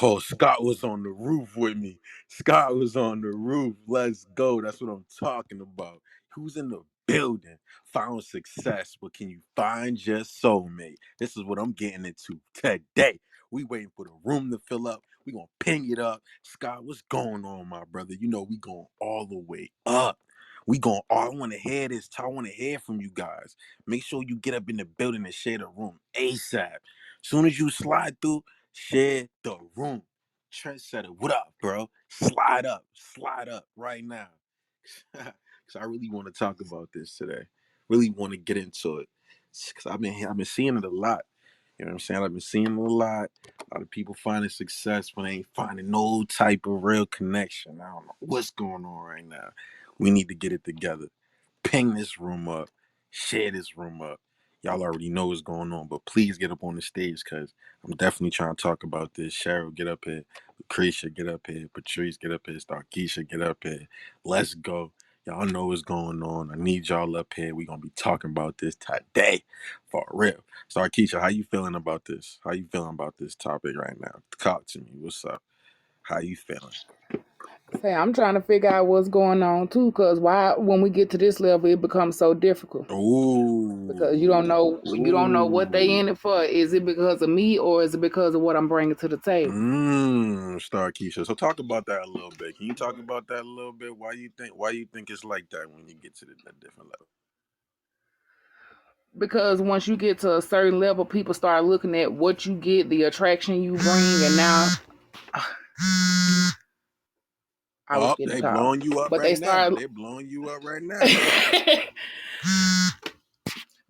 Oh, Scott was on the roof with me. Scott was on the roof. Let's go. That's what I'm talking about. Who's in the building? Found success, but can you find your soulmate? This is what I'm getting into today. We waiting for the room to fill up. We gonna ping it up. Scott, what's going on, my brother? You know we going all the way up. We going. Oh, I want to hear this. I want to hear from you guys. Make sure you get up in the building and share the room ASAP. Soon as you slide through, share the room. Trendsetter, what up, bro? Slide up right now. Cause I really want to talk about this today. Really want to get into it. Cause I've been seeing it a lot. You know what I'm saying? I've been seeing it a lot. A lot of people finding success when they ain't finding no type of real connection. I don't know what's going on right now. We need to get it together. Ping this room up. Share this room up. Y'all already know what's going on, but please get up on the stage because I'm definitely trying to talk about this. Cheryl, get up here. Lucretia, get up here. Patrice, get up here. Starkeisha, get up here. Let's go. Y'all know what's going on. I need y'all up here. We're going to be talking about this today. For real. Starkeisha, how you feeling about this? How you feeling about this topic right now? Talk to me. What's up? How you feeling? Say, I'm trying to figure out what's going on too, cause why when we get to this level it becomes so difficult. Because Ooh. you don't know what they Ooh. in it for. Is it because of me or is it because of what I'm bringing to the table? Star Keisha. So talk about that a little bit. Can you talk about that a little bit? Why you think it's like that when you get to the different level? Because once you get to a certain level, people start looking at what you get, the attraction you bring, and now I was Oh, getting a they call. blowing you up But they right now. start They blowing you up right now.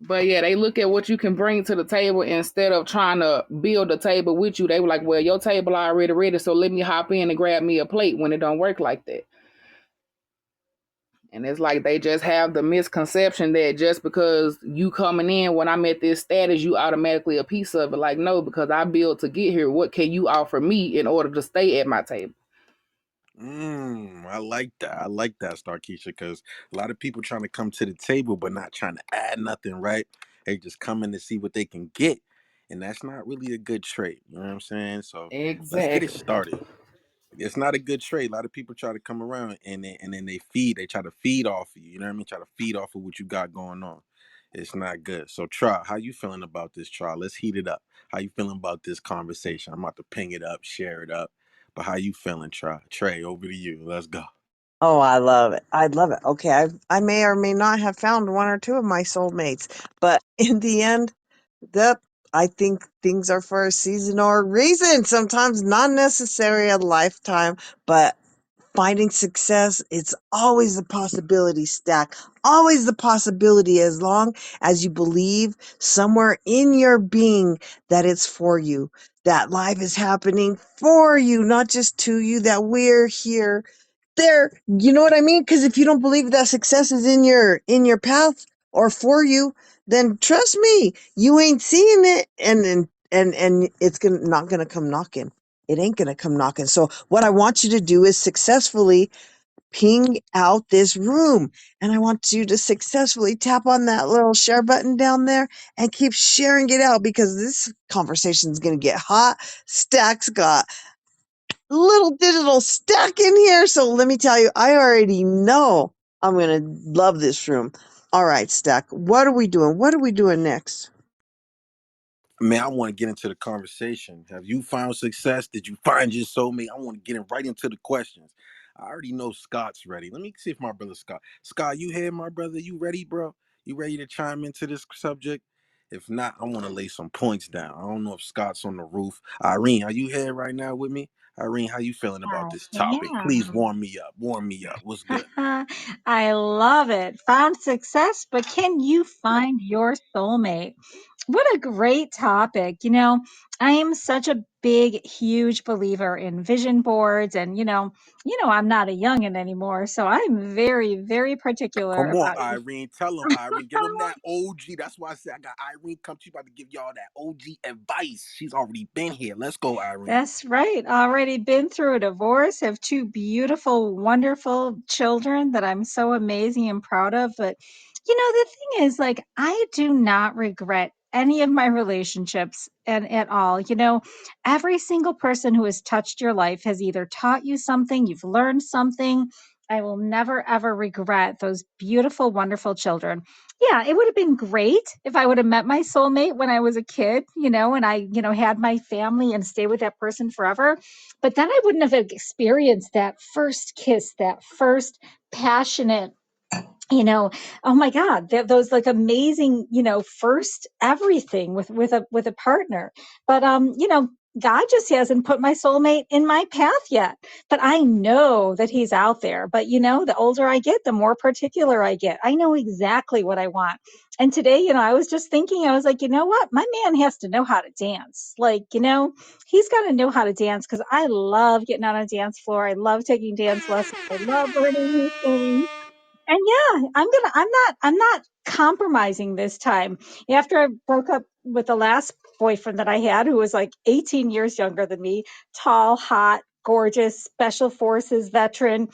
but yeah, they look at what you can bring to the table instead of trying to build a table with you. They were like, well, your table already ready, so let me hop in and grab me a plate when it don't work like that. And it's like they just have the misconception that just because you coming in when I'm at this status, you automatically a piece of it. Like, no, because I built to get here. What can you offer me in order to stay at my table? I like that. I like that, Star Keisha, because a lot of people trying to come to the table but not trying to add nothing, right? They just coming to see what they can get. And that's not really a good trait. You know what I'm saying? So let's get it Exactly. started. It's not a good trade. A lot of people try to come around and then they try to feed off of you. You know what I mean? Try to feed off of what you got going on. It's not good. So Try, how you feeling about this, Try? Let's heat it up. How you feeling about this conversation? I'm about to ping it up, share it up. But how you feeling, Try? Trey, over to you. Let's go. Oh, I love it. I love it. Okay, I may or may not have found one or two of my soulmates, but in the end, the I think things are for a season or a reason. Sometimes not necessary a lifetime, but finding success, it's always the possibility stack. Always the possibility as long as you believe somewhere in your being that it's for you, that life is happening for you, not just to you, that we're here there. You know what I mean? Because if you don't believe that success is in your path or for you, then trust me, you ain't seeing it, and it's not gonna come knocking. It ain't gonna come knocking. So what I want you to do is successfully ping out this room, and I want you to successfully tap on that little share button down there and keep sharing it out because this conversation is gonna get hot. Stacks got little digital stack in here. So let me tell you, I already know I'm going to love this room. All right, Stack, what are we doing? What are we doing next? Man, I want to get into the conversation. Have you found success? Did you find your soulmate? I want to get in right into the questions. I already know Scott's ready. Let me see if my brother Scott, you here, my brother? You ready, bro? You ready to chime into this subject? If not, I want to lay some points down. I don't know if Scott's on the roof. Irene, are you here right now with me? Irene, how you feeling about Yes, this topic? I Please warm me up. Warm me up. What's good? am. I love it. Found success, but can you find your soulmate? What a great topic. I am such a big, huge believer in vision boards and I'm not a youngin' anymore, so I'm very, very particular Come on, about Irene. Tell him, Irene. Give him that OG. That's why I said I got Irene come. She's about to give y'all that OG advice. She's already been here. Let's go, Irene. That's right. Already been through a divorce, have two beautiful, wonderful children that I'm so amazing and proud of. But the thing is, like, I do not regret any of my relationships and at all. Every single person who has touched your life has either taught you something, you've learned something. I will never, ever regret those beautiful, wonderful children. Yeah, it would have been great if I would have met my soulmate when I was a kid, and I, had my family and stay with that person forever. But then I wouldn't have experienced that first kiss, that first passionate, you know oh my god, those like amazing, first everything with a partner. But God just hasn't put my soulmate in my path yet, but I know that he's out there. But the older I get, the more particular I get. I know exactly what I want. And today, I was just thinking, I was like, you know what, my man has to know how to dance. Like, he's got to know how to dance, because I love getting on a dance floor. I love taking dance lessons. I love learning new things. And yeah, I'm not compromising this time. After I broke up with the last boyfriend that I had, who was like 18 years younger than me, tall, hot, gorgeous, special forces veteran,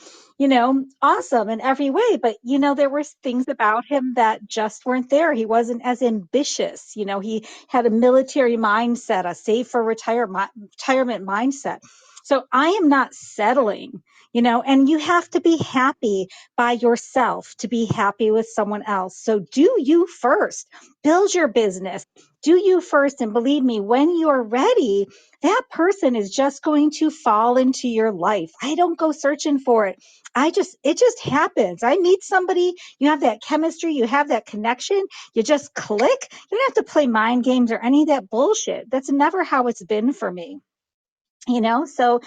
awesome in every way. But there were things about him that just weren't there. He wasn't as ambitious. He had a military mindset, a save for retirement mindset. So I am not settling, and you have to be happy by yourself to be happy with someone else. So do you first, build your business, do you first. And believe me, when you're ready, that person is just going to fall into your life. I don't go searching for it. It just happens. I meet somebody, you have that chemistry, you have that connection, you just click. You don't have to play mind games or any of that bullshit. That's never how it's been for me. So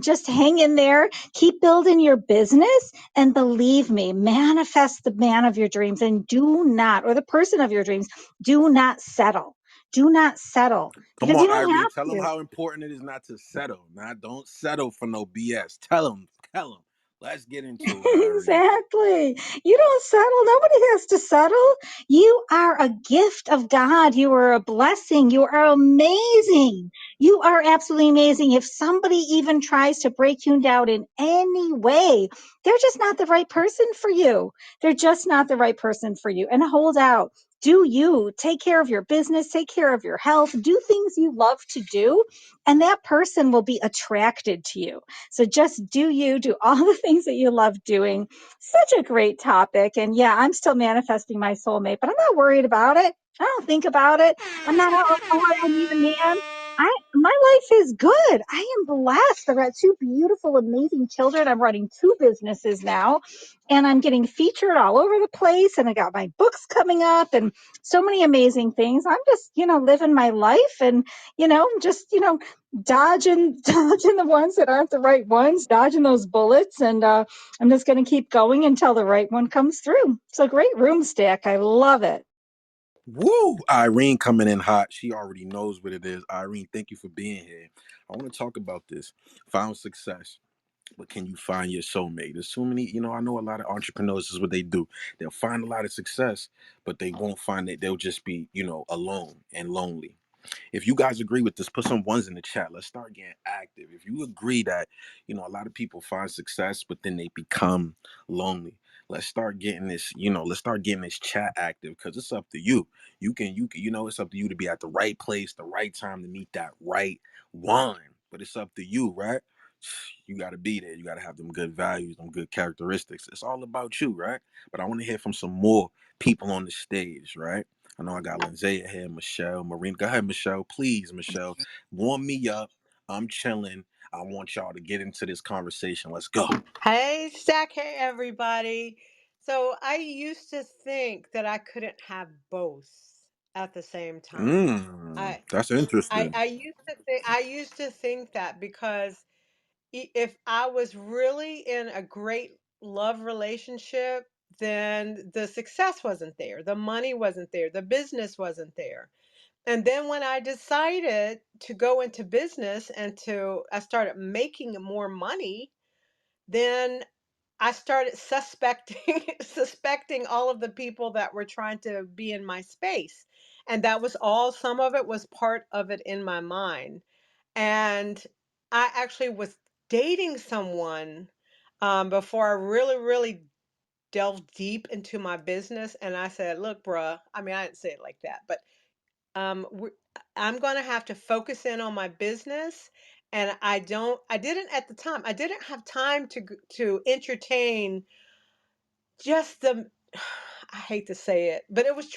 just hang in there, keep building your business, and believe me, manifest the man of your dreams, and do not, or the person of your dreams, do not settle. Do not settle, Come because on, you don't Irene. have Tell them to. how important it is not to settle. Not don't settle for no BS. Tell them. Tell them. Let's get into it, Irene. Exactly. You don't settle. Nobody has to settle. You are a gift of God. You are a blessing. You are amazing. You are absolutely amazing. If somebody even tries to break you down in any way, they're just not the right person for you. They're just not the right person for you. And hold out. Do you take care of your business, take care of your health, do things you love to do, and that person will be attracted to you. So just do you, do all the things that you love doing. Such a great topic. And yeah, I'm still manifesting my soulmate, but I'm not worried about it. I don't think about it. I'm not, oh, I need a man. My life is good. I am blessed. I've got two beautiful, amazing children. I'm running two businesses now, and I'm getting featured all over the place. And I got my books coming up and so many amazing things. I'm just, living my life, and, just, dodging the ones that aren't the right ones, dodging those bullets. And I'm just going to keep going until the right one comes through. So great room stack. I love it. Woo! Irene coming in hot. She already knows what it is. Irene, thank you for being here. I want to talk about this. Found success. But can you find your soulmate? There's so many, I know a lot of entrepreneurs is what they do. They'll find a lot of success, but they won't find it. They'll just be, alone and lonely. If you guys agree with this, put some ones in the chat. Let's start getting active. If you agree that, a lot of people find success, but then they become lonely. Let's start getting this, let's start getting this chat active, because it's up to you. It's up to you to be at the right place, the right time to meet that right one. But it's up to you, right? You got to be there. You got to have them good values, them good characteristics. It's all about you, right? But I want to hear from some more people on the stage, right? I know I got Lindsay here, Michelle, Marina. Go ahead, Michelle. Please, Michelle. Warm me up. I'm chilling. I want y'all to get into this conversation. Let's go. Hey, Stack. Hey, everybody. So I used to think that I couldn't have both at the same time. I That's I interesting. I used to think that because if I was really in a great love relationship, then the success wasn't there, the money wasn't there, the business wasn't there. And then when I decided to go into business and I started making more money, then I started suspecting suspecting all of the people that were trying to be in my space. And that was all, some of it was part of it in my mind. And I actually was dating someone before I really, really delved deep into my business. And I said, look, bruh, I mean, I didn't say it like that, but we I'm gonna have to focus in on my business, and I didn't at the time, I didn't have time to entertain just the I hate to say it, but it was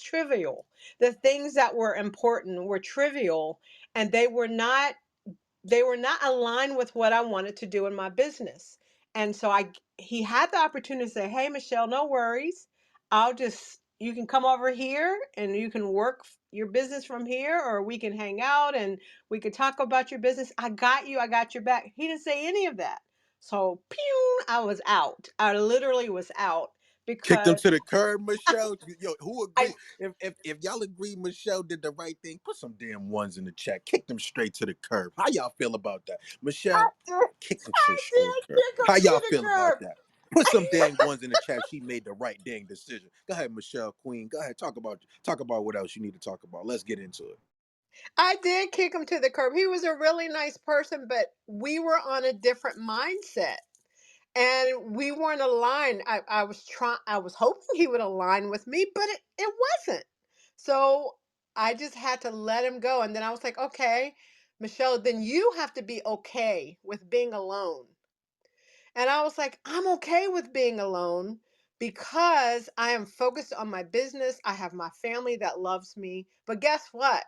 trivial. The things that were important were trivial, and they were not aligned with what I wanted to do in my business. And so he had the opportunity to say, "Hey, Michelle, no worries. You can come over here and you can work your business from here, or we can hang out and we could talk about your business. I got you. I got your back." He didn't say any of that. So, pew, I was out. I literally was out Kick them because to the curb, Michelle. Yo, who I agree? If y'all agree Michelle did the right thing, put some damn ones in the chat. Kick them straight to the curb. How y'all feel about that? Michelle, kick them to the I straight did curb. kick him How to y'all the feel about curb. that? Put some dang ones in the chat. She made the right dang decision. Go ahead, Michelle Queen. Go ahead. Talk about what else you need to talk about. Let's get into it. I did kick him to the curb. He was a really nice person, but we were on a different mindset and we weren't aligned. I was hoping he would align with me, but it wasn't. So I just had to let him go. And then I was like, okay, Michelle, then you have to be okay with being alone. And I was like, I'm okay with being alone because I am focused on my business. I have my family that loves me. But guess what?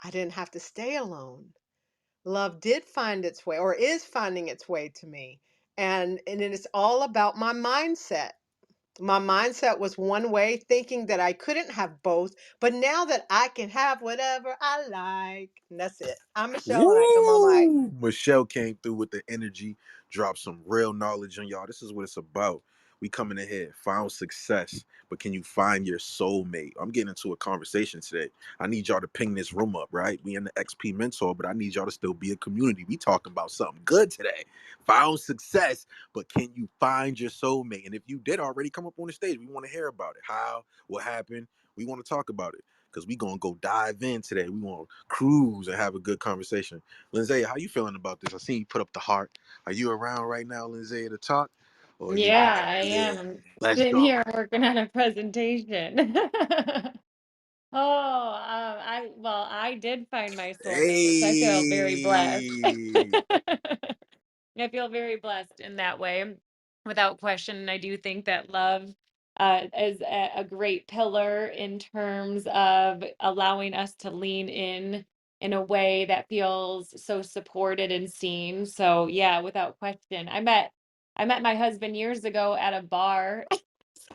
I didn't have to stay alone. Love did find its way or is finding its way to me. And it is all about my mindset. My mindset was one way, thinking that I couldn't have both, but now that I can have whatever I like, and that's it. I'm Michelle and I come on mic. Woo! Michelle came through with the energy, dropped some real knowledge on y'all. This is what it's about. We coming in here, found success, but can you find your soulmate? I'm getting into a conversation today. I need y'all to ping this room up, right? We in the XP Mentor, but I need y'all to still be a community. We talking about something good today. Found success, but can you find your soulmate? And if you did already come up on the stage, we want to hear about it. How? What happened? We want to talk about it because we gonna go dive in today. We want to cruise and have a good conversation. Lindsay, how you feeling about this? I see you put up the heart. Are you around right now, Lindsay, to talk? Or are you Yeah, I yeah? am. I'm Let's sitting go. here working on a presentation. Oh, I did find my soulmate, so I feel very blessed. Hey. I feel very blessed in that way, without question. And I do think that love is a great pillar in terms of allowing us to lean in a way that feels so supported and seen. So yeah, without question. I met my husband years ago at a bar.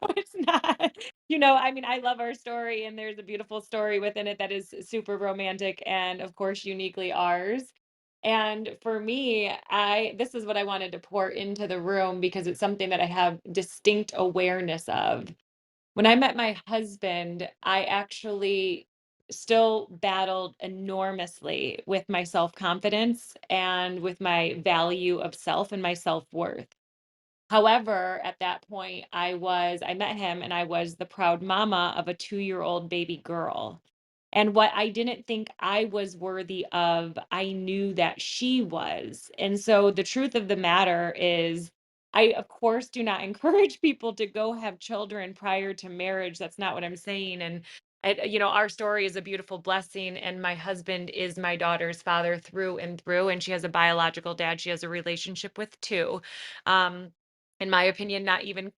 So it's not, I mean, I love our story and there's a beautiful story within it that is super romantic and of course uniquely ours. And for me, this is what I wanted to pour into the room because it's something that I have distinct awareness of. When I met my husband, I actually still battled enormously with my self-confidence and with my value of self and my self-worth. However, at that point, I met him and I was the proud mama of a 2-year-old baby girl. And what I didn't think I was worthy of, I knew that she was. And so the truth of the matter is, I, of course, do not encourage people to go have children prior to marriage. That's not what I'm saying. And, our story is a beautiful blessing. And my husband is my daughter's father through and through. And she has a biological dad she has a relationship with too. Um, in my opinion, not even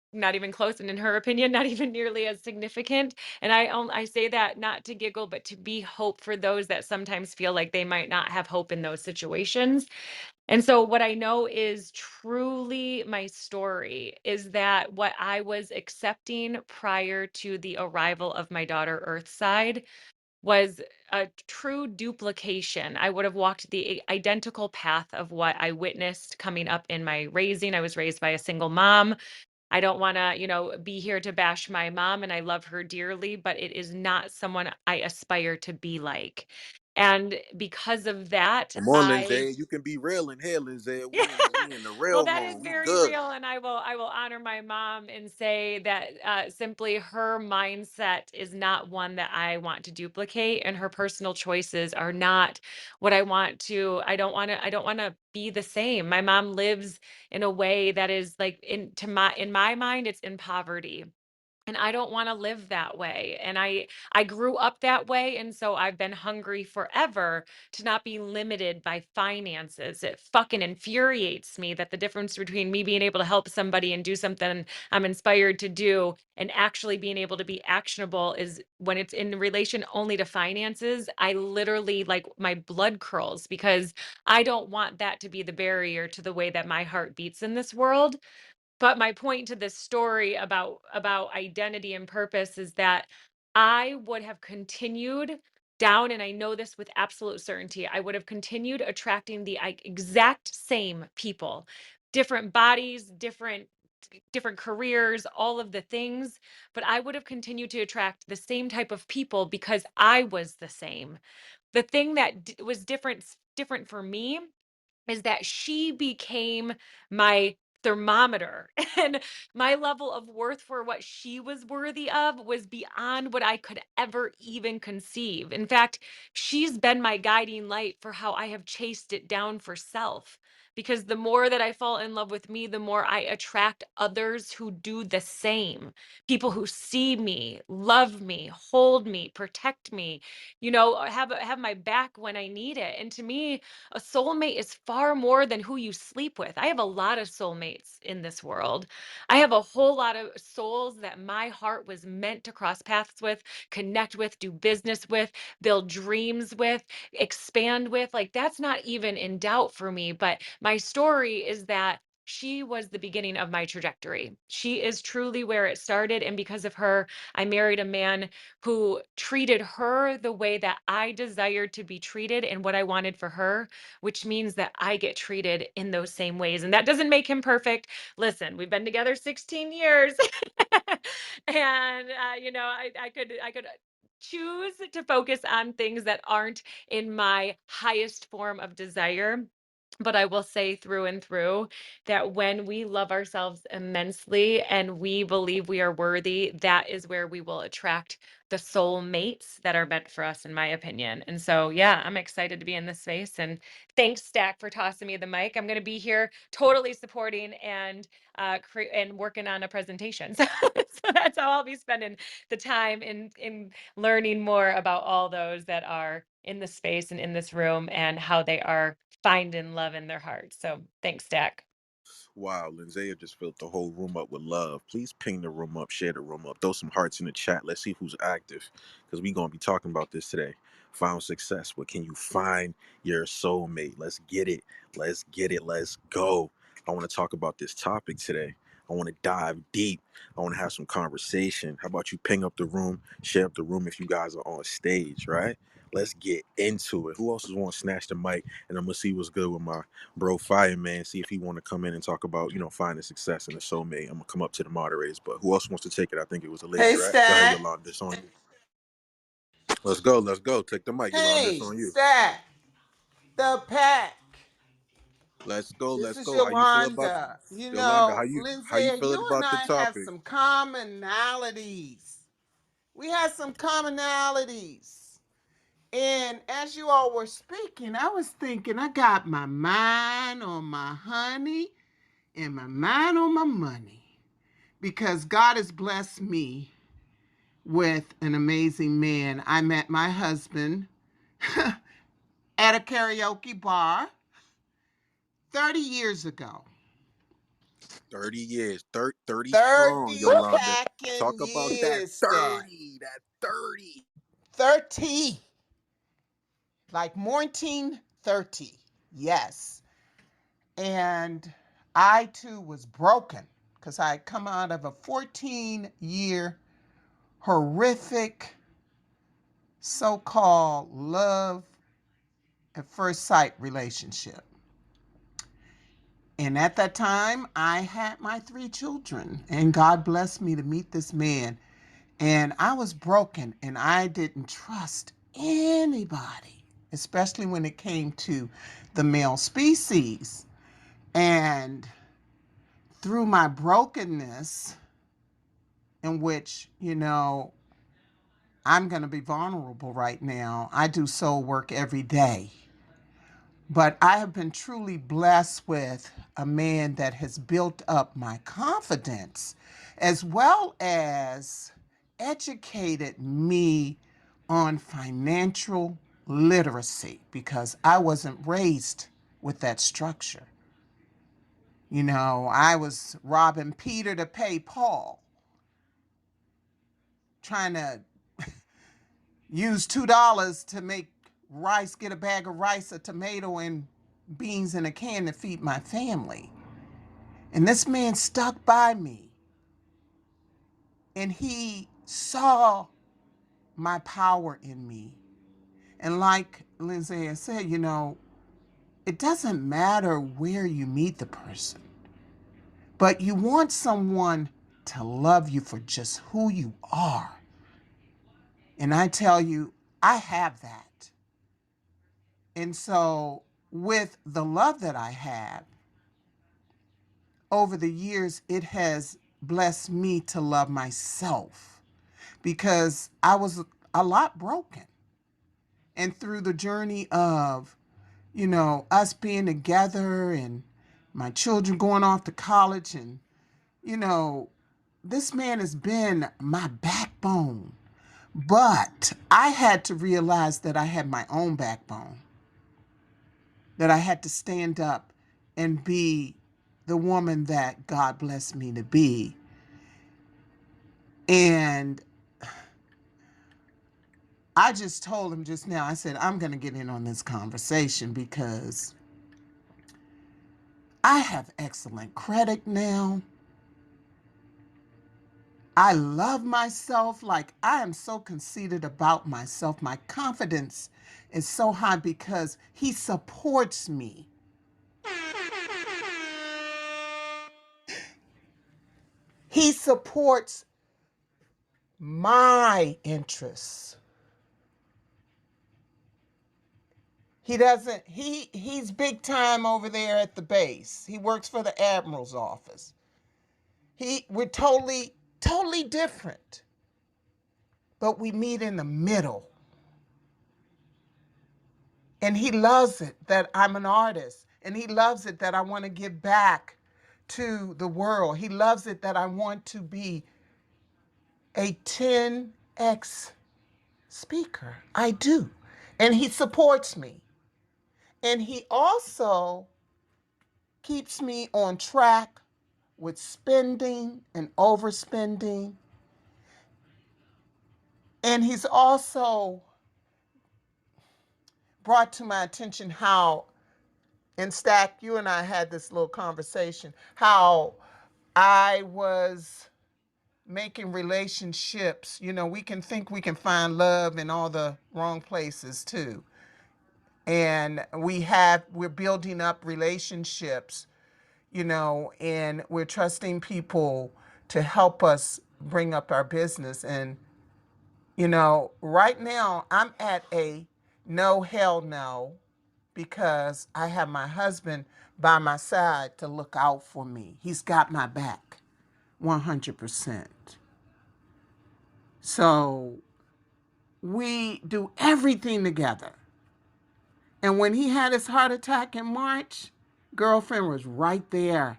close, and in her opinion, not even nearly as significant. And I say that not to giggle, but to be hope for those that sometimes feel like they might not have hope in those situations. And so what I know is truly my story is that what I was accepting prior to the arrival of my daughter Earthside was a true duplication. I would have walked the identical path of what I witnessed coming up in my raising. I was raised by a single mom. I don't want to, be here to bash my mom, and I love her dearly, but it is not someone I aspire to be like. And because of that, Come on, I Lindsay. You can be real in here, Lindsay. yeah. We in the Well, real that is room. We very good. real, and I will honor my mom and say that simply her mindset is not one that I want to duplicate, and her personal choices are not what I want to. I don't want to be the same. My mom lives in a way that is like in my mind, it's in poverty. And I don't want to live that way. And I grew up that way, and so I've been hungry forever to not be limited by finances. It fucking infuriates me that the difference between me being able to help somebody and do something I'm inspired to do and actually being able to be actionable is when it's in relation only to finances. I literally, like, my blood curls because I don't want that to be the barrier to the way that my heart beats in this world. But my point to this story about identity and purpose is that I would have continued down, and I know this with absolute certainty, I would have continued attracting the exact same people, different bodies, different careers, all of the things, but I would have continued to attract the same type of people because I was the same. The thing that was different for me is that she became my thermometer, and my level of worth for what she was worthy of was beyond what I could ever even conceive. In fact, she's been my guiding light for how I have chased it down for self. Because the more that I fall in love with me, the more I attract others who do the same. People who see me, love me, hold me, protect me, have my back when I need it. And to me, a soulmate is far more than who you sleep with. I have a lot of soulmates in this world. I have a whole lot of souls that my heart was meant to cross paths with, connect with, do business with, build dreams with, expand with. Like, that's not even in doubt for me. But my story is that she was the beginning of my trajectory. She is truly where it started. And because of her, I married a man who treated her the way that I desired to be treated and what I wanted for her, which means that I get treated in those same ways. And that doesn't make him perfect. Listen, we've been together 16 years. And I could choose to focus on things that aren't in my highest form of desire. But I will say through and through that when we love ourselves immensely and we believe we are worthy, that is where we will attract the soul mates that are meant for us, in my opinion. And so, yeah, I'm excited to be in this space. And thanks, Stack, for tossing me the mic. I'm going to be here totally supporting and and working on a presentation. So that's how I'll be spending the time in learning more about all those that are in the space and in this room and how they are finding love in their hearts. So thanks, Stack. Wow, Lindsay just filled the whole room up with love. Please ping the room up, share the room up, throw some hearts in the chat. Let's see who's active because we're going to be talking about this today. Found success. What can you find your soulmate? Let's get it. Let's get it. Let's go. I want to talk about this topic today. I want to dive deep. I want to have some conversation. How about you ping up the room, share up the room if you guys are on stage, right? Let's get into it. Who else is want to snatch the mic? And I'm going to see what's good with my bro Fireman, see if he want to come in and talk about, finding success in a soulmate. I'm gonna come up to the moderators, but who else wants to take it? I think it was a lady, Hey, right? Go ahead, Stat. Yolanda. It's on you. Let's go. Let's go. Take the mic, Yolanda. It's Hey, on you. Stat. The pack. Let's go. This Let's is go. How you feel about Yolanda. You Yolanda? How know, you Lindsay, feeling you and about the I have topic? some commonalities. We have some commonalities. And as you all were speaking, I was thinking I got my mind on my honey and my mind on my money because God has blessed me with an amazing man. I met my husband at a karaoke bar 30 years ago. 30 years, 30 strong, 30 Yolanda. packing Talk about that years, that 30, that 30. 30, like Morning 30. Yes. And I too was broken because I had come out of a 14-year horrific so called love at first sight relationship. And at that time, I had my 3 children, and God blessed me to meet this man. And I was broken, and I didn't trust anybody, especially when it came to the male species. And through my brokenness, in which, I'm going to be vulnerable right now, I do soul work every day. But I have been truly blessed with a man that has built up my confidence as well as educated me on financial literacy because I wasn't raised with that structure. You know, I was robbing Peter to pay Paul, trying to use $2 to make rice, get a bag of rice, a tomato, and beans in a can to feed my family. And this man stuck by me and he saw my power in me. And like Lindsay has said, you know, it doesn't matter where you meet the person, but you want someone to love you for just who you are. And I tell you, I have that. And so, with the love that I have, over the years, it has blessed me to love myself because I was a lot broken. And through the journey of, you know, us being together and my children going off to college, and, you know, this man has been my backbone. But I had to realize that I had my own backbone, that I had to stand up and be the woman that God blessed me to be. And I just told him just now, I said, I'm going to get in on this conversation because I have excellent credit now. I love myself. Like, I am so conceited about myself. My confidence is so high because he supports me. He supports my interests. He doesn't, he's big time over there at the base. He works for the admiral's office. We're totally different, but we meet in the middle. And he loves it that I'm an artist. And he loves it that I want to give back to the world. He loves it that I want to be a 10x speaker. I do. And he supports me. And he also keeps me on track with spending and overspending. And he's also brought to my attention how, and Stack, you and I had this little conversation, how I was making relationships. You know, we can think we can find love in all the wrong places too. And we're building up relationships, you know, and we're trusting people to help us bring up our business. And, you know, right now I'm at a no, hell no, because I have my husband by my side to look out for me. He's got my back 100%. So we do everything together. And when he had his heart attack in March, girlfriend was right there.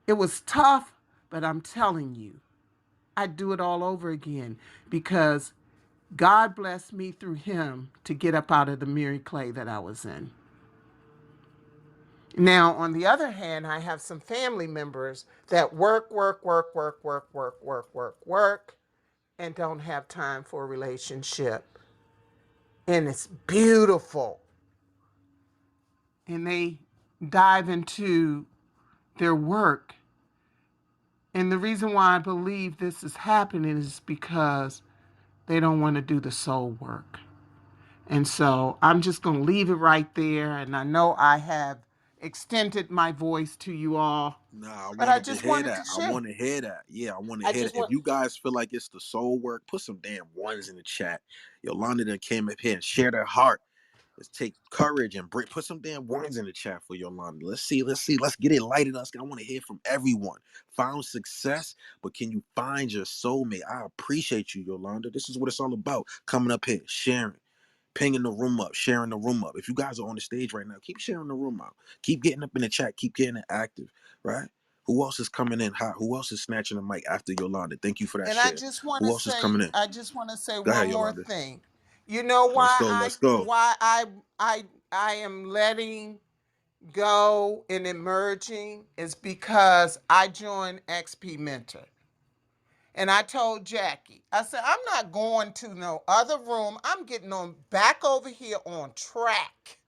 It was tough, but I'm telling you, I'd do it all over again because God blessed me through him to get up out of the miry clay that I was in. Now, on the other hand, I have some family members that work, and don't have time for a relationship. And it's beautiful. And they dive into their work. And the reason why I believe this is happening is because they don't want to do the soul work. And so I'm just going to leave it right there. And I know I have extended my voice to you all, Nah, I but I wanted to just hear wanted to that. I share. want to hear that. Yeah, I want to I hear just that. If want, you guys feel like it's the soul work, put some damn ones in the chat. Yolanda done came up here and shared her heart. Let's take courage and put some damn ones in the chat for Yolanda. Let's get it lighted up. I want to hear from everyone. Found success, but can you find your soulmate? I appreciate you, Yolanda. This is what it's all about. Coming up here, sharing. pinging the room up, sharing the room up. If you guys are on the stage right now, keep sharing the room out. Keep getting up in the chat. Keep getting it active, right? Who else is coming in hot? Who else is snatching the mic after Yolanda? Thank you for that And I share. just want Who to else is say, coming in? I just want to say Go one ahead, more Yolanda. thing. You know Let's why go. Let's go. I am letting go and emerging is because I joined XP Mentor. And I told Jackie, I said, I'm not going to no other room. I'm getting on back over here on track.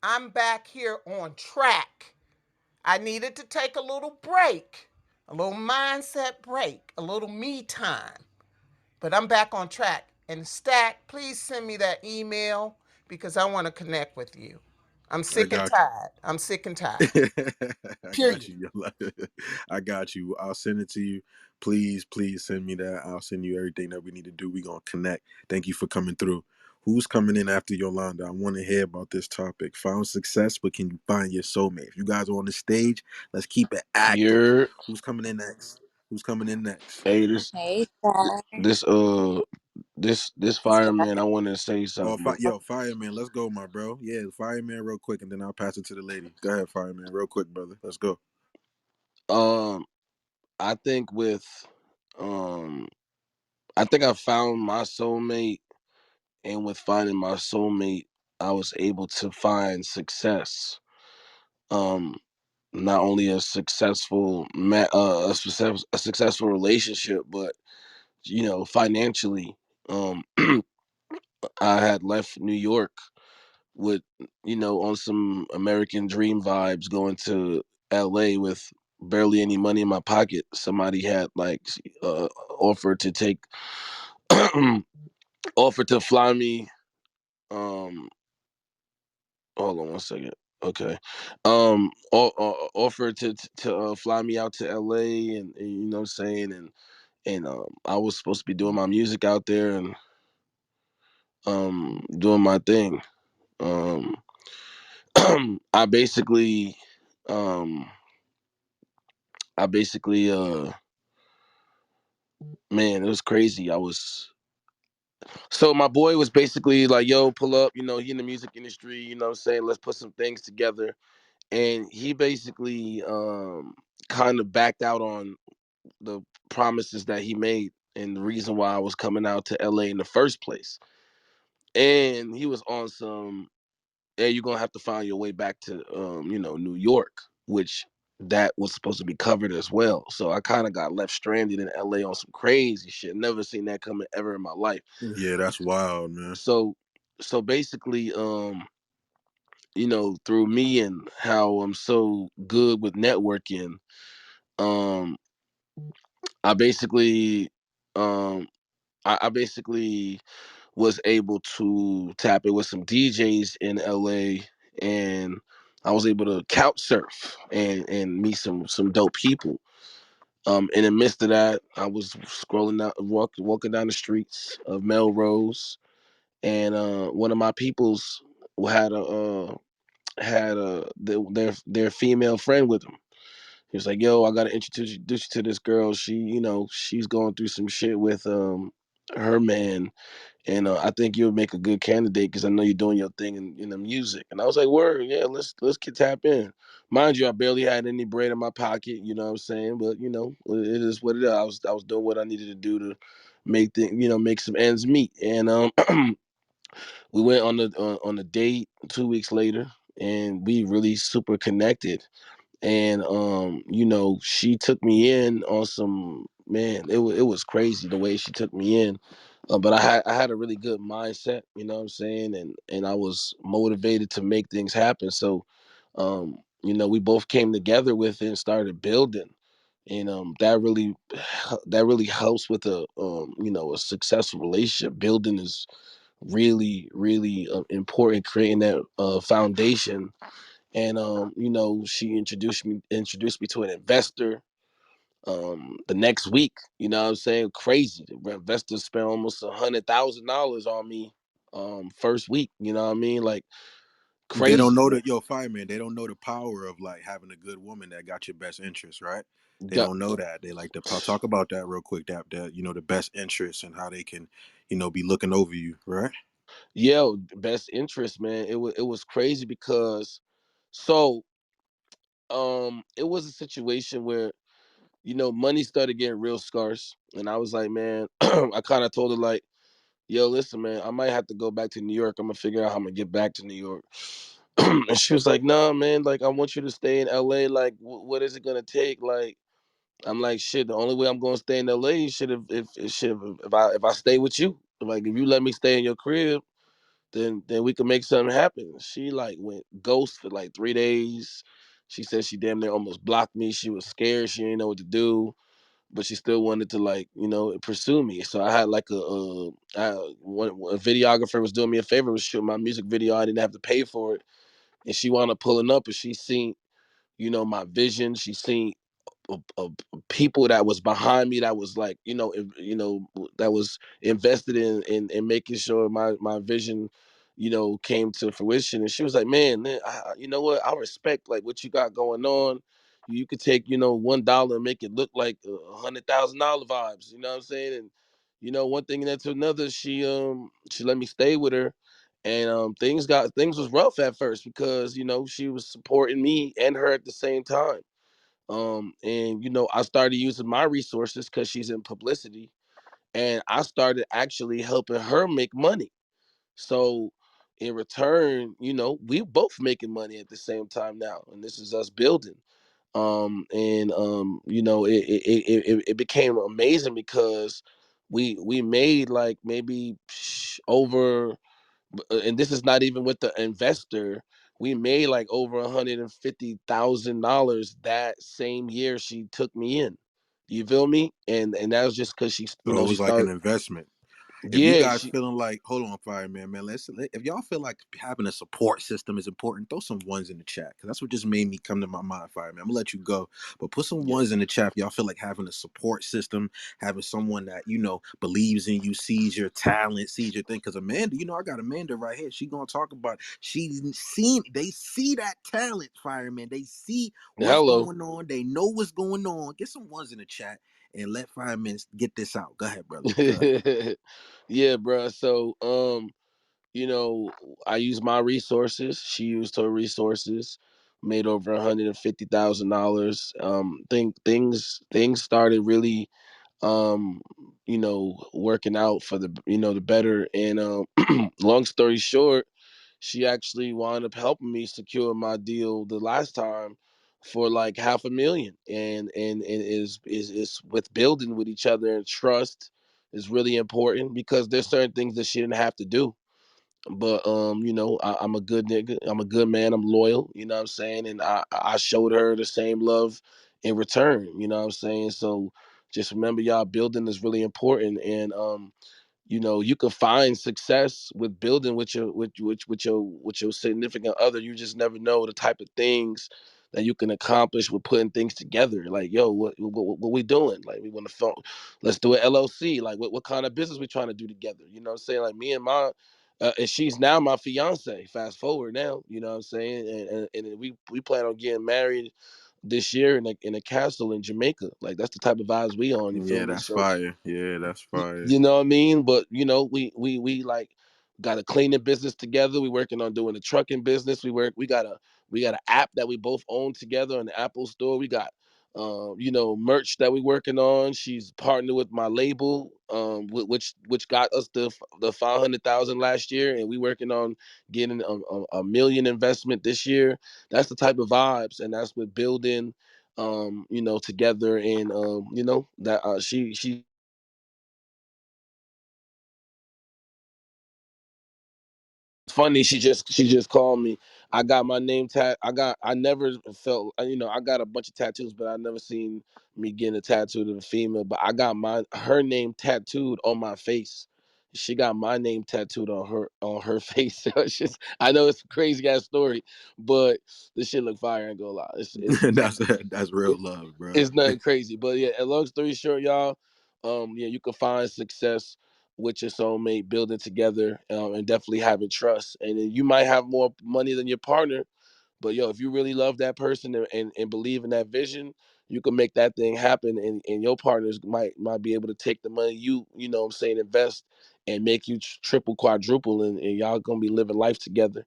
I'm back here on track. I needed to take a little break, a little mindset break, a little me time. But I'm back on track. And Stack, please send me that email because I want to connect with you. I'm I sick and got you. tired. I'm sick and tired. I got Period. you, Yolanda. I got you. I'll send it to you. Please, please send me that. I'll send you everything that we need to do. We're going to connect. Thank you for coming through. Who's coming in after Yolanda? I want to hear about this topic. Found success, but can you find your soulmate? If you guys are on the stage, let's keep it active. You're Who's coming in next? Who's coming in next? hey Hey, Star. this this Hey, Star. fireman. I want to say Oh, something. fireman, let's go, my bro. Yeah, fireman, real quick, and then I'll pass it to the lady. Go ahead, fireman, real quick, brother. Let's go. Um, I think with um, I think I found my soulmate, and with finding my soulmate, I was able to find success. Um, Not only a a successful relationship, but financially. Um, I had left New York with on some American Dream vibes, going to LA with barely any money in my pocket. Somebody had offered to take offered to fly me. um Hold on one second. Okay. Offered to fly me out to LA, and you know what I'm saying, and I was supposed to be doing my music out there, and doing my thing. um I basically um I basically man, it was crazy. I was So my boy was basically like, yo, pull up, he in the music industry, what I'm saying, let's put some things together. And he basically kind of backed out on the promises that he made and the reason why I was coming out to LA in the first place. And he was on some, hey, you're gonna have to find your way back to New York, which that was supposed to be covered as well. So I kind of got left stranded in LA on some crazy shit. Never seen that coming ever in my life. Yeah, that's wild, man. So basically, through me and how I'm so good with networking, um, I basically um I basically was able to tap in with some DJs in LA, and I was able to couch surf and meet some dope people. In the midst of that, I was scrolling down, walking down the streets of Melrose, and one of my peoples had their female friend with him. He was like, "Yo, I gotta introduce you to this girl. She's going through some shit with her man, and I think you'll make a good candidate because I know you're doing your thing in the music." And I was like, "Word, yeah, let's get tap in." Mind you, I barely had any bread in my pocket. You know what I'm saying? But it is what it is. I was doing what I needed to do to make some ends meet, and we went on a date 2 weeks later, and we really super connected. And she took me in on some, man, it was crazy the way she took me in. But I had a really good mindset, you know what I'm saying, and I was motivated to make things happen. So we both came together with it and started building. And that really helps with a successful relationship. Building is really, really important, creating that foundation. And she introduced me to an investor the next week. You know what I'm saying? Crazy. The investor spent almost $100,000 on me first week. You know what I mean? Like, They don't crazy, know man. that, yo, fireman. They don't know the power of like having a good woman that got your best interest, right? They don't know that. They like to talk about that real quick. That the best interest and how they can, be looking over you, right? Yeah, best interest, man. It was crazy because so it was a situation where money started getting real scarce, and I was like, man, I kind of told her like, yo, listen, man, I might have to go back to New York. I'm gonna figure out how I'm gonna get back to New York. And she was like, nah, man, like I want you to stay in LA. Like, what is it gonna take? Like, I'm like, shit. The only way I'm gonna stay in LA should if shit if I stay with you. Like, if you let me stay in your crib, then we could make something happen. She like went ghost for like 3 days. She said she damn near almost blocked me. She was scared. She didn't know what to do, but she still wanted to like pursue me. So I had like a videographer was doing me a favor, was shooting my music video. I didn't have to pay for it, and she wound up pulling up, and she seen my vision. She seen of people that was behind me, that was like that was invested in making sure my vision came to fruition. And she was like, man, you know what, I respect like what you got going on. You could take $1 and make it look like $100,000 vibes, you know what I'm saying? And one thing led to another. She let me stay with her, and things was rough at first because she was supporting me and her at the same time. And I started using my resources because she's in publicity, and I started actually helping her make money. So in return, we both making money at the same time now, and this is us building. And it became amazing because we made like maybe over, and this is not even with the investor. We made like over $150,000 that same year she took me in. You feel me? And that was just because So it she was like an started. investment. If you Yeah, guys she. feeling like, hold on, fireman, man, if y'all feel like having a support system is important, throw some ones in the chat, because that's what just made me come to my mind, fireman. I'm gonna let you go, but put some Yeah, ones in the chat if y'all feel like having a support system, having someone that believes in you, sees your talent, sees your thing. Because Amanda, I got Amanda right here. She gonna talk about, they see that talent, fireman. They see what's hello. going on. They know what's going on. Get some ones in the chat and let fireman get this out. Go ahead, brother. Go ahead. Yeah, bro. So you know, I used my resources. She used her resources. Made over $150,000. Things started really working out for the better. And long story short, she actually wound up helping me secure my deal the last time for like 500,000. And is with building with each other, and trust is really important because there's certain things that she didn't have to do. But I'm a good nigga. I'm a good man. I'm loyal. You know what I'm saying? And I showed her the same love in return. You know what I'm saying? So just remember, y'all, building is really important. And you can find success with building with your significant other. You just never know the type of things that you can accomplish with putting things together. Like, yo, what we doing? Like, we want to let's do an LLC. Like, what kind of business we trying to do together? You know what I'm saying? Like, me and my and she's now my fiance. Fast forward now, you know what I'm saying? And we plan on getting married this year in a castle in Jamaica. Like, that's the type of vibes we on. You feel Yeah, me? that's So fire. Yeah, that's fire. you know what I mean? But we like got a cleaning business together. We working on doing a trucking business. We got an app that we both own together on the Apple Store. We got merch that we working on. She's partnered with my label, which got us the 500,000 last year, and we working on getting a million investment this year. That's the type of vibes, and that's with building together. And that she funny. She just called me. I got my name I never felt, I got a bunch of tattoos, but I never seen me getting a tattoo of a female. But I got her name tattooed on my face. She got my name tattooed on her face. So it's just, I know it's a crazy ass story, but this shit look fire. I ain't gonna lie. That's real It, love, bro. it's nothing crazy. But yeah, and long story short, y'all, yeah, you can find success with your soulmate, building together, and definitely having trust. And then you might have more money than your partner, but yo, if you really love that person and believe in that vision, you can make that thing happen, and your partners might be able to take the money you know what I'm saying, invest, and make you triple, quadruple, and y'all gonna be living life together.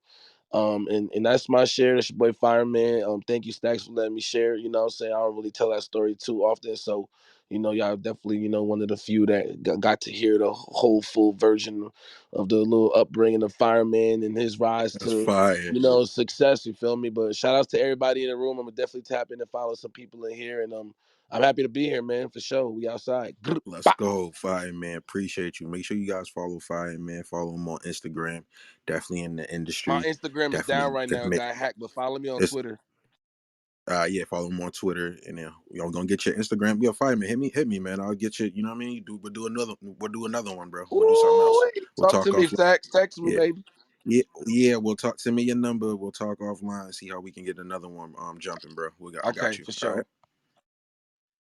And that's my share. That's your boy Fireman. Thank you, Stacks, for letting me share. You know what I'm saying? I don't really tell that story too often. So, you know, y'all definitely, you know, one of the few that got to hear the whole full version of the little upbringing of Fireman and his rise That's to, fire. you know, success. You feel me? But shout outs to everybody in the room. I'm gonna definitely tap in and follow some people in here. And I'm happy to be here, man, for sure. We outside. Let's go, Fire Man. Appreciate you. Make sure you guys follow Fire Man. Follow him on Instagram. Definitely in the My industry. Instagram is down Definitely right now. It got hacked, but follow me on it's Twitter. yeah, follow him on Twitter, and then y'all gonna get your Instagram. Yo, Fire Man, hit me, man. I'll get you. You know what I mean? We'll do another one, bro. We'll do something else. Ooh, We'll talk talk to me, offline. Stacks. Text me, Yeah, baby. yeah. We'll talk. Send me your number. We'll talk offline and see how we can get another one jumping, bro. I got Okay, you. for All right. sure.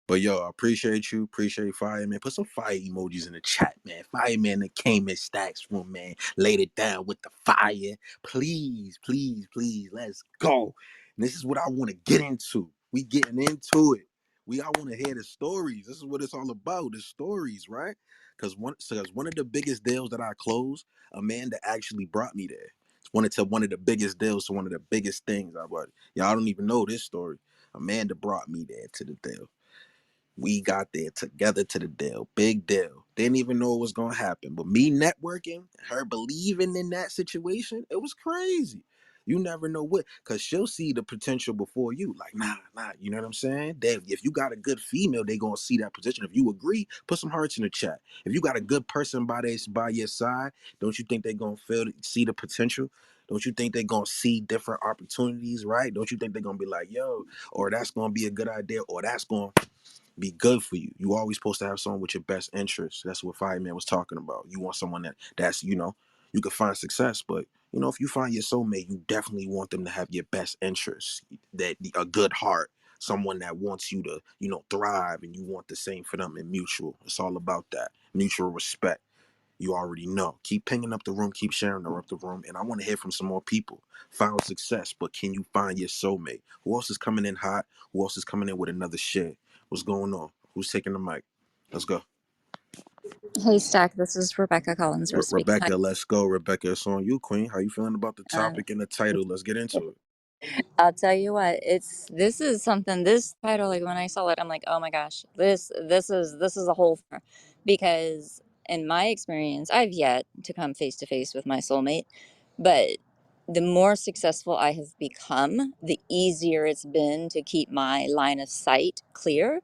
But yo, I appreciate you. Appreciate Fire Man. Put some fire emojis in the chat, man. Fire Man that came in Stacks room, man. Laid it down with the fire. Please, please, please. Let's go. And this is what I want to get into. We getting into it. I want to hear the stories. This is what it's all about. The stories, right? Because one of the biggest deals that I closed, a man that actually brought me there. It's one of the biggest deals, to one of the biggest things I bought. Y'all don't even know this story. Amanda brought me there to the deal. We got there together to the deal. Big deal. Didn't even know it was gonna happen. But me networking, her believing in that situation, it was crazy. You never know what, cause she'll see the potential before you. Like, nah, you know what I'm saying? If you got a good female, they gonna see that position. If you agree, put some hearts in the chat. If you got a good person by your side, don't you think they gonna see the potential? Don't you think they gonna see different opportunities, right? Don't you think they're gonna be like, yo, or that's gonna be a good idea, or that's gonna be good for you. You always supposed to have someone with your best interests. That's what Fireman was talking about. You want someone that's you could find success, but if you find your soulmate, you definitely want them to have your best interests. That a good heart, someone that wants you to thrive, and you want the same for them, and mutual. It's all about that mutual respect. You already know. Keep pinging up the room, keep sharing up the room, and I want to hear from some more people. Found success, but can you find your soulmate? Who else is coming in hot? Who else is coming in with another share? What's going on? Who's taking the mic? Let's go. Hey Stack, this is Rebecca Collinsworth speaking. Rebecca, let's go. Rebecca, it's on you, Queen. How you feeling about the Hi. topic and the title? Let's get into it. I'll tell you what, this is something, this title, like when I saw it, I'm like, oh my gosh, this is a whole because in my experience, I've yet to come face to face with my soulmate, but the more successful I have become, the easier it's been to keep my line of sight clear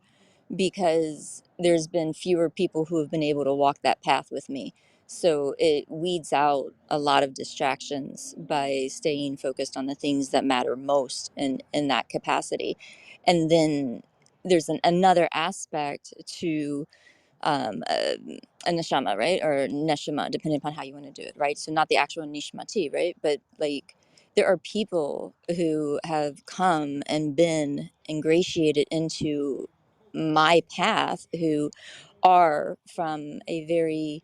because there's been fewer people who have been able to walk that path with me. So it weeds out a lot of distractions by staying focused on the things that matter most in that capacity. And then there's another aspect to a neshama, right? Or neshama, depending upon how you want to do it, right? So not the actual nishmati, right? But like there are people who have come and been ingratiated into my path who are from a very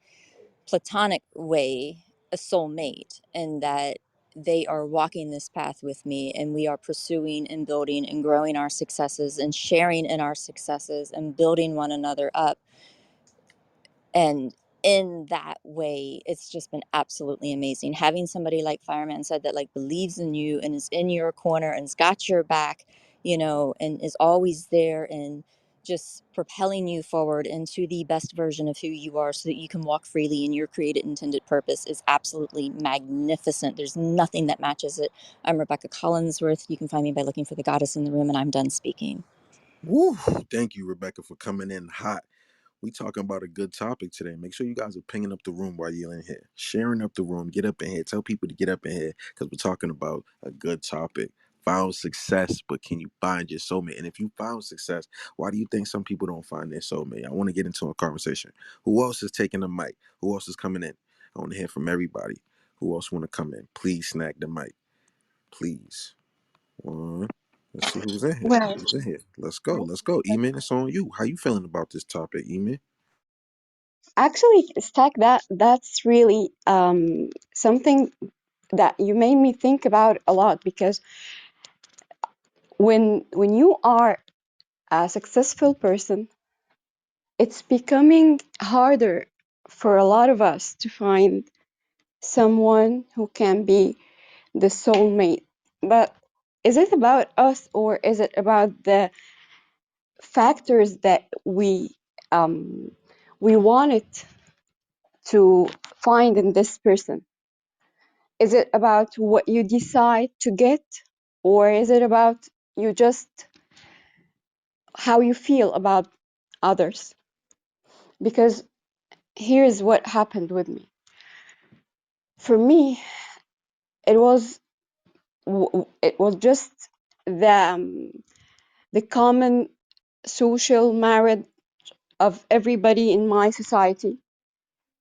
platonic way a soulmate, and that they are walking this path with me and we are pursuing and building and growing our successes and sharing in our successes and building one another up. And in that way, it's just been absolutely amazing having somebody like Fireman said that like believes in you and is in your corner and has got your back, and is always there and just propelling you forward into the best version of who you are so that you can walk freely in your created intended purpose is absolutely magnificent. There's nothing that matches it. I'm Rebecca Collinsworth. You can find me by looking for the goddess in the room, and I'm done speaking. Woo! Thank you, Rebecca, for coming in hot. We talking about a good topic today. Make sure you guys are pinging up the room while you're in here, sharing up the room. Get up in here. Tell people to get up in here because we're talking about a good topic. Found success, but can you find your soulmate? And if you found success, why do you think some people don't find their soulmate? I want to get into a conversation. Who else is taking the mic? Who else is coming in? I want to hear from everybody. Who else want to come in? Please snag the mic. Please. One. Let's see who's in here. Well, Who's in here? Let's go. Let's go. Eman, it's on you. How you feeling about this topic, Eman? actually, Stack, that's really something that you made me think about a lot because when you are a successful person, it's becoming harder for a lot of us to find someone who can be the soulmate. But is it about us, or is it about the factors that we wanted to find in this person? Is it about what you decide to get, or is it about you just how you feel about others? Because here's what happened with me. For me, it was it was just the common social marriage of everybody in my society.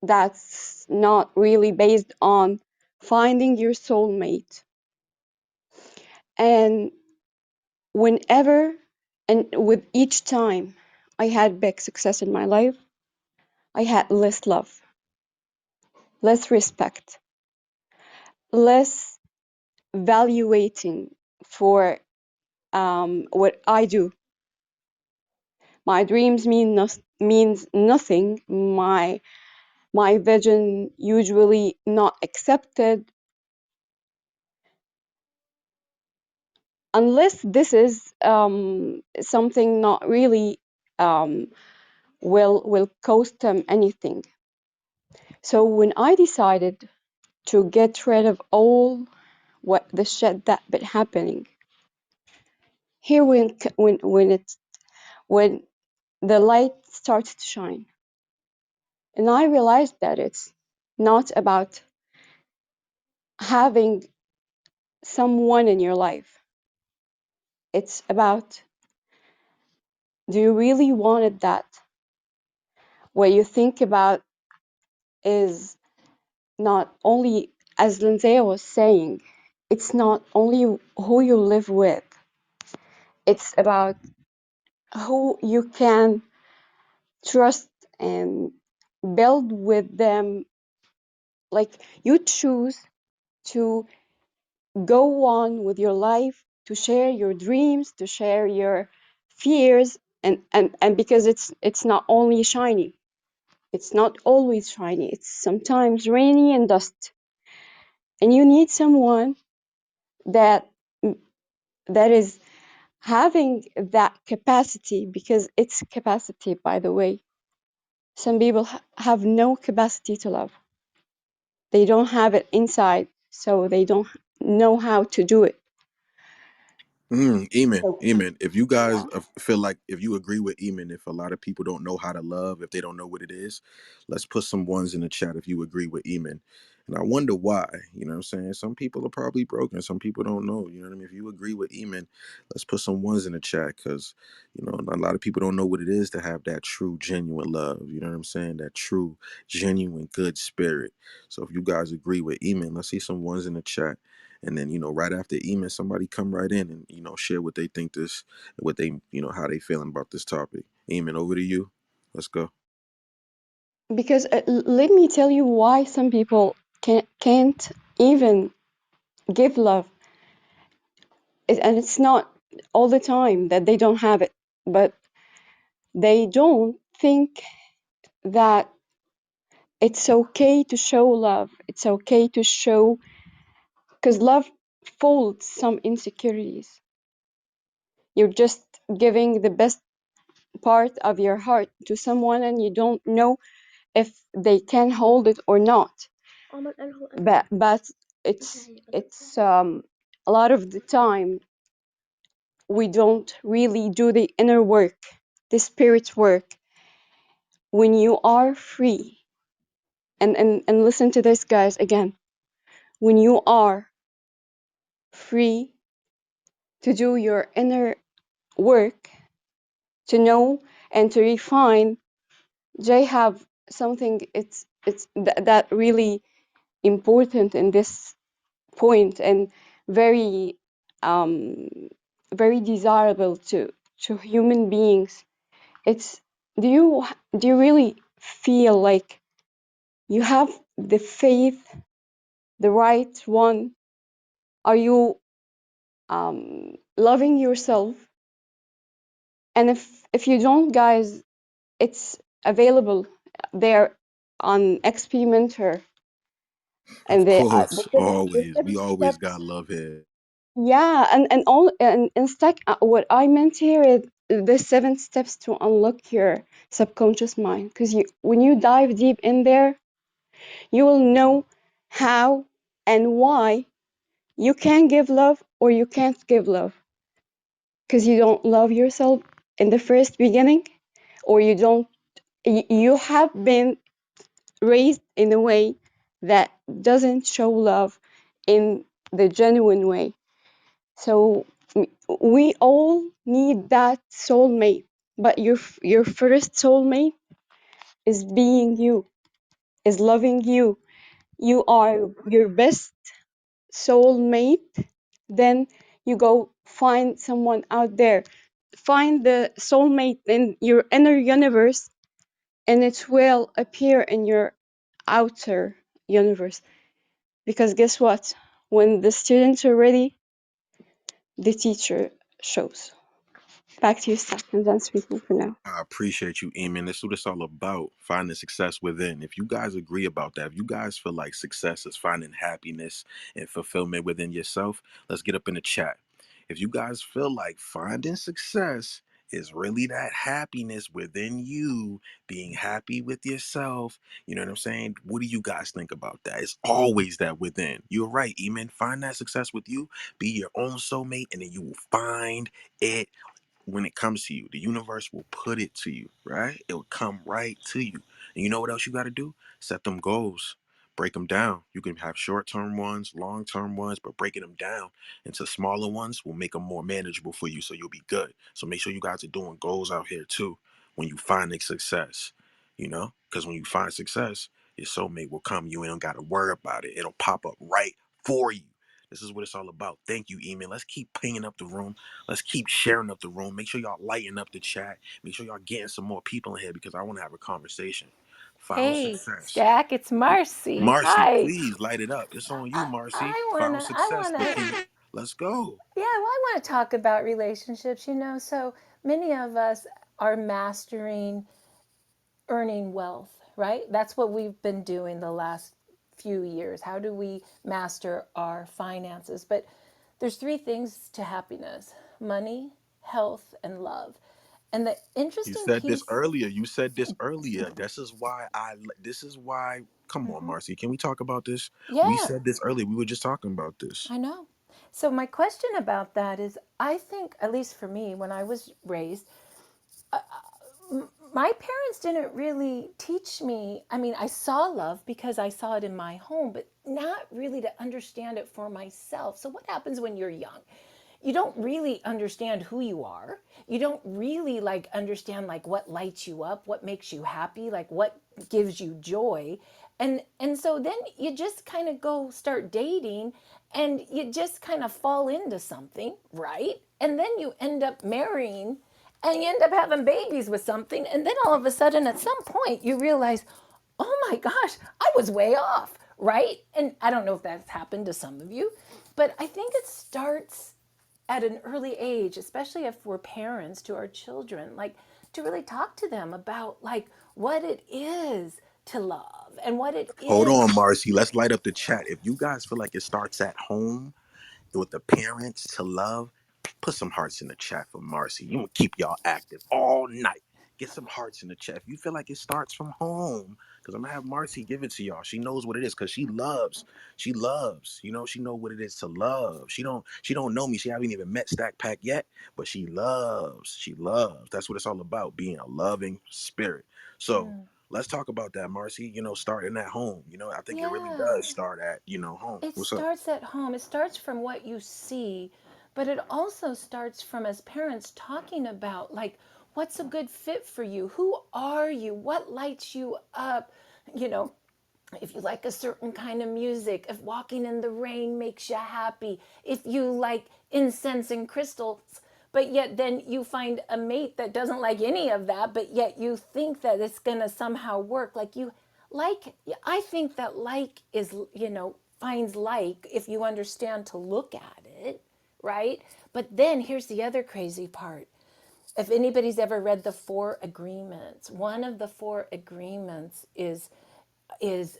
That's not really based on finding your soulmate. And whenever and with each time I had big success in my life, I had less love, less respect, less valuating for what I do. My dreams means nothing. My vision usually not accepted unless this is something not really um, will cost them anything. So when I decided to get rid of all what the shit that been happening, here when the light started to shine, and I realized that it's not about having someone in your life. It's about, do you really wanted that? What you think about is not only, as Lindsay was saying, it's not only who you live with, it's about who you can trust and build with them. Like, you choose to go on with your life, to share your dreams, to share your fears, and because it's not only shiny, it's not always shiny, it's sometimes rainy and dust, and you need someone that that is having that capacity, because it's capacity, by the way. Some people have no capacity to love. They don't have it inside, so they don't know how to do it. Eamon, So, Eamon, if you yeah. guys feel like, if you agree with Eamon, if a lot of people don't know how to love, if they don't know what it is, let's put some ones in the chat if you agree with Eamon. And I wonder why, you know what I'm saying? Some people are probably broken. Some people don't know, you know what I mean? If you agree with Eamon, let's put some ones in the chat, because, you know, a lot of people don't know what it is to have that true, genuine love. You know what I'm saying? That true, genuine, good spirit. So if you guys agree with Eamon, let's see some ones in the chat. And then, you know, right after email, somebody come right in and, you know, share what they think this, what they, you know, how they feeling about this topic. Eamon, over to you. Let's go. Because let me tell you why some people can't even give love. And it's not all the time that they don't have it, but they don't think that it's okay to show love. It's okay to show, because love folds some insecurities. You're just giving the best part of your heart to someone, and you don't know if they can hold it or not. But it's a lot of the time we don't really do the inner work, the spirit work. When you are free, and listen to this, guys, again. When you are free to do your inner work, to know and to refine, they have something, that really important in this point, and very um very desirable to human beings. It's, do you do you really feel like you have the faith, the right one? Are you loving yourself? And if you don't, guys, it's available there on XP Mentor, Of and course, the always. We seven always steps. got love here. Yeah, and stack. What I meant here is the 7 steps to unlock your subconscious mind. Because when you dive deep in there, you will know how and why you can give love or you can't give love. Because you don't love yourself in the first beginning, or you don't. You have been raised in a way that doesn't show love in the genuine way. So we all need that soulmate, but your first soulmate is being you, is loving you. You are your best soulmate. Then you go find someone out there. Find the soulmate in your inner universe, and it will appear in your outer universe. Because guess what? When the students are ready, the teacher shows. Back to you, Steph, and done speaking for now. I appreciate you, Eamon. That's what it's all about. Finding success within. If you guys agree about that, if you guys feel like success is finding happiness and fulfillment within yourself, let's get up in the chat. If you guys feel like finding success is really that happiness within you, being happy with yourself, you know what I'm saying? What do you guys think about that? It's always that within. You're right, Eamon. Find that success with you, be your own soulmate, and then you will find it when it comes to you. The universe will put it to you, right? It will come right to you. And you know what else you got to do? Set them goals. Break them down. You can have short-term ones, long-term ones, but breaking them down into smaller ones will make them more manageable for you so you'll be good. So make sure you guys are doing goals out here too when you find success, you know? Because when you find success, your soulmate will come. You ain't got to worry about it. It'll pop up right for you. This is what it's all about. Thank you, Email. Let's keep pinging up the room. Let's keep sharing up the room. Make sure y'all lighten up the chat. Make sure y'all getting some more people in here because I want to have a conversation. Found Hey, success. Stack, it's Marcy. Marcy, Hi. please light it up. It's on you, Marcy. I Found wanna, I success, but wanna, can you? Let's go. yeah, well, I wanna talk about relationships. So many of us are mastering earning wealth, right? That's what we've been doing the last few years. How do we master our finances? But there's three things to happiness: money, health, and love. And the You interesting said this piece, earlier. You said this earlier. This is why I. This is why. Come on, Marcy. Can we talk about this? We yeah, said this earlier. We were just talking about this. I know. So my question about that is, I think, at least for me, when I was raised, my parents didn't really teach me. I mean, I saw love because I saw it in my home, but not really to understand it for myself. So what happens when you're young? You don't really understand who you are. You don't really like understand like what lights you up, what makes you happy, like what gives you joy. And so then you just kind of go start dating and you just kind of fall into something, right? And then you end up marrying and you end up having babies with something, and then all of a sudden at some point you realize, oh my gosh, I was way off, right? And I don't know if that's happened to some of you, but I think it starts at an early age, especially if we're parents to our children, like to really talk to them about like what it is to love and what it Hold is. on, Marcy. Let's light up the chat. If you guys feel like it starts at home, with the parents to love, put some hearts in the chat for Marcy. You gonna keep y'all active all night. Get some hearts in the chat. If you feel like it starts from home, because I'm gonna have Marcy give it to y'all. She knows what it is because she loves. She loves. You know, she know what it is to love. She don't know me. She haven't even met Stack Pack yet, but she loves. She loves. That's what it's all about, being a loving spirit. So let's talk about that, Marcy. You know, starting at home. You know, I think it really Yeah. does start at, home. It What's up? starts at home. It starts from what you see, but it also starts from as parents talking about like what's a good fit for you? Who are you? What lights you up? You know, if you like a certain kind of music, if walking in the rain makes you happy, if you like incense and crystals, but yet then you find a mate that doesn't like any of that, but yet you think that it's going to somehow work. Like you like, I think that like is, finds like if you understand to look at it, right? But then here's the other crazy part. if anybody's ever read the Four Agreements, one of the Four Agreements is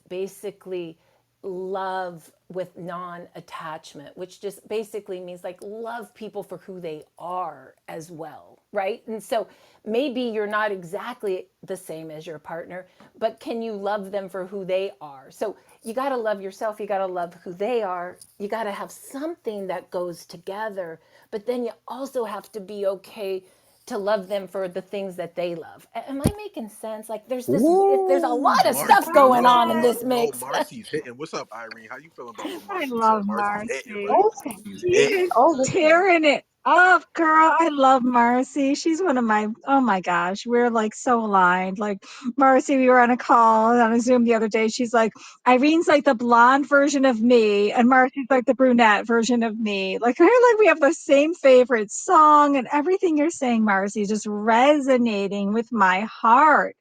basically love with non-attachment, which just basically means like love people for who they are as well, right? And so maybe you're not exactly the same as your partner, but can you love them for who they are? So you got to love yourself, you got to love who they are, you got to have something that goes together, but then you also have to be okay to love them for the things that they love. Am I making sense? Like there's a Ooh, lot of stuff Marcy, I going look, on in love this it. yo, mix. Marcy's hitting. What's up, Irene? How you feeling about what I Marcy said? love Marcy's hitting, Marcy. right? all She's She hitting. is all the time. tearing it up, girl. I love Marcy. She's one of my, oh my gosh, we're like so aligned. Like, Marcy, we were on a call on a Zoom the other day. She's like, Irene's like the blonde version of me, and Marcy's like the brunette version of me. Like, we're like, we have the same favorite song, and everything you're saying, Marcy, is just resonating with my heart.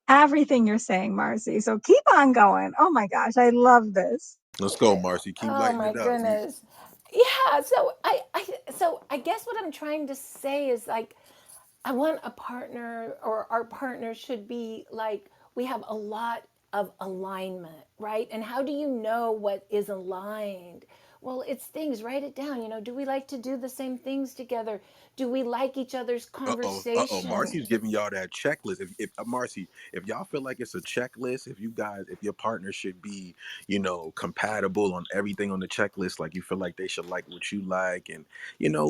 Everything you're saying, Marcy. So keep on going. Oh my gosh, I love this. Let's go, Marcy. Keep Oh lighting my it up. You, goodness. Yeah, so I guess what I'm trying to say is like I want a partner, or our partner should be like we have a lot of alignment, right? And how do you know what is aligned? Well, it's things, write it down. Do we like to do the same things together? Do we like each other's uh-oh. conversation? Marcy's giving y'all that checklist. If Marcy, if y'all feel like it's a checklist, if your partner should be, compatible on everything on the checklist, like you feel like they should like what you like, and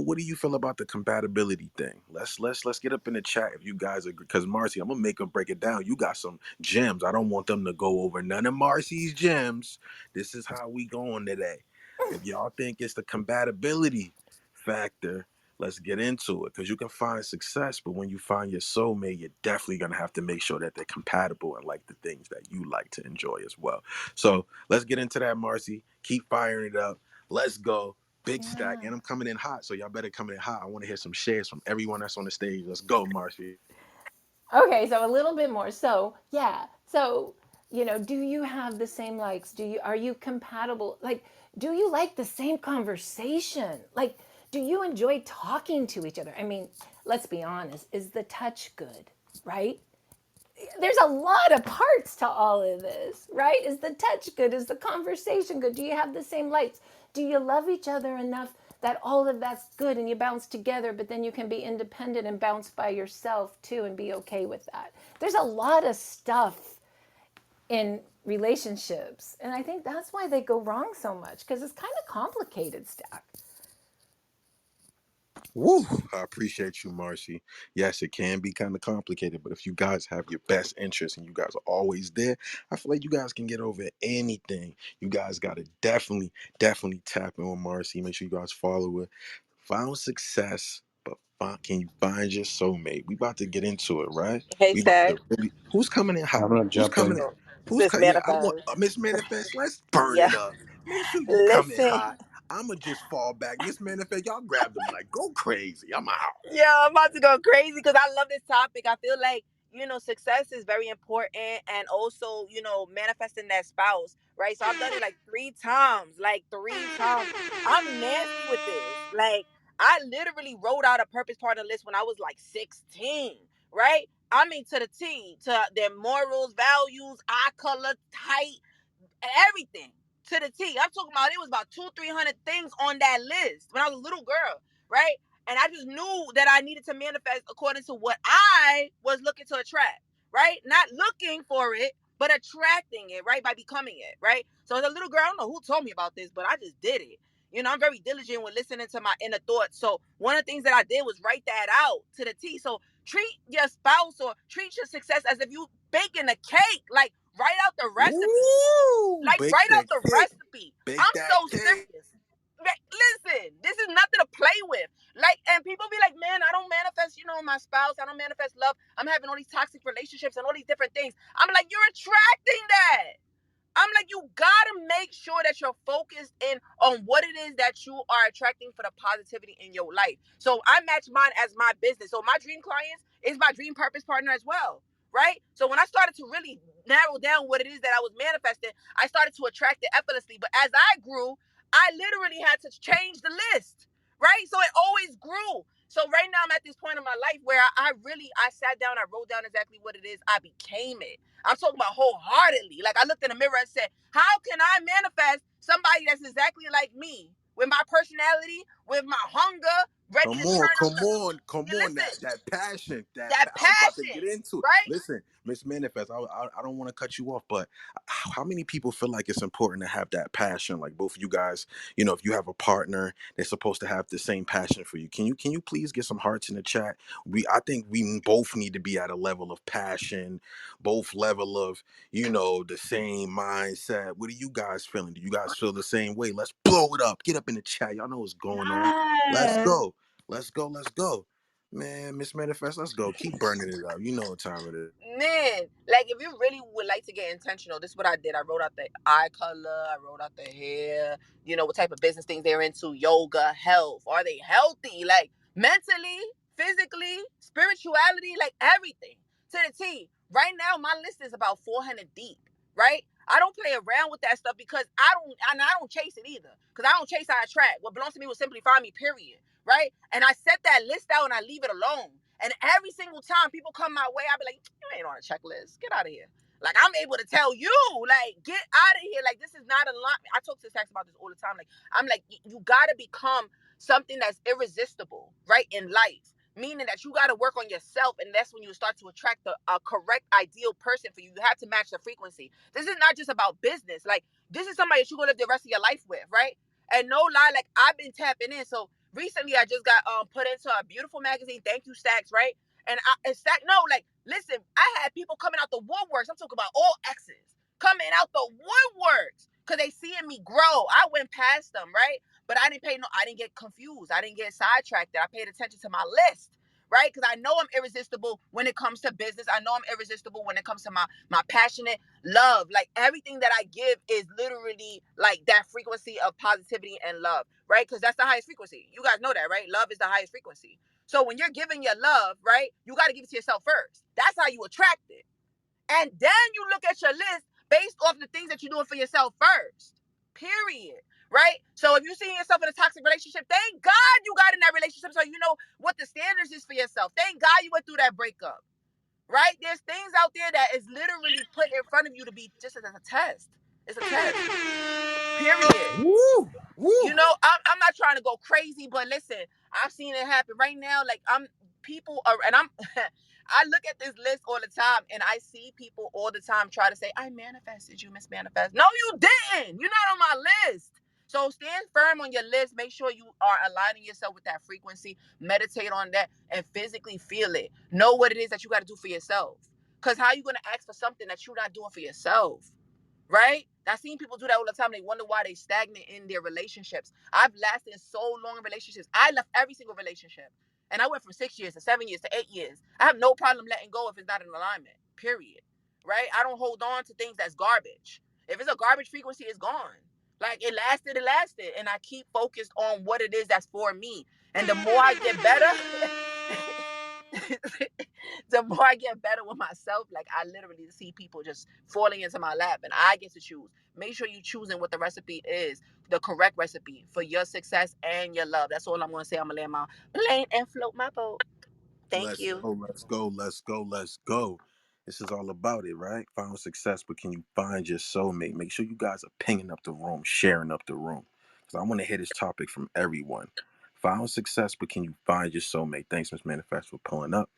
what do you feel about the compatibility thing? Let's get up in the chat if you guys agree. Because Marcy, I'm gonna make them break it down. You got some gems. I don't want them to go over none of Marcy's gems. This is how we going today. If y'all think it's the compatibility factor, let's get into it, because you can find success, but when you find your soulmate, you're definitely going to have to make sure that they're compatible and like the things that you like to enjoy as well. So let's get into that, Marcy. Keep firing it up. Let's go. Big stack. Yeah. And I'm coming in hot, so y'all better come in hot. I want to hear some shares from everyone that's on the stage. Let's go, Marcy. Okay, so a little bit more. So, yeah. So, do you have the same likes? Are you compatible? Like, do you like the same conversation? Like, do you enjoy talking to each other? I mean, let's be honest, is the touch good, right? There's a lot of parts to all of this, right? Is the touch good? Is the conversation good? Do you have the same likes? Do you love each other enough that all of that's good and you bounce together, but then you can be independent and bounce by yourself too and be okay with that? There's a lot of stuff in relationships. And I think that's why they go wrong so much because it's kind of complicated stuff. Woo! I appreciate you, Marcy. Yes, it can be kind of complicated, but if you guys have your best interests and you guys are always there, I feel like you guys can get over anything. You guys got to definitely tap in with Marcy. Make sure you guys follow her. Found success, but can you find your soulmate? We about to get into it, right? Hey, We about Tag. to really. Who's coming in hot? I'm gonna Who's jump coming in. in? So, Who's sis cut? Yeah, I want manifest. Miss Manifest. Let's burn Yeah. it up. Make sure you come in Listen. hot. I'ma just fall back. Miss Manifest, y'all grab them like go crazy. I'm out. Yeah, I'm about to go crazy because I love this topic. I feel like, success is very important, and also, manifesting that spouse, right? So I've done it like 3 times, like 3 times. I'm nasty with this. Like, I literally wrote out a purpose partner list when I was like 16, right? I mean, to the T, to their morals, values, eye color, height, everything to the T. I'm talking about, it was about 300 things on that list when I was a little girl, right? And I just knew that I needed to manifest according to what I was looking to attract, right? Not looking for it, but attracting it, right? By becoming it, right? So as a little girl, I don't know who told me about this, but I just did it. I'm very diligent with listening to my inner thoughts. So one of the things that I did was write that out to the T. So treat your spouse or treat your success as if you baking a cake. Like, write out the recipe. Ooh, Like, bake write out that the cake. recipe. Bake I'm that so cake. serious. Like, listen, this is nothing to play with. Like, and people be like, man, I don't manifest, my spouse. I don't manifest love. I'm having all these toxic relationships and all these different things. I'm like, you're attracting that. I'm like, you gotta make sure that you're focused in on what it is that you are attracting for the positivity in your life. So I match mine as my business. So my dream clients is my dream purpose partner as well. Right? So when I started to really narrow down what it is that I was manifesting, I started to attract it effortlessly. But as I grew, I literally had to change the list. Right? So it always grew. So right now I'm at this point in my life where I really I sat down, I wrote down exactly what it is, I became it. I'm talking about wholeheartedly. Like I looked in the mirror and said, how can I manifest somebody that's exactly like me? With my personality, with my hunger, ready Come to on, turn up come the on, come you on. listen, That passion, that I was about to get passion, into. right? Listen, Miss Manifest. I don't want to cut you off, but how many people feel like it's important to have that passion? Like both of you guys, if you have a partner, they're supposed to have the same passion for you. Can you please get some hearts in the chat? I think we both need to be at a level of passion, both level of the same mindset. What are you guys feeling? Do you guys feel the same way? Let's blow it up. Get up in the chat. Y'all know what's going on. Let's Yes. go. Let's go. Let's go. Man, Miss Manifest, let's go. Keep burning it up. You know what time it is. Man, like if you really would like to get intentional, this is what I did. I wrote out the eye color, I wrote out the hair, what type of business things they're into, yoga, health. Are they healthy? Like mentally, physically, spirituality, like everything. To the T. Right now, my list is about 400 deep, right? I don't play around with that stuff because I don't chase it either. Because I don't chase, I attract. What belongs to me will simply find me, period. Right? And I set that list out and I leave it alone. And every single time people come my way, I'll be like, you ain't on a checklist. Get out of here. Like, I'm able to tell you, like, get out of here. Like, this is not a lot. I talk to Sax about this all the time. Like, I'm like, you got to become something that's irresistible, right, in life. Meaning that you got to work on yourself, and that's when you start to attract a correct, ideal person for you. You have to match the frequency. This is not just about business. Like, this is somebody that you're going to live the rest of your life with, right? And no lie, like, I've been tapping in. So, recently I just got put into a beautiful magazine. Thank you, Stacks, right? And Stack, no, like, listen, I had people coming out the woodworks. I'm talking about all exes coming out the woodworks because they seeing me grow. I went past them, right? But I didn't get confused. I didn't get sidetracked. I paid attention to my list, right? Because I know I'm irresistible when it comes to business. I know I'm irresistible when it comes to my passionate love. Like everything that I give is literally like that frequency of positivity and love, right? Because that's the highest frequency. You guys know that, right? Love is the highest frequency. So when you're giving your love, right, you got to give it to yourself first. That's how you attract it. And then you look at your list based off the things that you're doing for yourself first. Period. Right? So if you're seeing yourself in a toxic relationship, thank God you got in that relationship so you know what the standards is for yourself. Thank God you went through that breakup. Right? There's things out there that is literally put in front of you to be just as a test. It's a test. Period. Woo! Woo! I'm not trying to go crazy, but listen, I've seen it happen right now. Like people are, and I'm, I look at this list all the time, and I see people all the time try to say, "I manifested you, Miss Manifest." No, you didn't. You're not on my list. So stand firm on your list. Make sure you are aligning yourself with that frequency. Meditate on that and physically feel it. Know what it is that you got to do for yourself. Cause how you gonna ask for something that you're not doing for yourself? Right? I've seen people do that all the time. They wonder why they stagnant in their relationships. I've lasted so long in relationships. I left every single relationship. And I went from 6 years to 7 years to 8 years. I have no problem letting go if it's not in alignment. Period. Right? I don't hold on to things that's garbage. If it's a garbage frequency, it's gone. Like it lasted, it lasted. And I keep focused on what it is that's for me. And the more I get better, the more I get better with myself, like I literally see people just falling into my lap and I get to choose. Make sure you choosing what the recipe is, the correct recipe for your success and your love. That's all I'm gonna say. I'm gonna land my plane and float my boat. Thank Let's you. go. Let's go. Let's go. Let's go. This is all about it, right? Found success, but can you find your soulmate? Make sure you guys are pinging up the room, sharing up the room. Because I want to hear this topic from everyone. Found success, but can you find your soulmate? Thanks, Miss Manifest, for pulling up.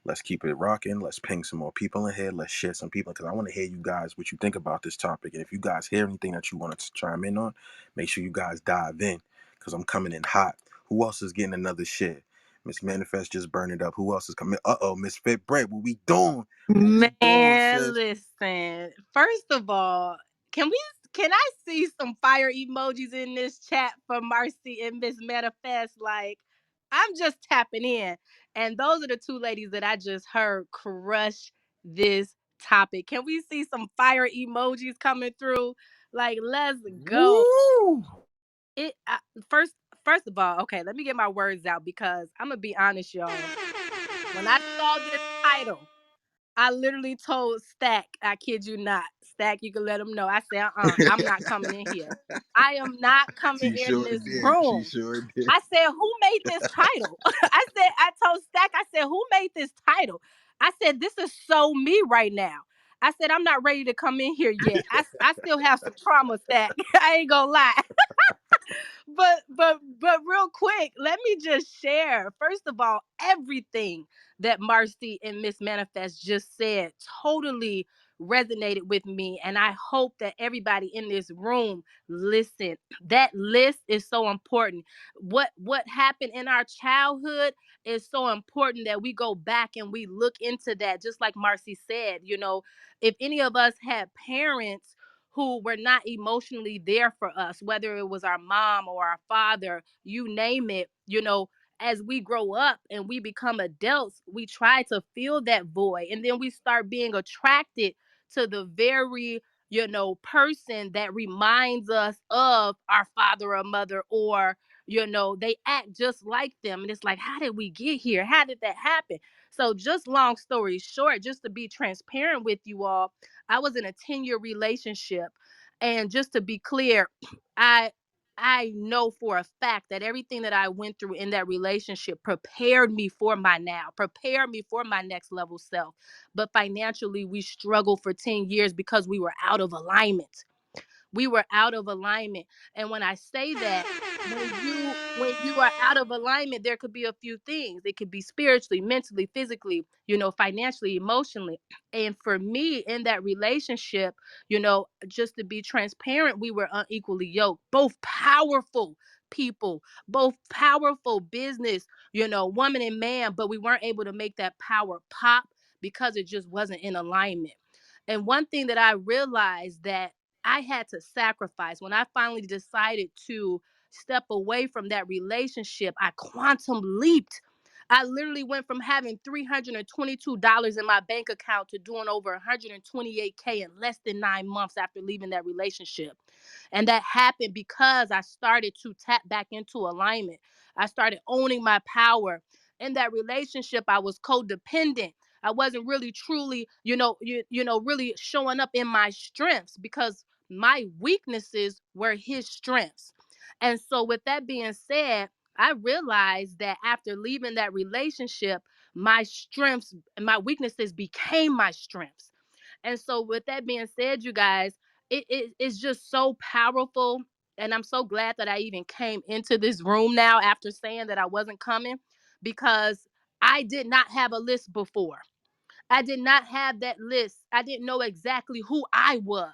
Let's keep it rocking. Let's ping some more people in here. Let's share some people because I want to hear you guys what you think about this topic. And if you guys hear anything that you want to chime in on, make sure you guys dive in because I'm coming in hot. Who else is getting another share? Miss Manifest just burned it up. Who else is coming? Miss Fit Bread. What we doing? What we doing, Man, sis? listen. First of all, can we can I see some fire emojis in this chat for Marcy and Miss Manifest? Like, I'm just tapping in. And those are the two ladies that I just heard crush this topic. Can we see some fire emojis coming through? Like, let's go. Woo! It first first of all, okay, let me get my words out because I'm gonna be honest, y'all. When I saw this title, I literally told Stack, I kid you not. Stack, you can let them know. I said, I'm not coming in here. I am not coming She in sure this did. She room. sure did. I said, who made this title? I told Stack, I said, who made this title? I said, this is so me right now. I said, I'm not ready to come in here yet. I still have some trauma, Stack. I ain't gonna lie. But real quick, let me just share. First of all, everything that Marcy and Miss Manifest just said totally resonated with me, and I hope that everybody in this room listen. That list is so important. What happened in our childhood is so important that we go back and we look into that. Just like Marcy said, if any of us had parents who were not emotionally there for us, whether it was our mom or our father, you name it, as we grow up and we become adults, we try to fill that void. And then we start being attracted to the very, person that reminds us of our father or mother, or, they act just like them. And it's like, how did we get here? How did that happen? So, just long story short, just to be transparent with you all, I was in a 10-year relationship. And just to be clear, I I know for a fact that everything that I went through in that relationship prepared me for my now, prepared me for my next level self. But financially, we struggled for 10 years because we were out of alignment. We were out of alignment. And when I say that, when you are out of alignment, there could be a few things. It could be spiritually, mentally, physically, financially, emotionally. And for me in that relationship, just to be transparent, we were unequally yoked. Both powerful people, both powerful business, woman and man, but we weren't able to make that power pop because it just wasn't in alignment. And one thing that I realized that I had to sacrifice when I finally decided to step away from that relationship, I quantum leaped. I literally went from having $322 in my bank account to doing over 128K in less than 9 months after leaving that relationship. And that happened because I started to tap back into alignment. I started owning my power. In that relationship, I was codependent. I wasn't really truly, really showing up in my strengths because my weaknesses were his strengths. And so, with that being said, I realized that after leaving that relationship, my strengths and my weaknesses became my strengths. And so, with that being said, you guys, it's just so powerful. And I'm so glad that I even came into this room now after saying that I wasn't coming, because I did not have a list before. I did not have that list. I didn't know exactly who I was.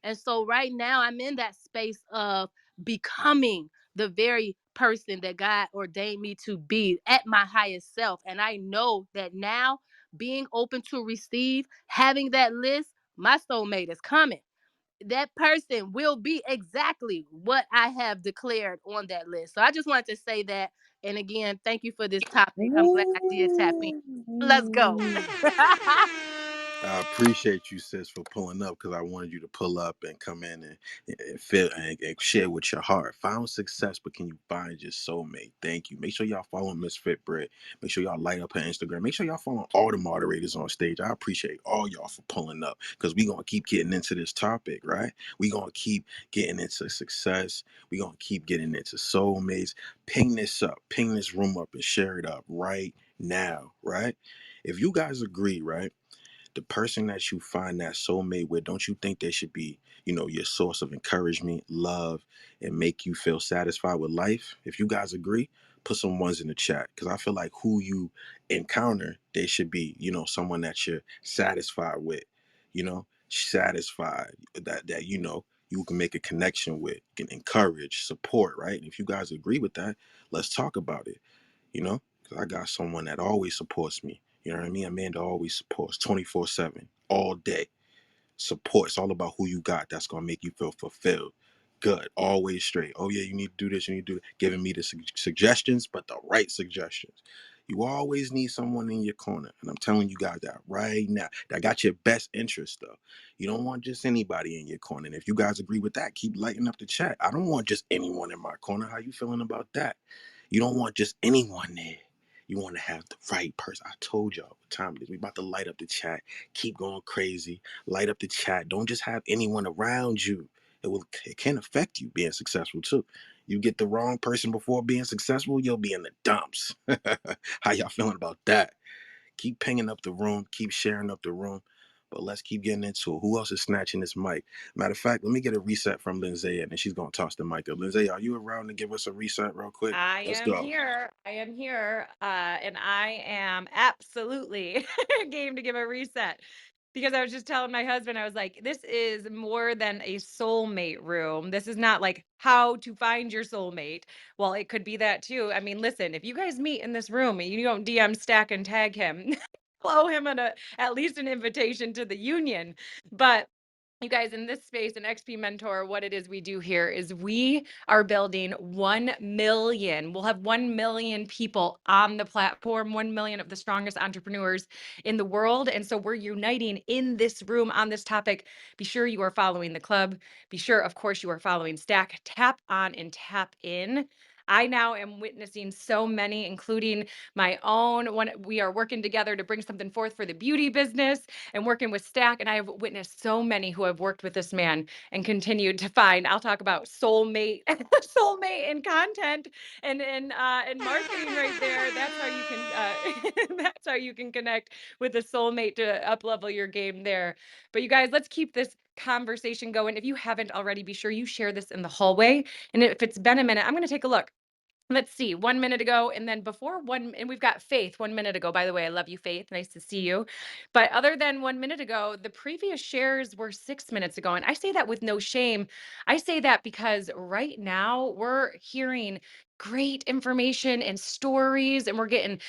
And so right now I'm in that space of becoming the very person that God ordained me to be at my highest self. And I know that now, being open to receive, having that list, my soulmate is coming. That person will be exactly what I have declared on that list. So I just wanted to say that. And again, thank you for this topic. I'm glad I did tap in. Let's go. Ooh. I appreciate you, sis, for pulling up, because I wanted you to pull up and come in and feel and share with your heart. Found success, but can you find your soulmate? Thank you. Make sure y'all follow Miss Fitbrit. Make sure y'all light up her Instagram. Make sure y'all follow all the moderators on stage. I appreciate all y'all for pulling up, because we gonna keep getting into this topic, right? We gonna keep getting into success. We gonna keep getting into soulmates. Ping this up, ping this room up, and share it up right now, right? If you guys agree, right? The person that you find that soulmate with, don't you think they should be, your source of encouragement, love, and make you feel satisfied with life? If you guys agree, put some ones in the chat, because I feel like who you encounter, they should be, someone that you're satisfied with, satisfied that you can make a connection with, can encourage, support, right? And if you guys agree with that, let's talk about it, because I got someone that always supports me. You know what I mean? Amanda always supports 24/7, all day. Support. It's all about who you got that's going to make you feel fulfilled. Good. Always straight. Oh, yeah, you need to do this. You need to do that. Giving me the suggestions, but the right suggestions. You always need someone in your corner. And I'm telling you guys that right now. That got your best interest, though. You don't want just anybody in your corner. And if you guys agree with that, keep lighting up the chat. I don't want just anyone in my corner. How you feeling about that? You don't want just anyone there. You want to have the right person. I told y'all what time it is. We about to light up the chat. Keep going crazy. Light up the chat. Don't just have anyone around you. It can affect you being successful too. You get the wrong person before being successful, you'll be in the dumps. How y'all feeling about that? Keep pinging up the room, keep sharing up the room. But let's keep getting into it. Who else is snatching this mic? Matter of fact, let me get a reset from Lindsay, and then she's gonna toss the mic up. Lindsay, are you around to give us a reset real quick? I Let's am go. here. I am here. And I am absolutely game to give a reset because I was just telling my husband, I was like, this is more than a soulmate room. This is not like how to find your soulmate. Well, it could be that too. I mean, listen, if you guys meet in this room and you don't DM Stack and tag him, blow him at least an invitation to the union. But you guys, in this space, an XP Mentor, what it is we do here is we are building 1 million. We'll have 1 million people on the platform, 1 million of the strongest entrepreneurs in the world. And so we're uniting in this room on this topic. Be sure you are following the club. Be sure, of course, you are following Stack. Tap on and tap in. I now am witnessing so many, including my own. We are working together to bring something forth for the beauty business and working with Stack. And I have witnessed so many who have worked with this man and continued to find. I'll talk about soulmate, soulmate in content and marketing right there. That's how you can that's how you can connect with a soulmate to up level your game there. But you guys, let's keep this conversation going. If you haven't already, be sure you share this in the hallway. And if it's been a minute, I'm going to take a look. Let's see, 1 minute ago, and then before one, and we've got Faith 1 minute ago. By the way, I love you, Faith. Nice to see you. But other than 1 minute ago, the previous shares were 6 minutes ago. And I say that with no shame. I say that because right now we're hearing great information and stories, and we're getting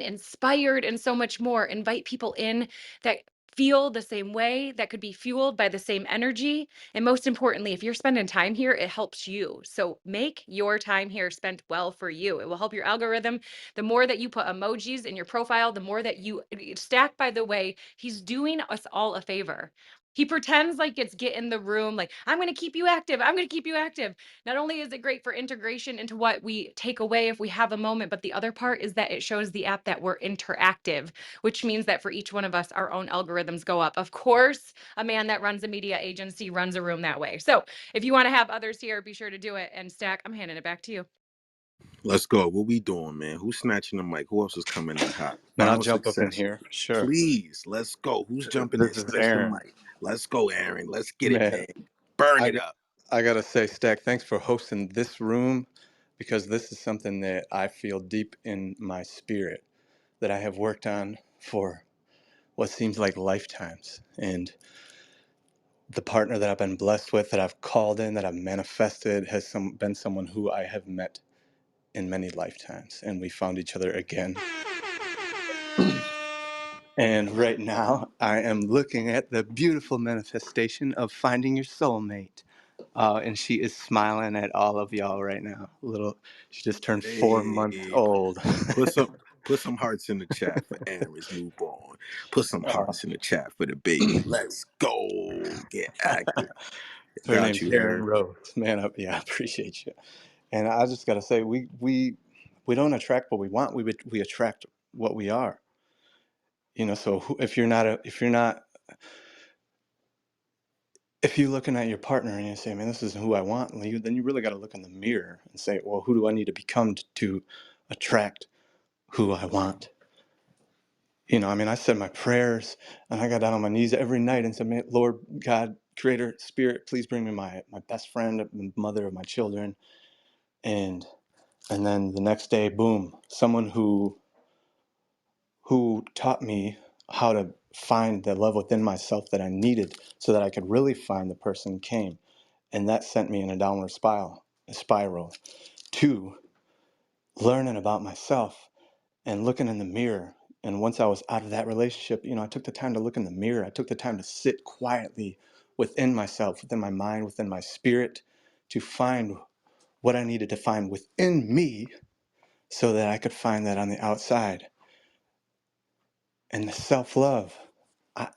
inspired and so much more. Invite people in that feel the same way, that could be fueled by the same energy. And most importantly, if you're spending time here, it helps you. So make your time here spent well for you. It will help your algorithm. The more that you put emojis in your profile, the more that you Stack, by the way, he's doing us all a favor. He pretends like it's get in the room, like, I'm going to keep you active. I'm going to keep you active. Not only is it great for integration into what we take away if we have a moment, but the other part is that it shows the app that we're interactive, which means that for each one of us, our own algorithms go up. Of course, a man that runs a media agency runs a room that way. So if you want to have others here, be sure to do it. And Stack, I'm handing it back to you. Let's go. What we doing, man? Who's snatching the mic? Who else is coming in hot? Man, I'll Found jump up in success. here for sure. Please, let's go. Who's jumping in? This is Snatch the Aaron. mic. Let's go, Aaron. Let's get it, Man, man. Burn I, it g- up. I gotta say, Stack, thanks for hosting this room because this is something that I feel deep in my spirit that I have worked on for what seems like lifetimes. And the partner that I've been blessed with, that I've called in, that I've manifested, has been someone who I have met in many lifetimes. And we found each other again. And right now, I am looking at the beautiful manifestation of finding your soulmate. And she is smiling at all of y'all right now. She just turned 4 months Hey, old. put some put some hearts in the chat for Aaron's newborn. Put some uh, hearts in the chat for the baby. Let's go. Get active. her Got name's you, Erin Aaron. Rose. Man, I appreciate you. And I just gotta say, we don't attract what we want. We attract what we are. So if you're looking at your partner and you say, man, this isn't who I want, then you really got to look in the mirror and say, well, who do I need to become to attract who I want? I said my prayers and I got down on my knees every night and said, man, Lord God, Creator, Spirit, please bring me my best friend, the mother of my children. And then the next day, boom, someone who taught me how to find the love within myself that I needed so that I could really find the person came. And that sent me in a downward spiral to learning about myself and looking in the mirror. And once I was out of that relationship, I took the time to look in the mirror. I took the time to sit quietly within myself, within my mind, within my spirit, to find what I needed to find within me so that I could find that on the outside. And the self-love,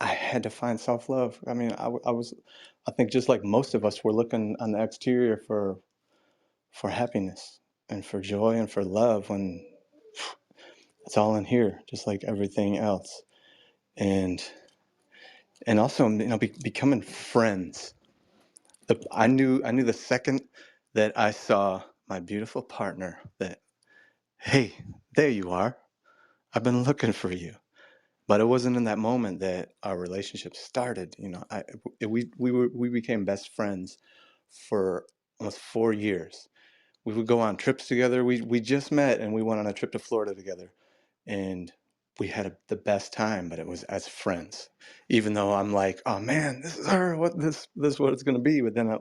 I had to find self-love. I think just like most of us, we're looking on the exterior for happiness and for joy and for love, when It's all in here, just like everything else. And also, becoming friends. I knew the second that I saw my beautiful partner that, hey, there you are. I've been looking for you. But it wasn't in that moment that our relationship started. We became best friends for almost 4 years. We would go on trips together. We just met and we went on a trip to Florida together, and we had the best time. But it was as friends. Even though I'm like, oh man, this is her. This is what it's gonna be. But then,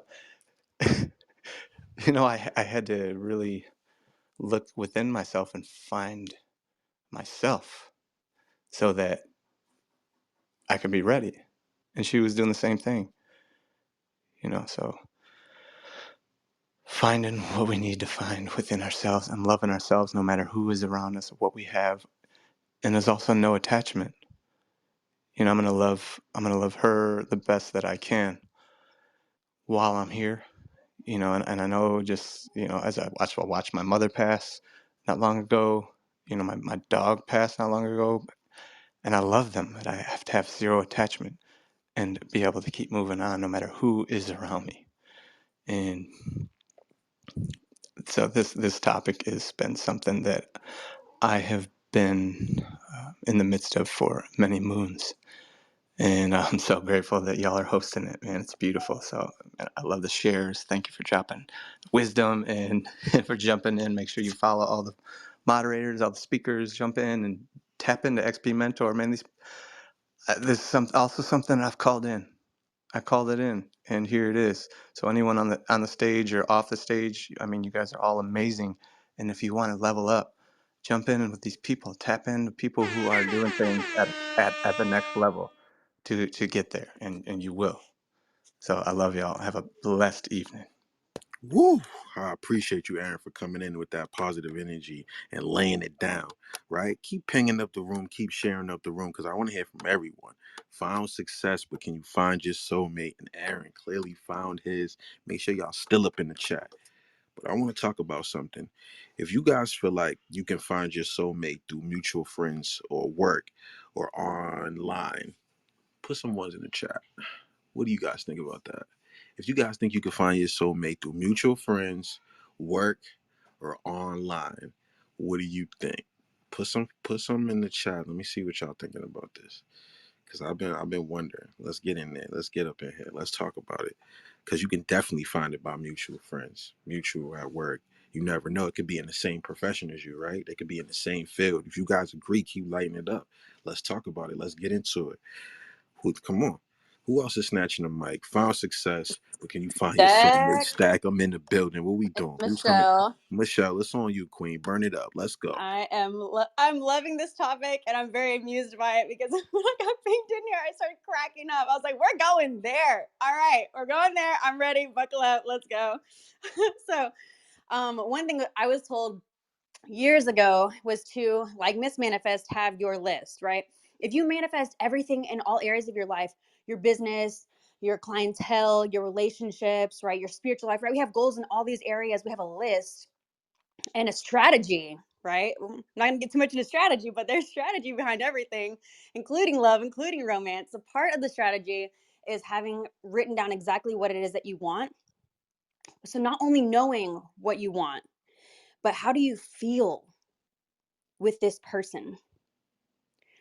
I had to really look within myself and find myself so that I could be ready. And she was doing the same thing. So finding what we need to find within ourselves and loving ourselves no matter who is around us or what we have. And there's also no attachment. I'm gonna love her the best that I can while I'm here. And I know, just, as I watched my mother pass not long ago, my dog passed not long ago, and I love them, but I have to have zero attachment and be able to keep moving on no matter who is around me. And so this topic has been something that I have been in the midst of for many moons. And I'm so grateful that y'all are hosting it, man. It's beautiful. So, man, I love the shares. Thank you for dropping wisdom and, and for jumping in. Make sure you follow all the moderators, all the speakers. Jump in and tap into XP Mentor. Man, this is also something I've called in. I called it in, and here it is. So anyone on the stage or off the stage, I mean, you guys are all amazing. And if you want to level up, jump in with these people. Tap into people who are doing things at the next level to get there, and you will. So I love y'all. Have a blessed evening. Woo! I appreciate you, Aaron, for coming in with that positive energy and laying it down, right? Keep pinging up the room, keep sharing up the room, because I want to hear from everyone. Found success, but can you find your soulmate? And Aaron clearly found his. Make sure y'all still up in the chat. But I want to talk about something. If you guys feel like you can find your soulmate through mutual friends or work or online, put some ones in the chat. What do you guys think about that? If you guys think you can find your soulmate through mutual friends, work, or online, what do you think? Put some in the chat. Let me see what y'all thinking about this. Cause I've been wondering. Let's get in there. Let's get up in here. Let's talk about it. Cause you can definitely find it by mutual friends, mutual at work. You never know. It could be in the same profession as you, right? They could be in the same field. If you guys agree, keep lighting it up. Let's talk about it. Let's get into it. Come on. Who else is snatching the mic? Found success, but can you find your soulmate? Jack, Stack them in the building. What we it's doing? Who's coming? Michelle. Michelle, it's on you, Queen. Burn it up. Let's go. I'm loving this topic and I'm very amused by it because when I got pinged in here, I started cracking up. I was like, we're going there. All right, we're going there. I'm ready. Buckle up. Let's go. So, one thing that I was told years ago was to, like Miss Manifest, have your list, right? If you manifest everything in all areas of your life, your business, your clientele, your relationships, right? Your spiritual life, right? We have goals in all these areas. We have a list and a strategy, right? I'm not gonna get too much into strategy, but there's strategy behind everything, including love, including romance. A part of the strategy is having written down exactly what it is that you want. So not only knowing what you want, but how do you feel with this person,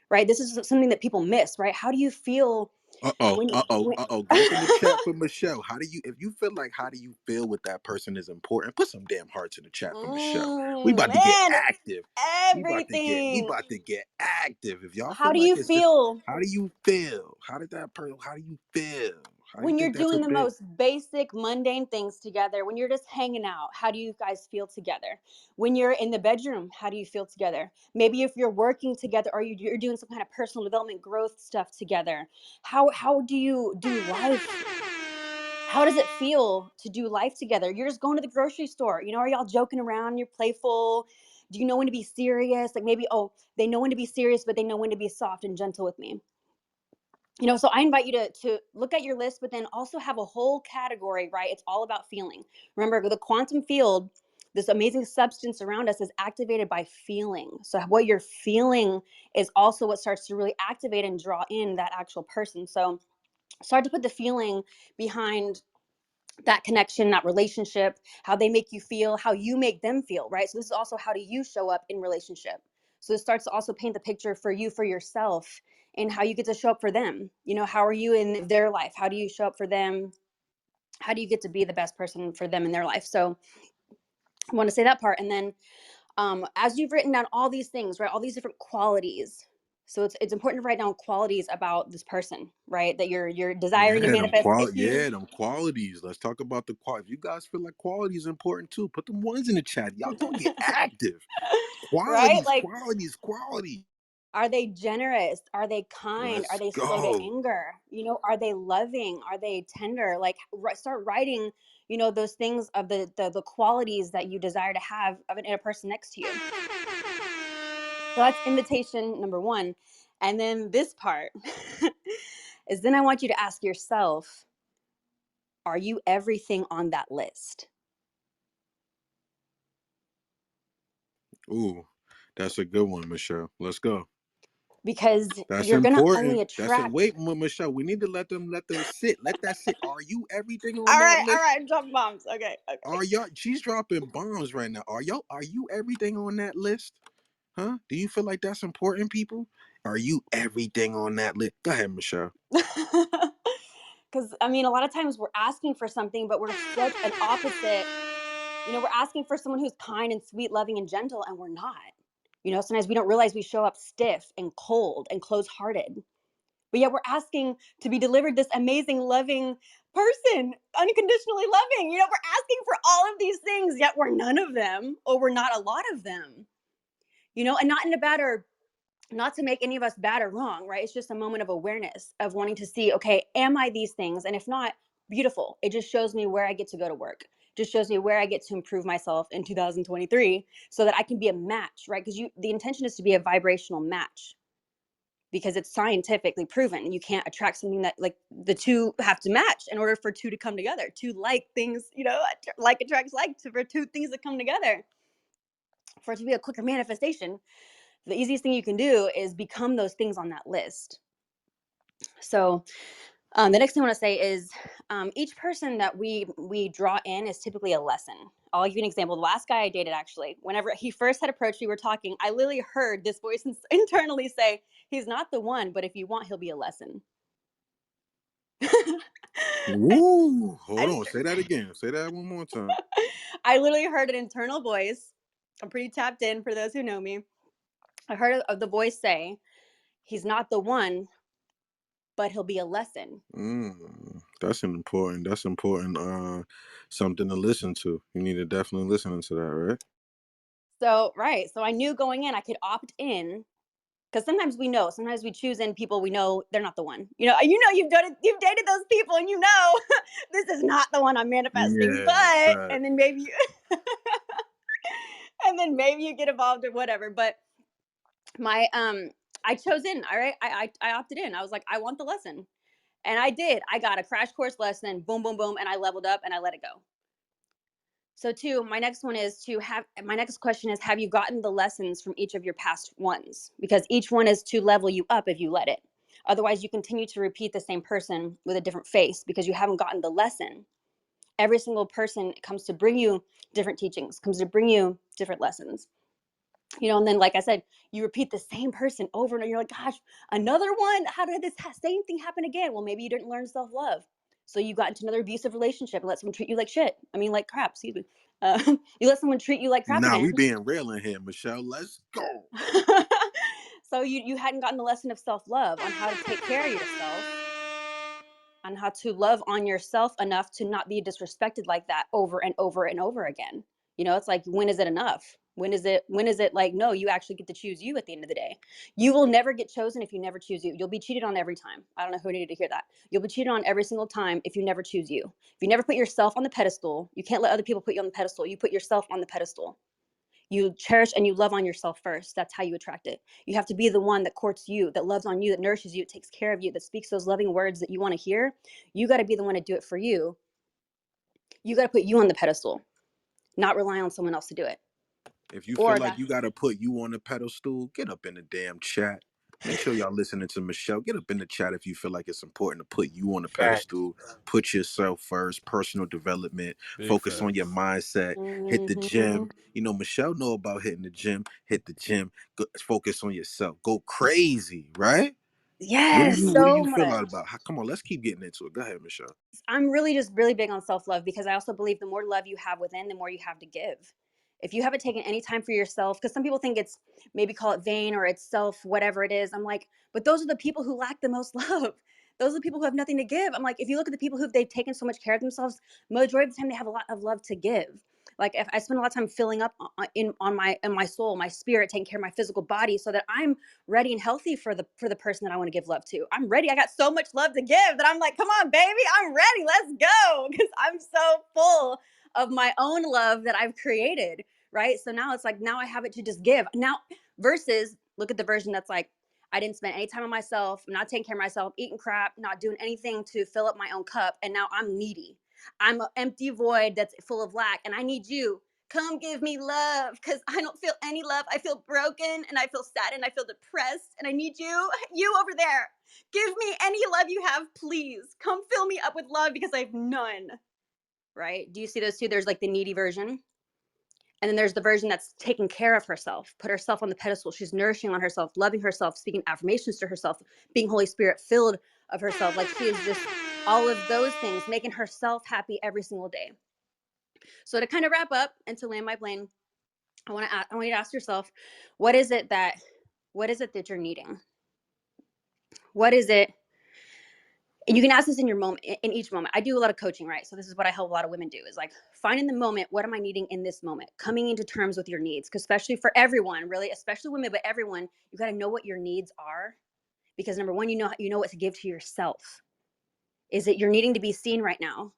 right? This is something that people miss, right? How do you feel when Get up in the chat for Michelle. If you feel like, how do you feel with that person is important? Put some damn hearts in the chat for Michelle. We about to get man, active. We everything. about to get active. If y'all How feel do like you it's just, feel how do you feel? How do you feel? How do you when you're think that's a doing the big? most basic mundane things together? When you're just hanging out, how do you guys feel together? When you're in the bedroom, how do you feel together? Maybe if you're working together or you're doing some kind of personal development growth stuff together, how do you do life? How does it feel to do life together? You're just going to the grocery store, are y'all joking around? You're playful. Do you know when to be serious? Like maybe, oh, they know when to be serious, but they know when to be soft and gentle with me. So I invite you to look at your list, but then also have a whole category, right? It's all about feeling. Remember, the quantum field, this amazing substance around us is activated by feeling. So what you're feeling is also what starts to really activate and draw in that actual person. So start to put the feeling behind that connection, that relationship, how they make you feel, how you make them feel, right? So this is also how do you show up in relationship. So it starts to also paint the picture for you, for yourself, and how you get to show up for them. You know, how are you in their life? How do you show up for them? How do you get to be the best person for them in their life? So I want to say that part. And then as you've written down all these things, right, all these different qualities. So it's important to write down qualities about this person, right, that you're desiring to Yeah, them manifest. If you yeah, them qualities. Let's talk about the quality. If you guys feel like quality is important too, put them ones in the chat. Y'all gonna get active. right, Qualities, like, qualities, quality. are they generous? Are they kind? Are Let's they slow to go. anger? You know, are they loving? Are they tender? Like, start writing, you know, those things of the qualities that you desire to have of in a person next to you. So that's invitation number one. And then this part is then I want you to ask yourself, are you everything on that list? Ooh, that's a good one, Michelle. Let's go. Because That's you're going to only important. That's it. attract. Wait, Michelle. We need to let them sit. Let that sit. Are you everything on All that right, all list? right, drop bombs. Okay, okay. Are y'all? She's dropping bombs right now. Are y'all? Are you everything on that list? Huh? Do you feel like that's important, people? Are you everything on that list? Go ahead, Michelle. Because, I mean, a lot of times we're asking for something, but we're such an opposite. You know, we're asking for someone who's kind and sweet, loving and gentle, and we're not. You know, sometimes we don't realize we show up stiff and cold and close hearted. But yet we're asking to be delivered this amazing, loving person, unconditionally loving. You know, we're asking for all of these things, yet we're none of them, or we're not a lot of them. You know, and not in a bad or not to make any of us bad or wrong, right? It's just a moment of awareness of wanting to see, okay, am I these things? And if not, beautiful. It just shows me where I get to go to work. It just shows me where I get to improve myself in 2023 so that I can be a match, right? Because the intention is to be a vibrational match because it's scientifically proven. You can't attract something that like the two have to match in order for two to come together. Two like things, you know, like attracts like for two things to come together. For it to be a quicker manifestation, the easiest thing you can do is become those things on that list. So the next thing I want to say is each person that we draw in is typically a lesson. I'll give you an example. The last guy I dated, actually, whenever he first had approached me, we were talking, I literally heard this voice internally say, he's not the one, but if you want, he'll be a lesson. Woo! Hold I, on. Say that again. Say that one more time. I literally heard an internal voice. I'm pretty tapped in for those who know me. I heard the voice say, he's not the one, but he'll be a lesson. That's an important. That's important. Something to listen to. You need to definitely listen to that, right? So, right. So I knew going in, I could opt in because sometimes we know, sometimes we choose in people we know they're not the one. You've done it, you've dated those people, and you know this is not the one I'm manifesting. Yeah. But Fact. and then maybe you, and then maybe you get involved or whatever. But my I chose in. All right, I opted in. I was like, I want the lesson, and I did. I got a crash course lesson. Boom, boom, boom, and I leveled up and I let it go. So two, my next question is, have you gotten the lessons from each of your past ones? Because each one is to level you up if you let it. Otherwise, you continue to repeat the same person with a different face because you haven't gotten the lesson. Every single person comes to bring you different teachings, comes to bring you different lessons. You know, and then like I said, you repeat the same person over and over. You're like, gosh, another one? How did this same thing happen again? Well, maybe you didn't learn self-love. So you got into another abusive relationship and let someone treat you like shit. I mean, like crap, excuse me. You let someone treat you like crap Nah, we again. being real in here, Michelle. Let's go. So you hadn't gotten the lesson of self-love on how to take care of yourself, on how to love on yourself enough to not be disrespected like that over and over and over again. You know, it's like, when is it enough? When is it like, no, you actually get to choose you at the end of the day. You will never get chosen if you never choose you. You'll be cheated on every time. I don't know who needed to hear that. You'll be cheated on every single time if you never choose you. If you never put yourself on the pedestal, you can't let other people put you on the pedestal. You put yourself on the pedestal. You cherish and you love on yourself first. That's how you attract it. You have to be the one that courts you, that loves on you, that nourishes you, that takes care of you, that speaks those loving words that you want to hear. You got to be the one to do it for you. You got to put you on the pedestal. not rely on someone else to do it. If you feel Or like that you gotta put you on a pedestal, get up in the damn chat. Make sure y'all listening to Michelle. Get up in the chat if you feel like it's important to put you on a Facts. pedestal. Put yourself first. Personal development. Big Focus on your facts. mindset. Hit the hmm gym. You know, Michelle know about hitting the gym. Hit the gym. Go, focus on yourself. Go crazy, right? yes, What do so you feel much. out about? Come on, let's keep getting into it. Go ahead, Michelle. I'm really just really big on self love because I also believe the more love you have within, the more you have to give. If you haven't taken any time for yourself, because some people think it's maybe call it vain or it's self, whatever it is. I'm like, but those are the people who lack the most love. Those are the people who have nothing to give. I'm like, if you look at the people who they've taken so much care of themselves, majority of the time they have a lot of love to give. Like if I spend a lot of time filling up in my soul, my spirit, taking care of my physical body, so that I'm ready and healthy for the person that I want to give love to. I'm ready. I got so much love to give that I'm like, come on, baby, I'm ready. Let's go. Because I'm so full of my own love that I've created. Right. So now it's like, now I have it to just give. Now, versus look at the version that's like, I didn't spend any time on myself. I'm not taking care of myself, eating crap, not doing anything to fill up my own cup. And now I'm needy. I'm an empty void that's full of lack. And I need you. Come give me love because I don't feel any love. I feel broken and I feel sad and I feel depressed and I need you over there. Give me any love you have, please. Come fill me up with love because I have none. Right? Do you see those two? There's like the needy version. And then there's the version that's taking care of herself, put herself on the pedestal. She's nourishing on herself, loving herself, speaking affirmations to herself, being Holy Spirit filled of herself. Like she is just all of those things, making herself happy every single day. So to kind of wrap up and to land my plane, I want you to ask yourself, what is it that you're needing? What is it? And you can ask this in your moment, in each moment. I do a lot of coaching, right? So this is what I help a lot of women do is like find in the moment, what am I needing in this moment? Coming into terms with your needs, because especially for everyone, really, especially women, but everyone, you got to know what your needs are. Because number one, you know what to give to yourself. Is it you're needing to be seen right now?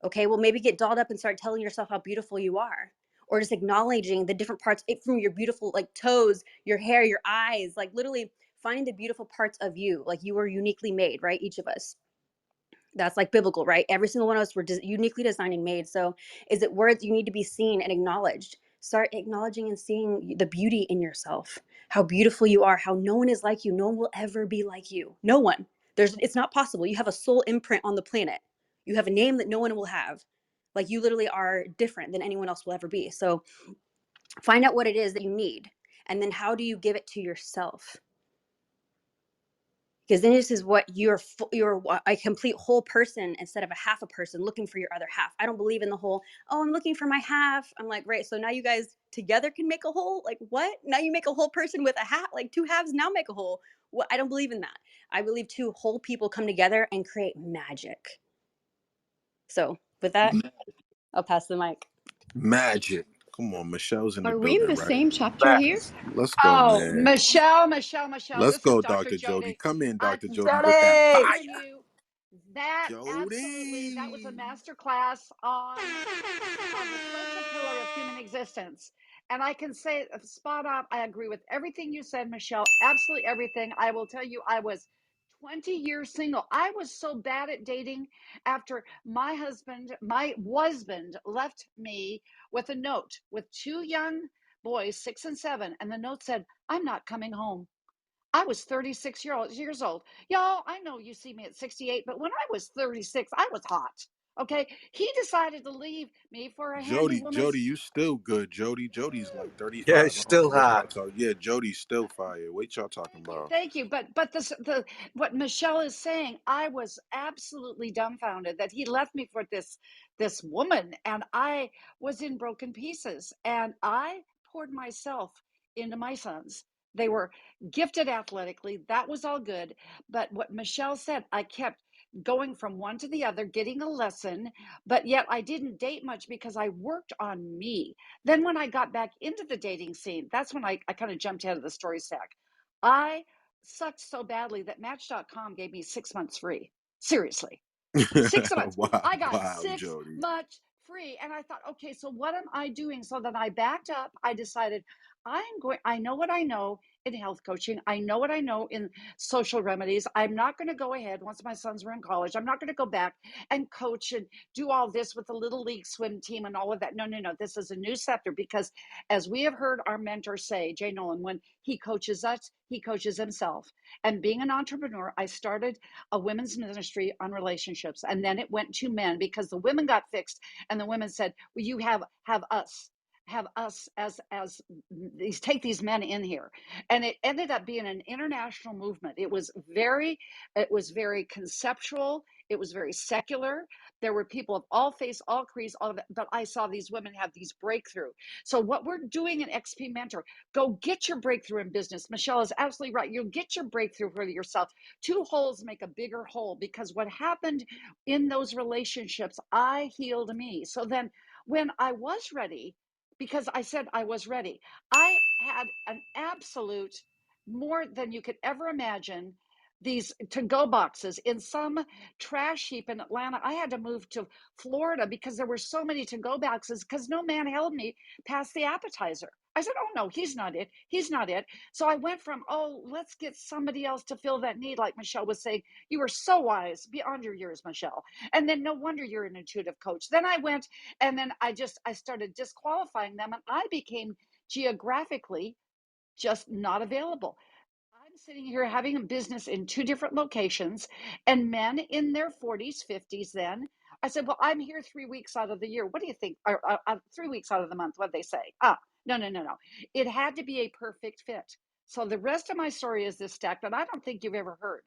Okay, well, maybe get dolled up and start telling yourself how beautiful you are. Or just acknowledging the different parts from your beautiful, like toes, your hair, your eyes, like literally finding the beautiful parts of you. Like you were uniquely made, right? Each of us. That's like biblical, right? Every single one of us were uniquely designed and made. So is it words you need to be seen and acknowledged? Start acknowledging and seeing the beauty in yourself, how beautiful you are, how no one is like you. No one will ever be like you. No one. It's not possible. You have a soul imprint on the planet. You have a name that no one will have. Like you literally are different than anyone else will ever be. So find out what it is that you need. And then how do you give it to yourself? Because then this is what you're a complete whole person instead of a half a person looking for your other half. I don't believe in the whole, oh, I'm looking for my half. I'm like, great, so now you guys together can make a whole? Like what? Now you make a whole person with a half, like two halves now make a whole. What? I don't believe in that. I believe two whole people come together and create magic. So with that, I'll pass the mic. Magic. Come on, Michelle's in the Are we in building, the right? same chapter here? Facts. Let's go, Oh, man. Michelle, Let's this is go, Dr. Dr. Jody. Jody. Come in, I'm Dr. Jody, with that Jody. telling fire. you that absolutely, that was a Jody. master class on the social pillar of human existence. And I can say spot on. I agree with everything you said, Michelle. Absolutely everything. I will tell you, I was 20 years single. I was so bad at dating after my husband left me with a note with two young boys, 6 and 7. And the note said, I'm not coming home. I was 36 years old. Y'all, I know you see me at 68, but when I was 36, I was hot. Okay. He decided to leave me for a handy woman's. Jody, you still good. Jody's like Yeah, 35. it's I don't know still what y'all hot. talking. Yeah, Jody's still fire. What y'all talking Thank you, about? thank you. But the what Michelle is saying, I was absolutely dumbfounded that he left me for this woman, and I was in broken pieces, and I poured myself into my sons. They were gifted athletically. That was all good. But what Michelle said, I kept going from one to the other, getting a lesson, but yet I didn't date much because I worked on me. Then when I got back into the dating scene, that's when I kind of jumped out of the story stack. I sucked so badly that Match.com gave me 6 months free. Seriously, 6 months. Wow, I got wow, six Jody. months free. And I thought, okay, so what am I doing? So then I backed up. I decided I know what I know in health coaching. I know what I know in social remedies. I'm not going to go ahead once my sons were in college. I'm not going to go back and coach and do all this with the little league swim team and all of that. No, no, no. This is a new sector because as we have heard our mentor say, Jay Nolan, when he coaches us, he coaches himself. And being an entrepreneur, I started a women's ministry on relationships. And then it went to men because the women got fixed and the women said, well, you have us as these take these men in here, and it ended up being an international movement. It was very conceptual, it was very secular. There were people of all faiths, all creeds, all of it, but I saw these women have these breakthrough. So what we're doing in XP Mentor, go get your breakthrough in business. Michelle is absolutely right. You'll get your breakthrough for yourself. Two holes make a bigger hole, because what happened in those relationships, I healed me. So then when I was ready, because I said I was ready. I had an absolute, more than you could ever imagine, these to go boxes in some trash heap in Atlanta. I had to move to Florida because there were so many to go boxes because no man held me past the appetizer. I said, oh no, he's not it. He's not it. So I went from, oh, let's get somebody else to fill that need. Like Michelle was saying, you were so wise beyond your years, Michelle. And then no wonder you're an intuitive coach. Then I went and then I started disqualifying them, and I became geographically just not available. I'm sitting here having a business in two different locations, and men in their 40s, 50s. Then I said, well, I'm here 3 weeks out of the year. What do you think? Or 3 weeks out of the month? What'd they say? No, no, no, no. It had to be a perfect fit. So the rest of my story is this, stack that I don't think you've ever heard.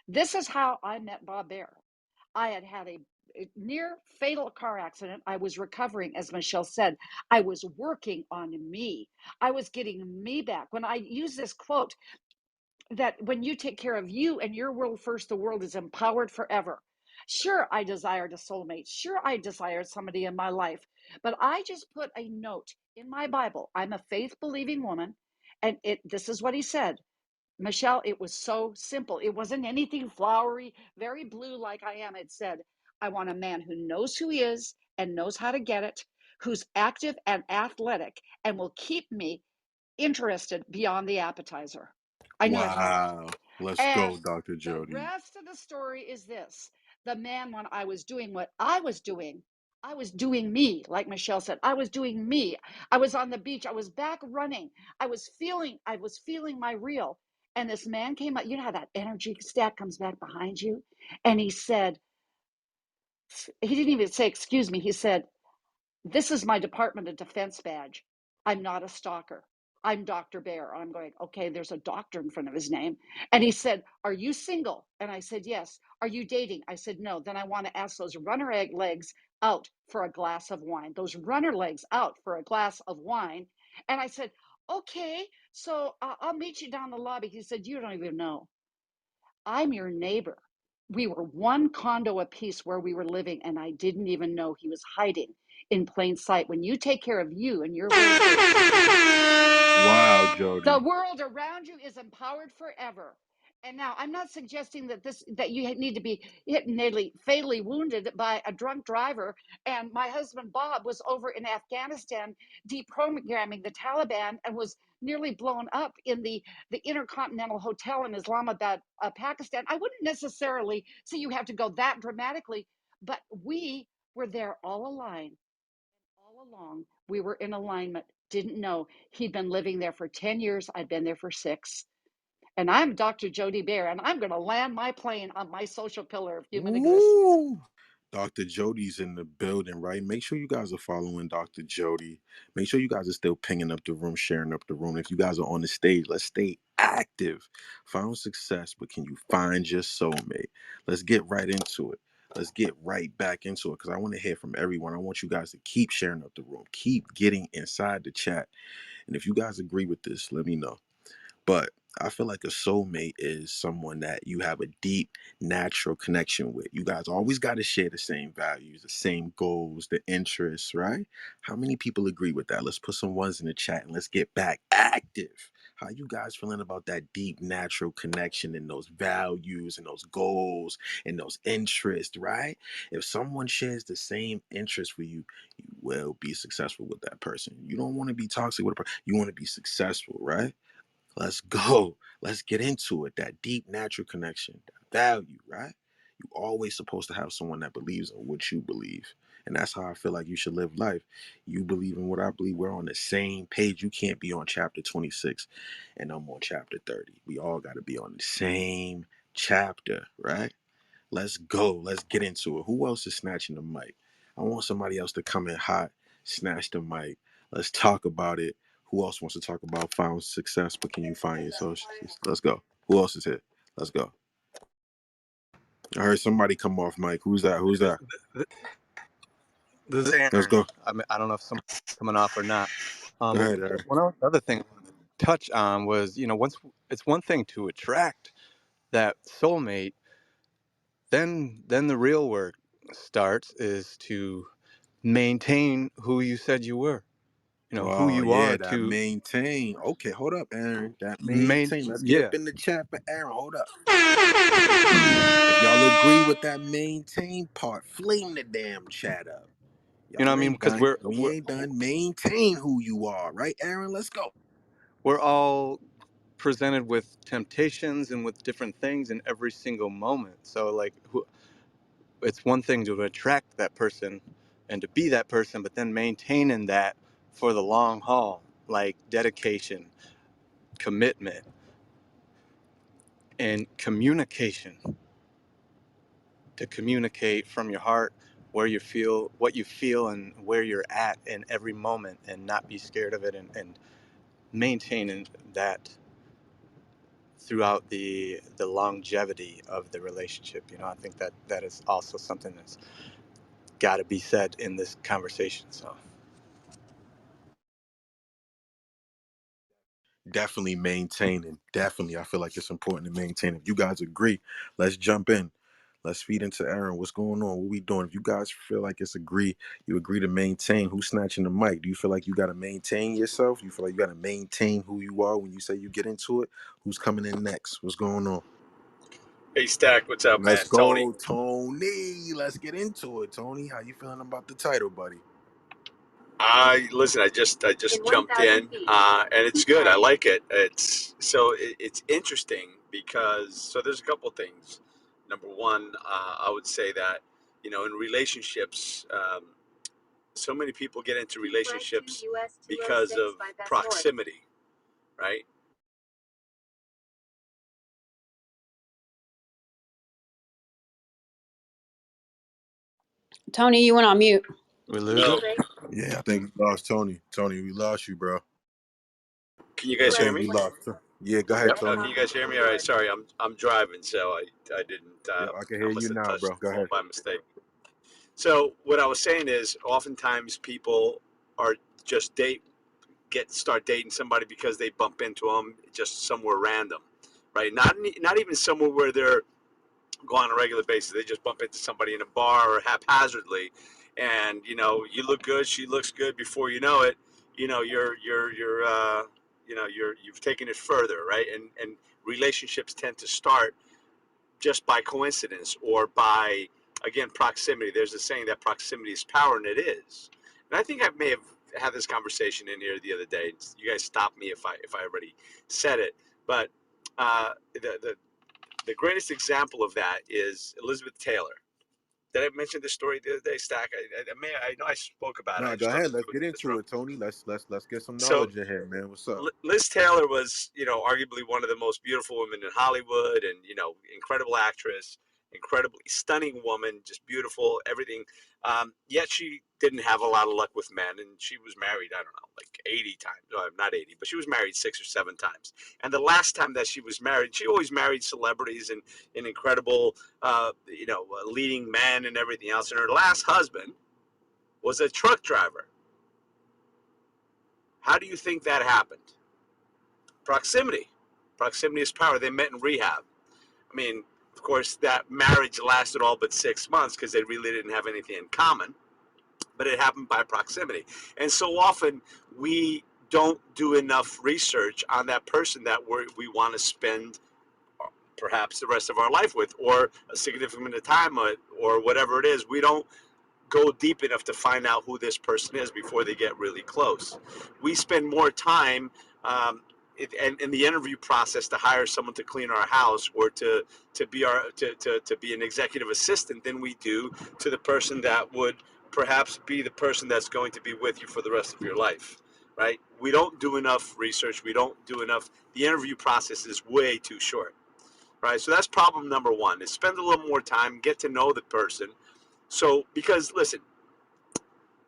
This is how I met Bob Bear. I had had a near fatal car accident. I was recovering, as Michelle said. I was working on me. I was getting me back. When I use this quote, that when you take care of you and your world first, the world is empowered forever. Sure, I desired a soulmate. Sure, I desired somebody in my life. But I just put a note in my Bible. I'm a faith believing woman. And this is what he said. Michelle, it was so simple. It wasn't anything flowery, very blue like I am. It said, I want a man who knows who he is and knows how to get it, who's active and athletic, and will keep me interested beyond the appetizer. I knew I'd had it. Wow. Let's And go, Dr. the Jody. rest of the story is this: the man, when I was doing what I was doing, I was doing me, like Michelle said. I was doing me. I was on the beach. I was back running. I was feeling my real. And this man came up. You know how that energy stack comes back behind you? And he said, he didn't even say, excuse me. He said, this is my Department of Defense badge. I'm not a stalker. I'm Dr. Bear. I'm going, okay, there's a doctor in front of his name. And he said, are you single? And I said, yes. Are you dating? I said, no. Then I want to ask those runner egg legs out for a glass of wine. Those runner legs out for a glass of wine. And I said, okay, so I'll meet you down the lobby. He said, you don't even know. I'm your neighbor. We were one condo apiece where we were living, and I didn't even know he was hiding in plain sight. When you take care of you and your world first, Wow, the Jody. world around you is empowered forever. And now I'm not suggesting that you need to be hit nearly fatally wounded by a drunk driver. And my husband Bob was over in Afghanistan deprogramming the Taliban and was nearly blown up in the Intercontinental Hotel in Islamabad, Pakistan. I wouldn't necessarily say you have to go that dramatically, but we were there all aligned. All along, we were in alignment. Didn't know he'd been living there for 10 years. I'd been there for 6. And I'm Dr. Jody Bear, and I'm going to land my plane on my social pillar of human existence. Woo! Dr. Jody's in the building, right? Make sure you guys are following Dr. Jody. Make sure you guys are still pinging up the room, sharing up the room. If you guys are on the stage, let's stay active. Found success, but can you find your soulmate? Let's get right into it. Let's get right back into it because I want to hear from everyone. I want you guys to keep sharing up the room, keep getting inside the chat. And if you guys agree with this, let me know. But I feel like a soulmate is someone that you have a deep, natural connection with. You guys always got to share the same values, the same goals, the interests, right? How many people agree with that? Let's put some ones in the chat and let's get back active. How you guys feeling about that deep, natural connection and those values and those goals and those interests, right? If someone shares the same interest with you, you will be successful with that person. You don't want to be toxic with a person. You want to be successful, right? Let's go. Let's get into it. That deep natural connection, that value, right? You always supposed to have someone that believes in what you believe. And that's how I feel like you should live life. You believe in what I believe. We're on the same page. You can't be on chapter 26 and I'm on chapter 30. We all got to be on the same chapter, right? Let's go. Let's get into it. Who else is snatching the mic? I want somebody else to come in hot, snatch the mic. Let's talk about it. Who else wants to talk about found success? But can you find your social? Let's go. Who else is here? Let's go. I heard somebody come off mic. Who's that? Who's that? This is Let's Aaron. go. I don't know if someone's coming off or not. Go But ahead, Eric. one other thing I wanted to touch on was, once it's one thing to attract that soulmate, then the real work starts is to maintain who you said you were. Who Oh you yeah, are that to maintain. Okay, hold up, Aaron. That main. maintain. Let's get up Yeah, in the chat for Aaron. Hold up. If y'all agree with that maintain part, flame the damn chat up. you know what Y'all I mean? ain't Because done. We ain't done. Maintain who you are, right, Aaron? Let's go. we're all presented with temptations and with different things in every single moment. So like, it's one thing to attract that person and to be that person, but then maintaining that for the long haul, like dedication, commitment, and communication. To communicate from your heart where you feel, what you feel, and where you're at in every moment, and not be scared of it, and maintaining that throughout the longevity of the relationship. I think that is also something that's got to be said in this conversation. So Definitely maintaining. Definitely, I feel like it's important to maintain. If you guys agree, let's jump in. Let's feed into Aaron. What's going on? What we doing? If you guys feel like it's agree, you agree to maintain. Who's snatching the mic? Do you feel like you got to maintain yourself? Do you feel like you got to maintain who you are when you say you get into it? Who's coming in next? What's going on? Hey Stack, what's up, Let's man? Tony. go, Tony. Let's get into it, Tony. How you feeling about the title, buddy? I listen. I just jumped in, and it's good. I like it. It's interesting because there's a couple things. Number one, I would say that in relationships, so many people get into relationships because of proximity, right? Tony, you went on mute. we lose No, it. Yeah, I think we lost Tony. Tony, we lost you, bro. can you I guys hear think me? we lost. Yeah, go ahead, Yep. Tony. Can you guys hear me? All right. Sorry, I'm driving, so I didn't. Yep, I can I hear you must have now, touched bro. the Go phone ahead. by mistake. So what I was saying is, oftentimes people are just start dating somebody because they bump into them just somewhere random, right? Not even somewhere where they're going on a regular basis. They just bump into somebody in a bar or haphazardly, and you look good, she looks good. Before you know it, you've taken it further, right? And relationships tend to start just by coincidence or by, again, proximity. There's a saying that proximity is power, and it is. And I think I may have had this conversation in here the other day. You guys stop me if I already said it, but the greatest example of that is Elizabeth Taylor. Did I mention this story the other day, Stack? I know I spoke about it. No, I go just don't know ahead. if Let's you were get in this room. into it, Tony. Let's get some So knowledge in here, man. What's up? Liz Taylor was, arguably one of the most beautiful women in Hollywood, and incredible actress, incredibly stunning woman, just beautiful, everything. Yet she didn't have a lot of luck with men, and she was married, I don't know, like 80 times. Well, not 80, but she was married 6 or 7 times. And the last time that she was married, she always married celebrities and incredible, leading men and everything else. And her last husband was a truck driver. How do you think that happened? Proximity. Proximity is power. They met in rehab. I mean, of course, that marriage lasted all but 6 months because they really didn't have anything in common, but it happened by proximity. And so often we don't do enough research on that person that we want to spend perhaps the rest of our life with, or a significant amount of time with, or whatever it is. We don't go deep enough to find out who this person is before they get really close. We spend more time in the interview process to hire someone to clean our house or to be an executive assistant than we do to the person that would perhaps be the person that's going to be with you for the rest of your life. Right? We don't do enough research. We don't do enough. The interview process is way too short. Right? So that's problem number one: is spend a little more time, get to know the person. So, because listen,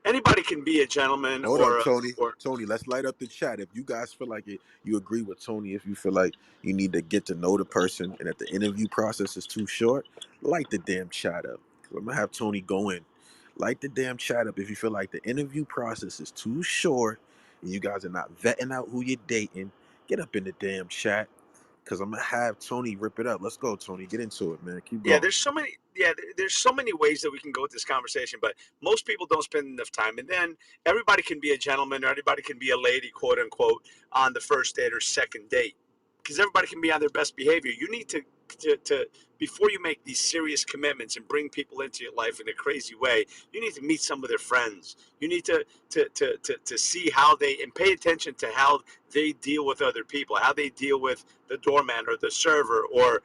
anybody can be a gentleman Hold up, or Tony. or Tony, let's light up the chat. If you guys feel like it, you agree with Tony. If you feel like you need to get to know the person and that the interview process is too short, light the damn chat up. 'Cause I'm gonna have Tony go in. Light the damn chat up if you feel like the interview process is too short and you guys are not vetting out who you're dating. Get up in the damn chat because I'm gonna have Tony rip it up. Let's go, Tony. Get into it, man. Keep yeah, going. there's so many ways that we can go with this conversation, but most people don't spend enough time. And then everybody can be a gentleman or everybody can be a lady, quote unquote, on the first date or second date, because everybody can be on their best behavior. You need to before you make these serious commitments and bring people into your life in a crazy way, you need to meet some of their friends. You need to see how they and pay attention to how they deal with other people, how they deal with the doorman or the server or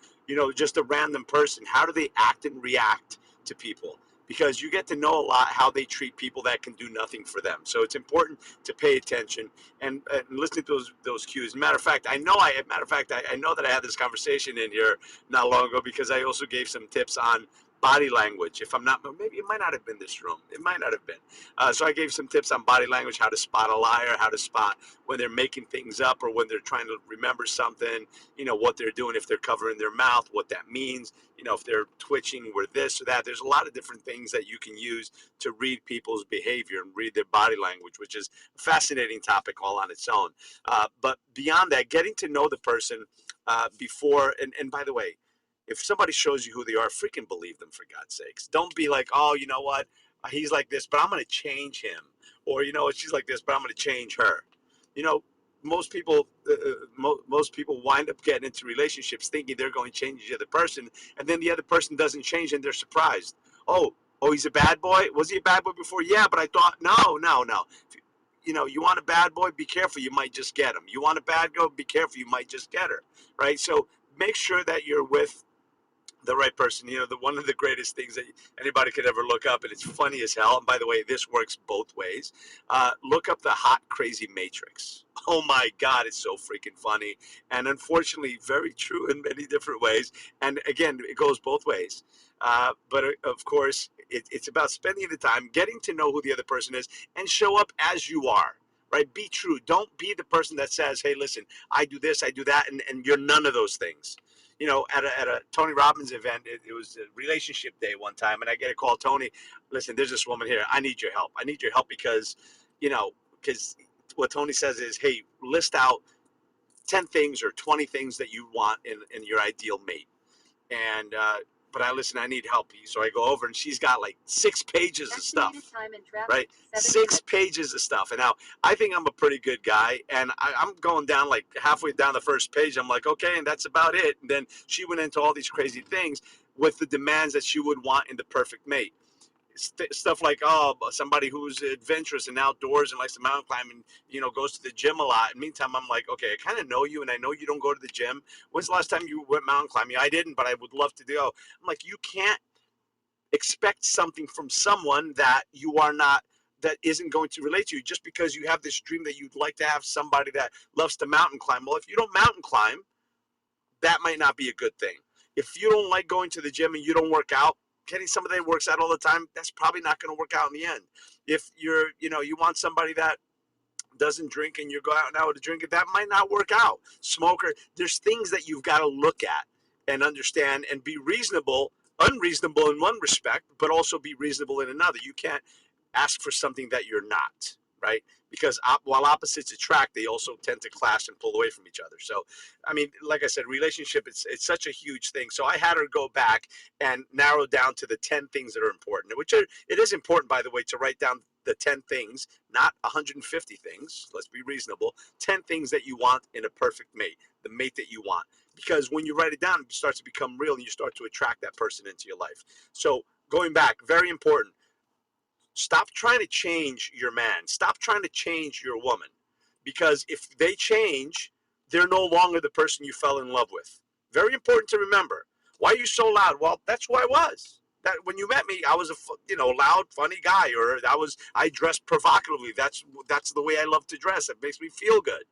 just a random person. How do they act and react to people? Because you get to know a lot how they treat people that can do nothing for them. So it's important to pay attention and listen to those cues. Matter of fact, I know that I had this conversation in here not long ago because I also gave some tips on body language. If I'm not, maybe it might not have been this room. It might not have been. So I gave some tips on body language, how to spot a liar, how to spot when they're making things up or when they're trying to remember something, what they're doing, if they're covering their mouth, what that means, if they're twitching or this or that. There's a lot of different things that you can use to read people's behavior and read their body language, which is a fascinating topic all on its own. But beyond that, getting to know the person before, and by the way, if somebody shows you who they are, freaking believe them, for God's sakes. Don't be like, oh, you know what? He's like this, but I'm going to change him. Or, she's like this, but I'm going to change her. You know, most people most people wind up getting into relationships thinking they're going to change the other person, and then the other person doesn't change and they're surprised. Oh, he's a bad boy. Was he a bad boy before? Yeah, but I thought no. You want a bad boy, be careful, you might just get him. You want a bad girl, be careful, you might just get her. Right? So make sure that you're with the right person. One of the greatest things that anybody could ever look up, and it's funny as hell. And by the way, this works both ways. Look up the hot crazy matrix. Oh my God, it's so freaking funny, and unfortunately, very true in many different ways. And again, it goes both ways. But of course, it's about spending the time, getting to know who the other person is, and show up as you are. Right? Be true. Don't be the person that says, "Hey, listen, I do this, I do that," and you're none of those things. At a Tony Robbins event, it was a relationship day one time, and I get a call, Tony, listen, there's this woman here. I need your help. I need your help because what Tony says is, hey, list out 10 things or 20 things that you want in your ideal mate. And, but I need help. So I go over and she's got like 6 pages of stuff, right? 6 pages of stuff. And now I think I'm a pretty good guy. And I'm going down like halfway down the first page. I'm like, okay, and that's about it. And then she went into all these crazy things with the demands that she would want in the perfect mate. Stuff like, somebody who's adventurous and outdoors and likes to mountain climb and goes to the gym a lot. And meantime, I'm like, okay, I kind of know you, and I know you don't go to the gym. When's the last time you went mountain climbing? I didn't, but I would love to go. I'm like, you can't expect something from someone that you are not, that isn't going to relate to you, just because you have this dream that you'd like to have somebody that loves to mountain climb. Well, if you don't mountain climb, that might not be a good thing. If you don't like going to the gym and you don't work out, getting somebody that works out all the time, that's probably not going to work out in the end. If you want somebody that doesn't drink and you go out now to drink it, that might not work out. Smoker, there's things that you've got to look at and understand and be unreasonable in one respect, but also be reasonable in another. You can't ask for something that you're not, right? Because while opposites attract, they also tend to clash and pull away from each other. So, I mean, like I said, relationship, it's such a huge thing. So I had her go back and narrow down to the 10 things that are important, which it is important, by the way, to write down the 10 things, not 150 things. Let's be reasonable. 10 things that you want in a perfect mate, the mate that you want. Because when you write it down, it starts to become real and you start to attract that person into your life. So going back, very important. Stop trying to change your man. Stop trying to change your woman. Because if they change, they're no longer the person you fell in love with. Very important to remember. Why are you so loud? Well, that's who I was. That when you met me, I was a loud, funny guy, or I dressed provocatively. That's the way I love to dress. It makes me feel good.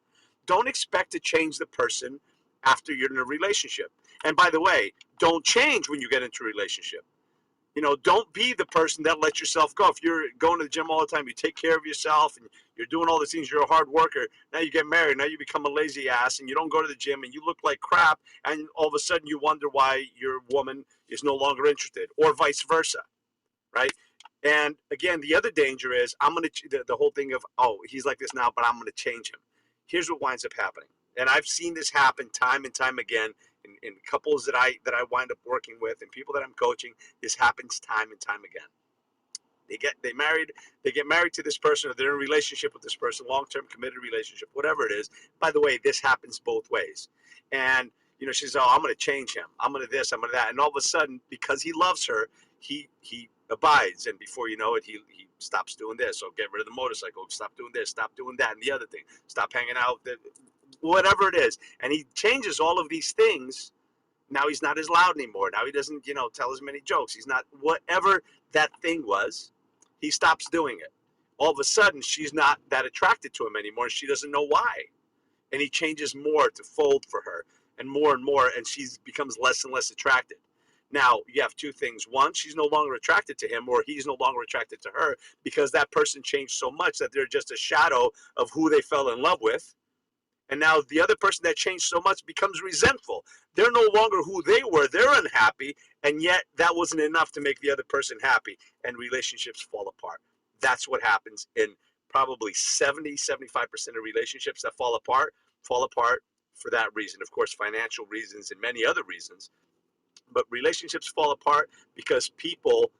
Don't expect to change the person after you're in a relationship. And by the way, don't change when you get into a relationship. Don't be the person that lets yourself go. If you're going to the gym all the time, you take care of yourself and you're doing all these things, you're a hard worker. Now you get married, now you become a lazy ass and you don't go to the gym and you look like crap. And all of a sudden you wonder why your woman is no longer interested, or vice versa, right? And again, the other danger is the whole thing of, oh, he's like this now, but I'm going to change him. Here's what winds up happening. And I've seen this happen time and time again in couples that I wind up working with and people that I'm coaching. This happens time and time again. They get married to this person, or they're in a relationship with this person, long-term committed relationship, whatever it is. By the way, this happens both ways. And she says, oh, I'm going to change him. I'm going to this, I'm going to that. And all of a sudden, because he loves her, he abides. And before you know it, he stops doing this. So get rid of the motorcycle, stop doing this, stop doing that, and the other thing, stop hanging out, whatever it is. And he changes all of these things. Now he's not as loud anymore. Now he doesn't, tell as many jokes. He's not, whatever that thing was, he stops doing it. All of a sudden, she's not that attracted to him anymore. She doesn't know why. And he changes more to fold for her and more, and she becomes less and less attracted. Now, you have two things. One, she's no longer attracted to him, or he's no longer attracted to her, because that person changed so much that they're just a shadow of who they fell in love with. And now the other person that changed so much becomes resentful. They're no longer who they were. They're unhappy. And yet that wasn't enough to make the other person happy. And relationships fall apart. That's what happens in probably 70-75% of relationships that fall apart for that reason. Of course, financial reasons and many other reasons. But relationships fall apart because people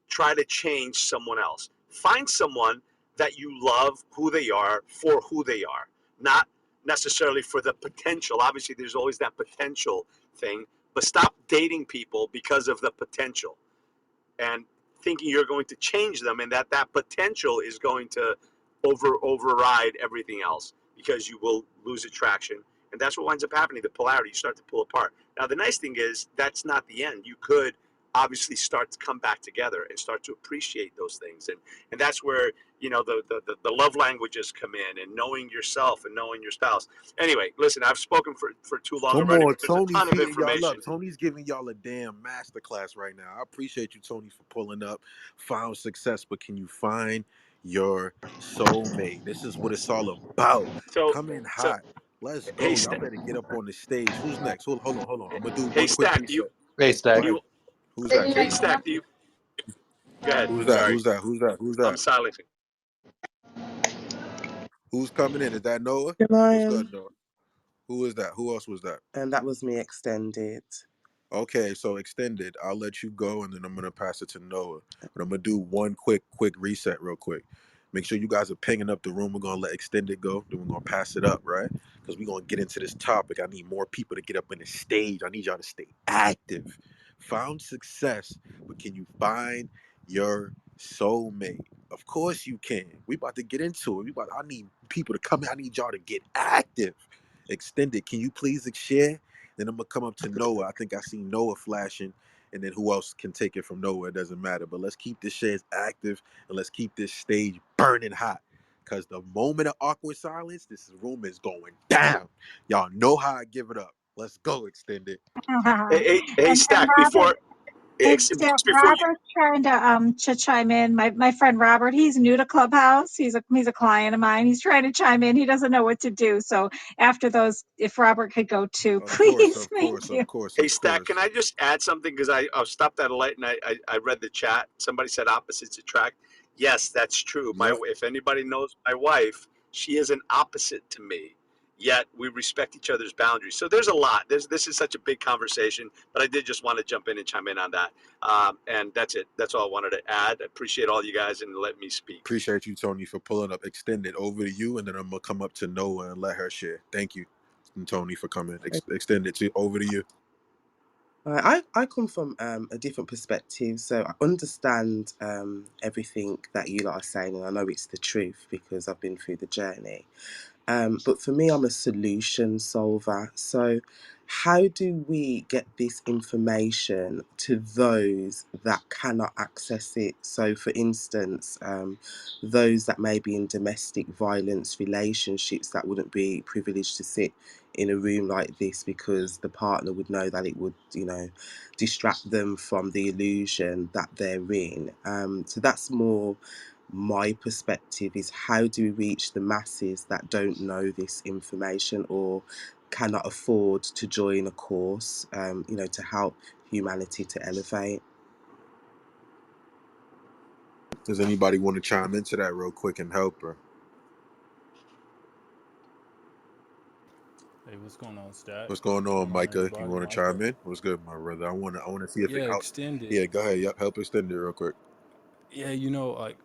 try to change someone else. Find someone that you love who they are for who they are, not necessarily for the potential. Obviously, there's always that potential thing, but stop dating people because of the potential and thinking you're going to change them and that potential is going to override everything else, because you will lose attraction. And that's what winds up happening. The polarity, you start to pull apart. Now, the nice thing is that's not the end. You could obviously start to come back together and start to appreciate those things. And that's where, the love languages come in, and knowing yourself and knowing your spouse. Anyway, listen, I've spoken for too long Come already, on, but there's a Tony's ton of heating y'all information. up. Tony's giving y'all a damn masterclass right now. I appreciate you, Tony, for pulling up. Found success, but can you find your soulmate? This is what it's all about. So, Come in so hot. Let's hey, go. Y'all better get up on the stage. Who's next? Hold on. I'm gonna do hey, one quick Stack, reset. Hey, Go Stack. do ahead. you, Who's that? hey, Stack, do you, go ahead. Who's that? Sorry, Who's that? Who's that? Who's I'm that? silencing. Who's coming in? Is that Noah? What's good, Lion, Noah? Who is that? Who else was that? and that was me extended. Okay, so extended. I'll let you go, and then I'm gonna pass it to Noah. But I'm gonna do one quick reset, real quick. Make sure you guys are pinging up the room. We're gonna let extended go. Then we're gonna pass it up, right? Because we're gonna get into this topic. I need more people to get up on the stage. I need y'all to stay active. Found success, but can you find your soulmate? Of course you can. We about to get into it. I need people to come in. I need y'all to get active. Extended. Can you please share? Then I'm gonna come up to Noah. I think I see Noah flashing, and then who else can take it from Noah? It doesn't matter. But let's keep this shares active and let's keep this stage burning hot. Cause the moment of awkward silence, this room is going down. Y'all know how I give it up. Let's go, extended. Hey, And Stack. Robert, Just before you, Robert's trying to chime in. My friend Robert, he's new to Clubhouse. He's a client of mine. He's trying to chime in. He doesn't know what to do. So after those, if Robert could go too, Of course, please. of Thank course, you. of course, hey, of Stack, can course. I just add something? Because I stopped at a light and I read the chat. Somebody said opposites attract. Yes, that's true. Yep. If anybody knows my wife, she is an opposite to me. Yet we respect each other's boundaries. So there's a lot. This is such a big conversation, but I did just want to jump in and chime in on that. And that's it. That's all I wanted to add. I appreciate all you guys and let me speak. Appreciate you, Tony, for pulling up. Extend it over to you, and then I'm gonna come up to Noah and let her share. Thank you, and Tony, for coming. Extend it to over to you. I come from a different perspective, so I understand everything that you lot are saying, and I know it's the truth because I've been through the journey. But for me, I'm a solution solver. So, how do we get this information to those that cannot access it? So, for instance, those that may be in domestic violence relationships that wouldn't be privileged to sit in a room like this because the partner would know that it would, distract them from the illusion that they're in. So, that's more my perspective is how do we reach the masses that don't know this information or cannot afford to join a course, to help humanity to elevate. Does anybody want to chime into that real quick and help her? Hey, what's going on, Stat? What's going What's on, going on, Micah? You everybody? want to Micah? chime in? What's good, my brother? I want to see if it Yeah, out. extended. Yeah, go ahead. Yep, help extend it real quick. Yeah, like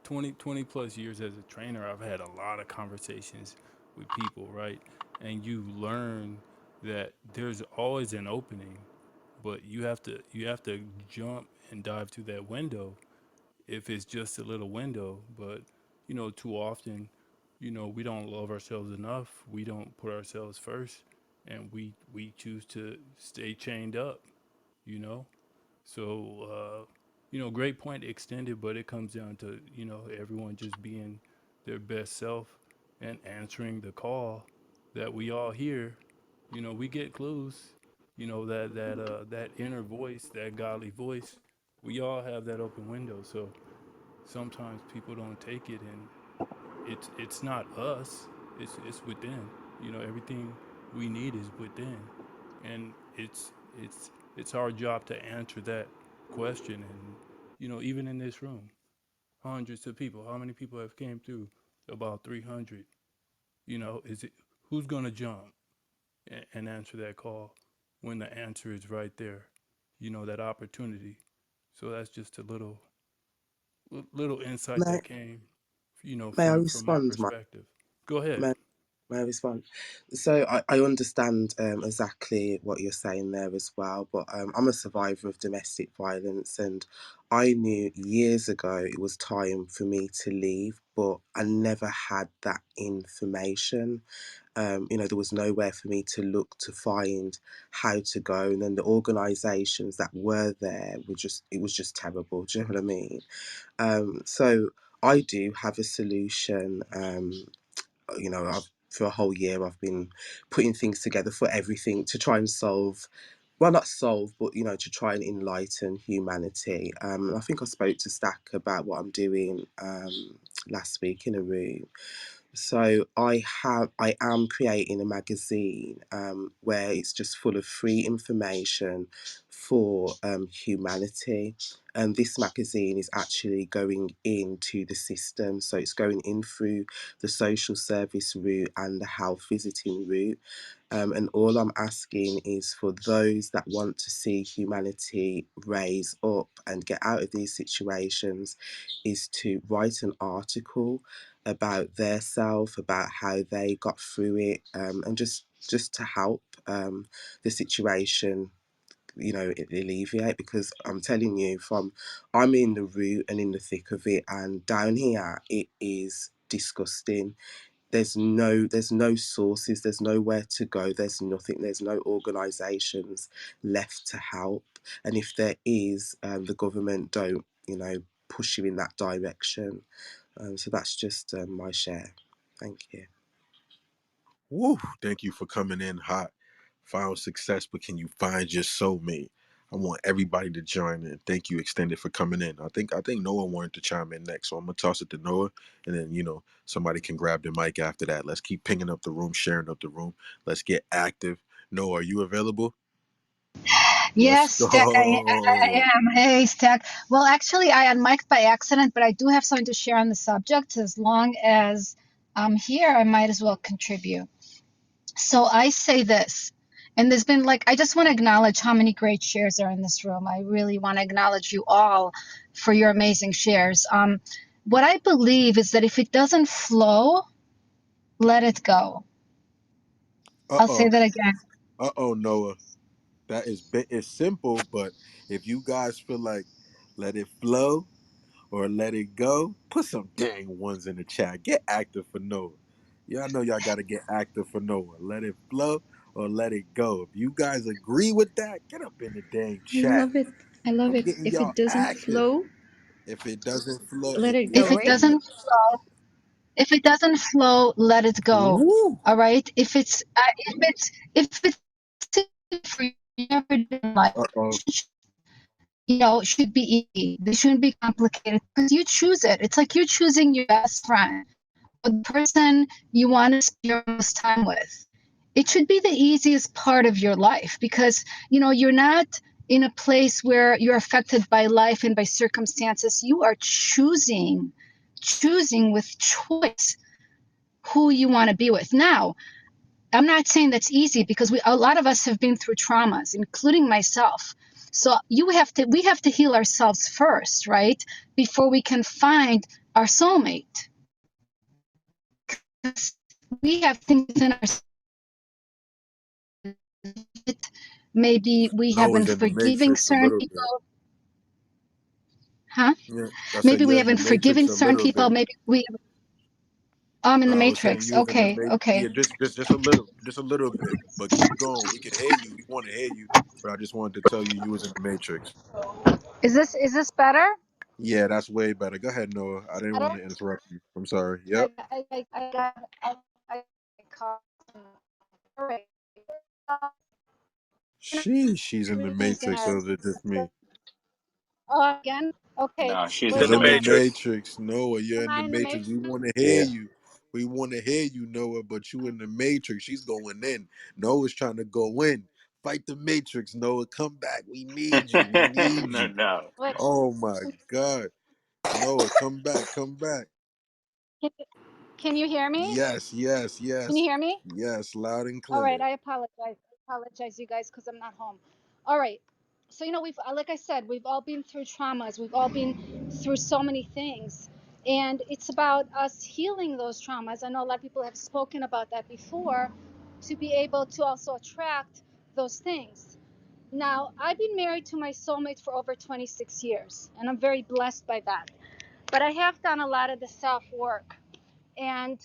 20 plus years as a trainer, I've had a lot of conversations with people, right? And you learn that there's always an opening, but you have to jump and dive through that window if it's just a little window. But too often, we don't love ourselves enough. We don't put ourselves first, and we choose to stay chained up. You know, so great point extended, but it comes down to everyone just being their best self and answering the call that we all hear. We get clues. That inner voice, that godly voice. We all have that open window. So sometimes people don't take it, and it's not us. It's within. Everything we need is within, and it's our job to answer that question. And even in this room, hundreds of people. How many people have came through? About 300. Is it who's gonna jump and answer that call when the answer is right there? That opportunity. So that's just a little insight May, that came, may I from my respond, Mike? perspective. Go ahead. May, may I respond? So I understand exactly what you're saying there as well, but I'm a survivor of domestic violence, and I knew years ago it was time for me to leave, but I never had that information. There was nowhere for me to look to find how to go, and then the organisations that were there it was just terrible. Do you know what I mean? So I do have a solution. For a whole year I've been putting things together for everything to try and solve. Well, not solve, but to try and enlighten humanity. I think I spoke to Stack about what I'm doing last week in a room. So I am creating a magazine where it's just full of free information for humanity. And this magazine is actually going into the system. So it's going in through the social service route and the health visiting route. And all I'm asking is for those that want to see humanity raise up and get out of these situations is to write an article about their self, about how they got through it, and just to help the situation, alleviate. Because I'm telling you, I'm in the root and in the thick of it, and down here it is disgusting. There's no sources, there's nowhere to go, there's nothing, there's no organisations left to help, and if there is, the government don't push you in that direction. So that's just my share. Thank you. Woo! Thank you for coming in hot. Found success, but can you find your soulmate? I want everybody to join in. Thank you, Extended, for coming in. I think Noah wanted to chime in next, so I'm gonna toss it to Noah, and then somebody can grab the mic after that. Let's keep pinging up the room, sharing up the room. Let's get active. Noah, are you available? Let's Yes, Stack, I go. am. Hey, Stack. Well, actually, I unmiked by accident, but I do have something to share on the subject. As long as I'm here, I might as well contribute. So I say this, and there's been like, I just want to acknowledge how many great shares are in this room. I really want to acknowledge you all for your amazing shares. What I believe is that if it doesn't flow, let it go. Uh I'll say oh. that again. Noah. It's simple, but if you guys feel like let it flow or let it go, put some dang ones in the chat. Get active for Noah. Y'all know y'all gotta get active for Noah. Let it flow or let it go. If you guys agree with that, get up in the dang I chat. love it. I love I'm it. getting If y'all it doesn't active. flow, If it doesn't flow, let it If go, yep. it right? And doesn't flow, if it doesn't flow, let it go. woo. All right. If it's for you, never in life, Uh oh. should be easy. They shouldn't be complicated because you choose it. It's like you're choosing your best friend or the person you want to spend your most time with. It should be the easiest part of your life because you're not in a place where you're affected by life and by circumstances. You are choosing with choice who you want to be with. Now, I'm not saying that's easy because a lot of us have been through traumas, including myself. So we have to heal ourselves first, right? Before we can find our soulmate. We have things in our maybe we Noah's haven't in the forgiving matrix a certain little bit. people, huh? Yeah. I said Maybe we you're in the haven't forgiven matrix a certain little people. bit. Maybe we. I'm in the I was saying matrix. you was in the Okay, matrix. okay. Yeah, just a little bit. But keep going. We can hear you. We want to hear you. But I just wanted to tell you you was in the matrix. Is this better? Yeah, that's way better. Go ahead, Noah. I didn't want Better? to interrupt you. I'm sorry. I Yep. got I caught. All right. She's in the Reason matrix, or as is it just me? again. Okay. No, she's in She's the in the Listen, matrix. matrix. Noah, you're am in I the in the matrix. matrix? We want to hear Yeah. you. We want to hear you, Noah, but you in the matrix. She's going in. Noah's trying to go in. Fight the matrix, Noah. Come back. We need you. We need No, you. no. Wait. Oh my God. Noah, come back. Come back. Can, can you hear me? Yes, yes, Can you yes. hear me? Yes, loud and All right. clear. I apologize. You guys, because I'm not home. All right. So we've, like I said, we've all been through traumas. We've all been through so many things, and it's about us healing those traumas. I know a lot of people have spoken about that before, to be able to also attract those things. Now, I've been married to my soulmate for over 26 years, and I'm very blessed by that. But I have done a lot of the self work, and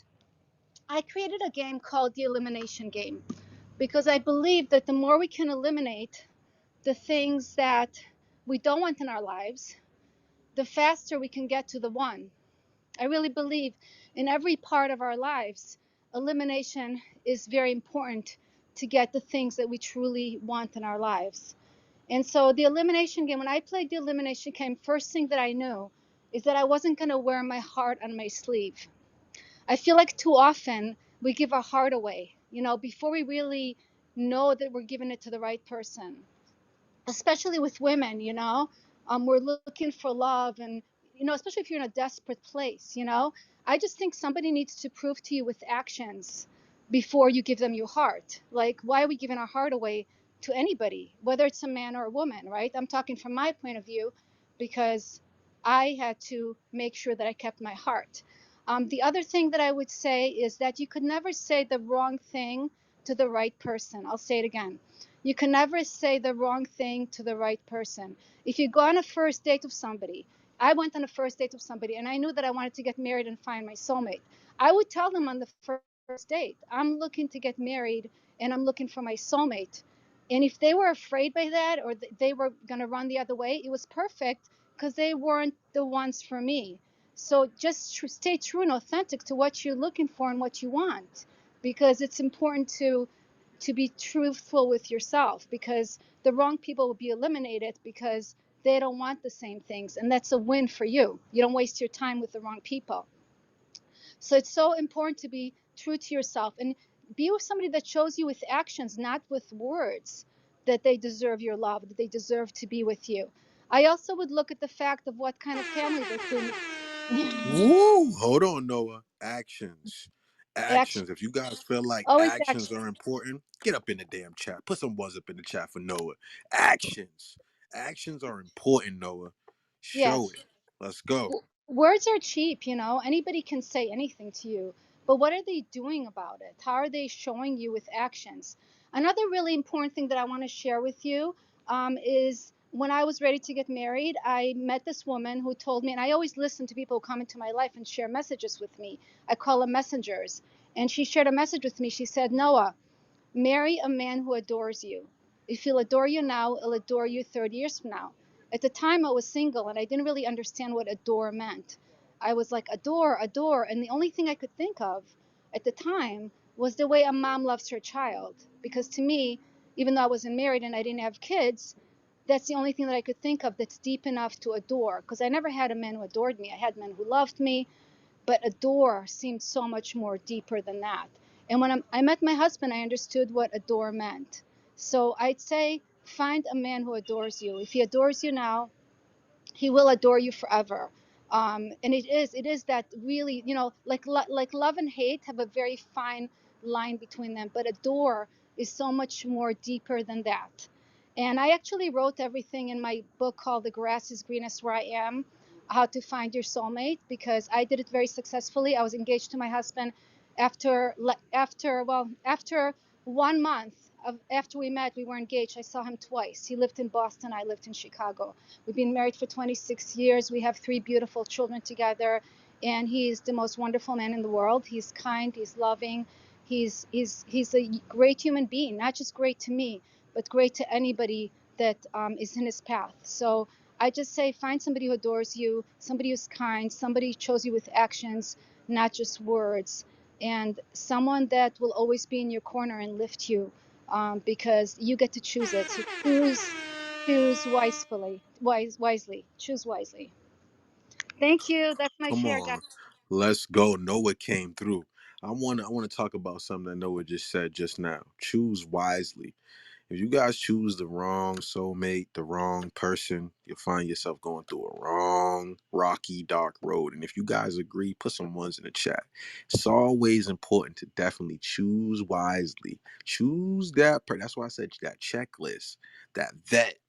I created a game called the Elimination Game because I believe that the more we can eliminate the things that we don't want in our lives, the faster we can get to the one. I really believe in every part of our lives, elimination is very important to get the things that we truly want in our lives. And so the elimination game, when I played the elimination game, first thing that I knew is that I wasn't going to wear my heart on my sleeve. I feel like too often we give our heart away, before we really know that we're giving it to the right person, especially with women. We're looking for love, and especially if you're in a desperate place. I just think somebody needs to prove to you with actions before you give them your heart. Like, why are we giving our heart away to anybody, whether it's a man or a woman, right? I'm talking from my point of view because I had to make sure that I kept my heart. The other thing that I would say is that you could never say the wrong thing to the right person. I'll say it again. You can never say the wrong thing to the right person. If you go on a first date with somebody, I went on a first date with somebody and I knew that I wanted to get married and find my soulmate. I would tell them on the first date, I'm looking to get married and I'm looking for my soulmate. And if they were afraid by that, or they were going to run the other way, it was perfect because they weren't the ones for me. So just stay true and authentic to what you're looking for and what you want, because it's important to be truthful with yourself, because the wrong people will be eliminated because they don't want the same things, and that's a win for you. You don't waste your time with the wrong people. So it's so important to be true to yourself and be with somebody that shows you with actions, not with words, that they deserve your love, that they deserve to be with you. I also would look at the fact of what kind of family they came. Woo! Hold on, Noah. Actions. Action. Actions. If you guys feel like Always actions action. are important, get up in the damn chat. Put some ones up in the chat for Noah. Actions. Actions are important, Noah. Show Yes. it. Let's go. Words are cheap, you know. Anybody can say anything to you, but what are they doing about it? How are they showing you with actions? Another really important thing that I want to share with you is when I was ready to get married, I met this woman who told me, and I always listen to people who come into my life and share messages with me. I call them messengers. And she shared a message with me. She said, Noah, marry a man who adores you. If he'll adore you now, he'll adore you 30 years from now. At the time, I was single and I didn't really understand what adore meant. I was like, adore, adore. And the only thing I could think of at the time was the way a mom loves her child. Because to me, even though I wasn't married and I didn't have kids, that's the only thing that I could think of that's deep enough to adore. Because I never had a man who adored me. I had men who loved me, but adore seemed so much more deeper than that. And when I met my husband, I understood what adore meant. So I'd say find a man who adores you. If he adores you now, he will adore you forever. And it is that really, you know, like love and hate have a very fine line between them, but adore is so much more deeper than that. And I actually wrote everything in my book called The Grass is Greenest Where I Am, how to find your soulmate, because I did it very successfully. I was engaged to my husband after 1 month after we met. We were engaged. I saw him twice. He lived in Boston, I lived in Chicago. We've been married for 26 years. We have 3 beautiful children together, and he's the most wonderful man in the world. He's kind, he's loving, he's a great human being, not just great to me, but great to anybody that is in his path. So I just say find somebody who adores you, somebody who's kind, somebody who shows you with actions, not just words, and someone that will always be in your corner and lift you, because you get to choose it. So choose wisely. Choose wisely. Thank you. That's my Come share, guys. on. Let's go. Noah came through. I want to talk about something that Noah just said just now. Choose wisely. If you guys choose the wrong soulmate, the wrong person, you'll find yourself going through a wrong, rocky, dark road. And if you guys agree, put some ones in the chat. It's always important to definitely choose wisely. Choose that person. That's why I said that checklist, that vet,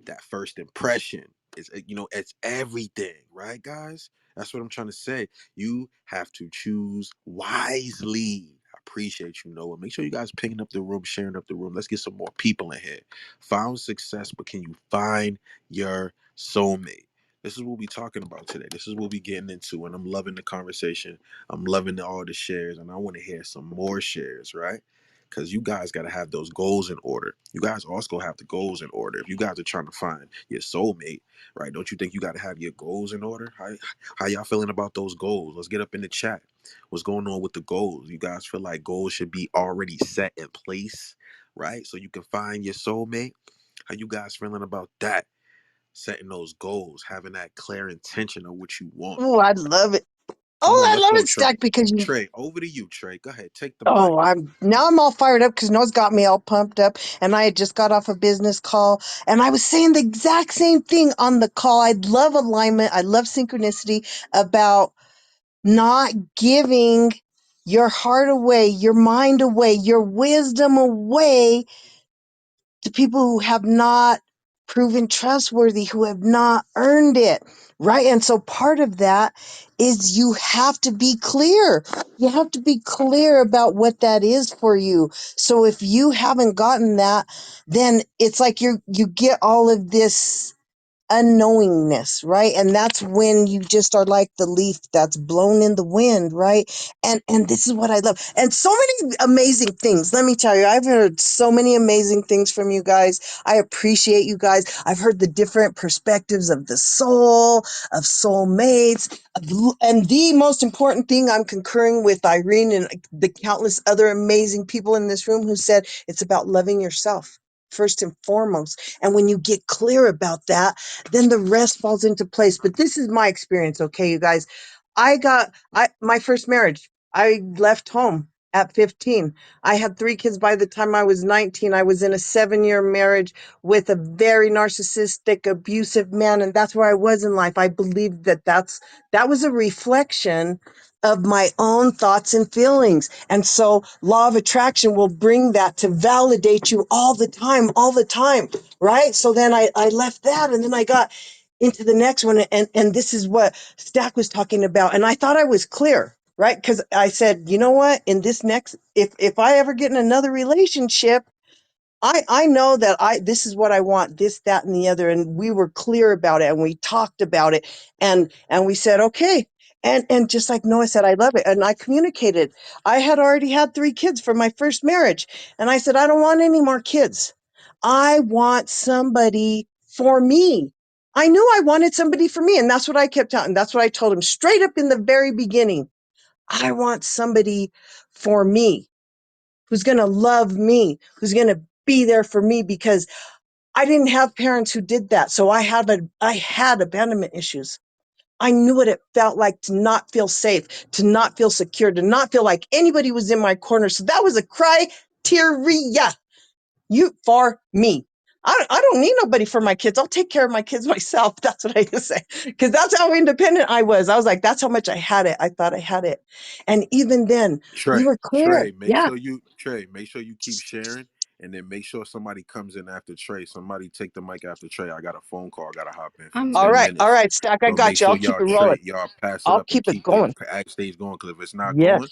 that first impression. It's everything, right, guys? That's what I'm trying to say. You have to choose wisely. I appreciate you, Noah. Make sure you guys picking up the room, sharing up the room. Let's get some more people in here. Found success, but can you find your soulmate? This is what we're talking about today. This is what we're getting into, and I'm loving the conversation. I'm loving all the shares, and I want to hear some more shares, right? Because you guys got to have those goals in order. You guys also have the goals in order. If you guys are trying to find your soulmate, right? Don't you think you got to have your goals in order? How y'all feeling about those goals? Let's get up in the chat. What's going on with the goals? You guys feel like goals should be already set in place, right? So you can find your soulmate. How you guys feeling about that? Setting those goals, having that clear intention of what you want. Oh, I love it. Come Oh, on, I let's love go, it, Trey. Stack, because you. Trey, over to you, Trey. Go ahead, take the mic. Oh, I'm all fired up because Noah's got me all pumped up, and I had just got off a business call, and I was saying the exact same thing on the call. I love alignment. I love synchronicity about not giving your heart away, your mind away, your wisdom away to people who have not proven trustworthy, who have not earned it, right? And so part of that is you have to be clear. You have to be clear about what that is for you. So if you haven't gotten that, then it's like you get all of this unknowingness, right? And that's when you just are like the leaf that's blown in the wind, right? And this is what I love. And so many amazing things. Let me tell you, I've heard so many amazing things from you guys. I appreciate you guys. I've heard the different perspectives of the soul, of soulmates, and the most important thing, I'm concurring with Irene and the countless other amazing people in this room who said it's about loving yourself first and foremost. And when you get clear about that, then the rest falls into place. But this is my experience, okay, you guys. My first marriage, I left home at 15. I had 3 kids by the time I was 19. I was in a 7-year marriage with a very narcissistic, abusive man. And that's where I was in life. I believed that that was a reflection of my own thoughts and feelings. And so law of attraction will bring that to validate you all the time. Right. So then I left that and then I got into the next one. And this is what Stack was talking about. And I thought I was clear, right? Because I said, you know what? In this next, if I ever get in another relationship, I know that this is what I want, this, that, and the other. And we were clear about it and we talked about it and we said, okay. And just like Noah said, I love it. And I communicated. I had already had 3 kids from my first marriage. And I said, I don't want any more kids. I want somebody for me. I knew I wanted somebody for me. And that's what I kept telling. That's what I told him straight up in the very beginning. I want somebody for me who's going to love me, who's going to be there for me because I didn't have parents who did that. So I had abandonment issues. I knew what it felt like to not feel safe, to not feel secure, to not feel like anybody was in my corner. So that was a criteria. You for me. I don't need nobody for my kids. I'll take care of my kids myself. That's what I used to say. Because that's how independent I was. I was like, that's how much I had it. I thought I had it. And even then, we Trey, were clear. Trey, Yeah. make sure you keep sharing, and then make sure somebody comes in after Trey. Somebody take the mic after Trey. I got a phone call. I gotta hop in for I'm All 10 right. All minutes. right, Stack. I So make got you. sure I'll keep y'all it rolling. y'all pass it I'll up and keep it keep the going. ag stage going. Because if it's not Yes, going,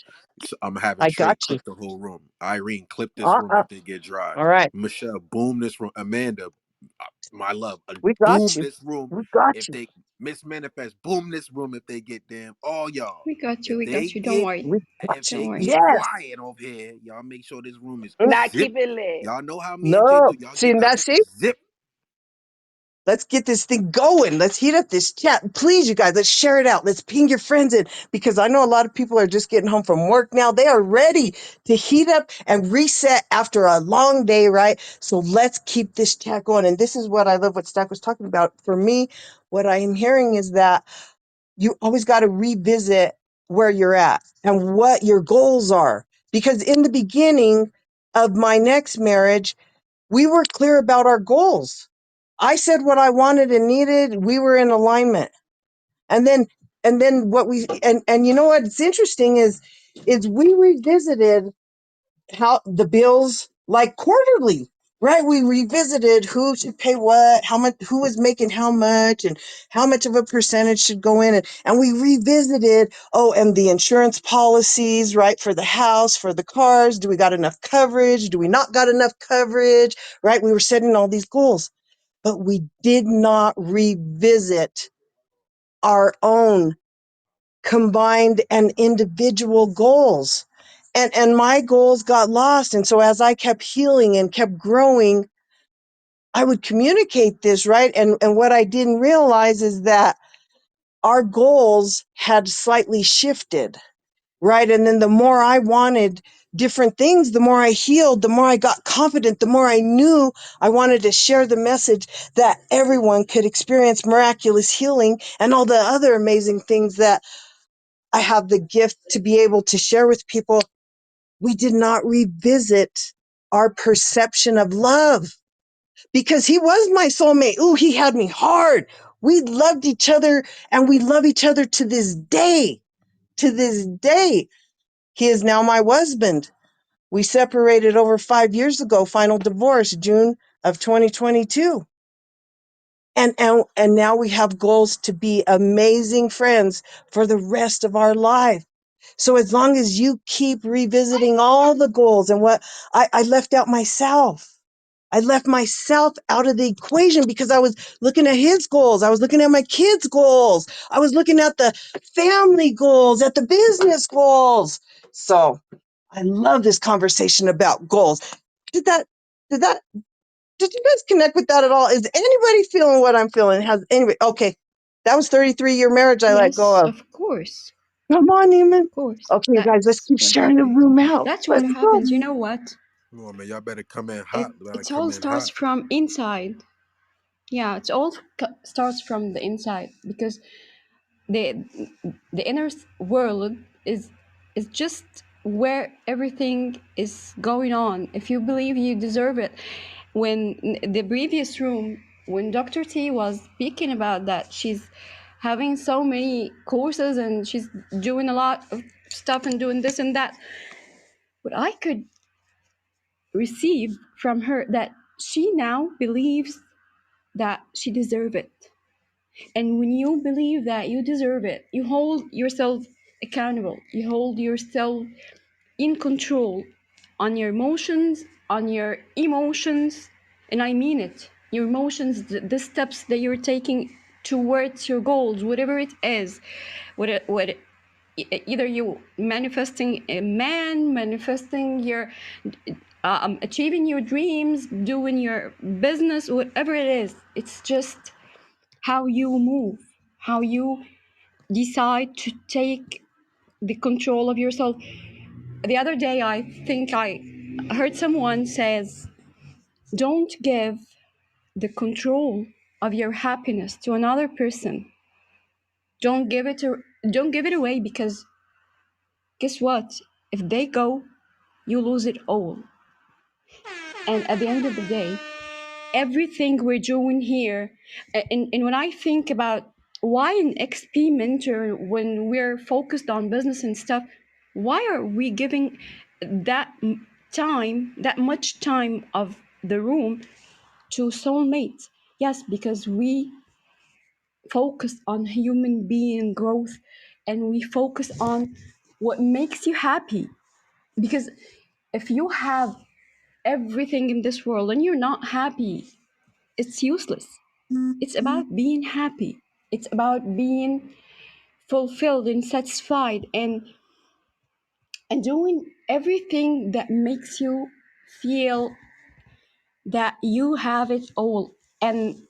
I'm having I Trey got you. clip the whole room. Irene, clip this room if they get dry. All right. Michelle, boom this room. Amanda, my love, We got boom you. this room. We got If you. they Miss Manifest, boom this room if they get damn. All y'all, We got you. if We they got you. Don't get worry. We if Don't they worry. get yes. quiet over here, y'all make sure this room is Mm, Nah, zip. keep it lit. Y'all know how me and Jay no. do. Y'all See, get and that's content, it. zip. Let's get this thing going. Let's heat up this chat. Please, you guys, let's share it out. Let's ping your friends in because I know a lot of people are just getting home from work now. They are ready to heat up and reset after a long day, right? So let's keep this chat going. And this is what I love what Stack was talking about. For me, what I am hearing is that you always got to revisit where you're at and what your goals are. Because in the beginning of my next marriage, we were clear about our goals. I said what I wanted and needed. We were in alignment. And then what and you know what's interesting is we revisited how the bills like quarterly, right? We revisited who should pay what, how much, who was making how much, and how much of a percentage should go in. And we revisited, oh, and the insurance policies, right? For the house, for the cars. Do we got enough coverage? Do we not got enough coverage? Right? We were setting all these goals, but we did not revisit our own combined and individual goals. And my goals got lost. And so as I kept healing and kept growing, I would communicate this, right? And what I didn't realize is that our goals had slightly shifted, right? And then the more I wanted different things, the more I healed, the more I got confident, the more I knew I wanted to share the message that everyone could experience miraculous healing and all the other amazing things that I have the gift to be able to share with people. We did not revisit our perception of love because he was my soulmate. Ooh, he had me hard. We loved each other and we love each other to this day. To this day, he is now my husband. We separated over 5 years ago, final divorce, June of 2022. And now we have goals to be amazing friends for the rest of our life. So as long as you keep revisiting all the goals and what I left out myself. I left myself out of the equation because I was looking at his goals. I was looking at my kids' goals. I was looking at the family goals, at the business goals. So I love this conversation about goals. Did that, did that, did you guys connect with that at all? Is anybody feeling what I'm feeling? Has anybody, okay. That was 33-year marriage I let go Yes, of. of course. Come on, Neiman. Of course. Okay, you guys, let's That's keep what sharing the happened. room out. That's what Let's go. happens. You know what? Come on, man. Y'all better come in It hot. Better it come all in starts hot. from inside. Yeah, it all starts from the inside because the the inner world is just where everything is going on, if you believe you deserve it. When the previous room, when Dr. T was speaking about that, she's having so many courses and she's doing a lot of stuff and doing this and that. But I could receive from her that she now believes that she deserves it. And when you believe that you deserve it, you hold yourself accountable. You hold yourself in control on your emotions, on your emotions, and I mean it. Your emotions, the steps that you're taking towards your goals, whatever it is, either you manifesting a man, manifesting your achieving your dreams, doing your business, whatever it is. It's just how you move, how you decide to take the control of yourself. The other day, I think I heard someone says, don't give the control of your happiness to another person. Don't give it to, don't give it away, because guess what? If they go, you lose it all. And at the end of the day, everything we're doing here, and when I think about why an XP mentor, when we're focused on business and stuff, why are we giving that time, that much time of the room to soulmates? Yes, because we focus on human being growth, and we focus on what makes you happy. Because if you have everything in this world and you're not happy, it's useless. It's about being happy. It's about being fulfilled and satisfied, and doing everything that makes you feel that you have it all. And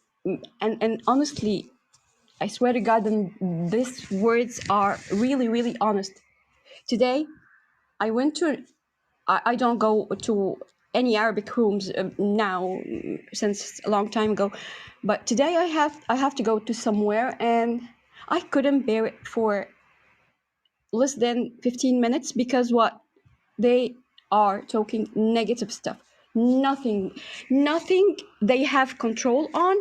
honestly, I swear to God, and these words are really, really honest. Today, I went to, I don't go to any Arabic rooms now, since a long time ago, but today I have to go to somewhere, and I couldn't bear it for less than 15 minutes, because what, they are talking negative stuff. Nothing they have control on,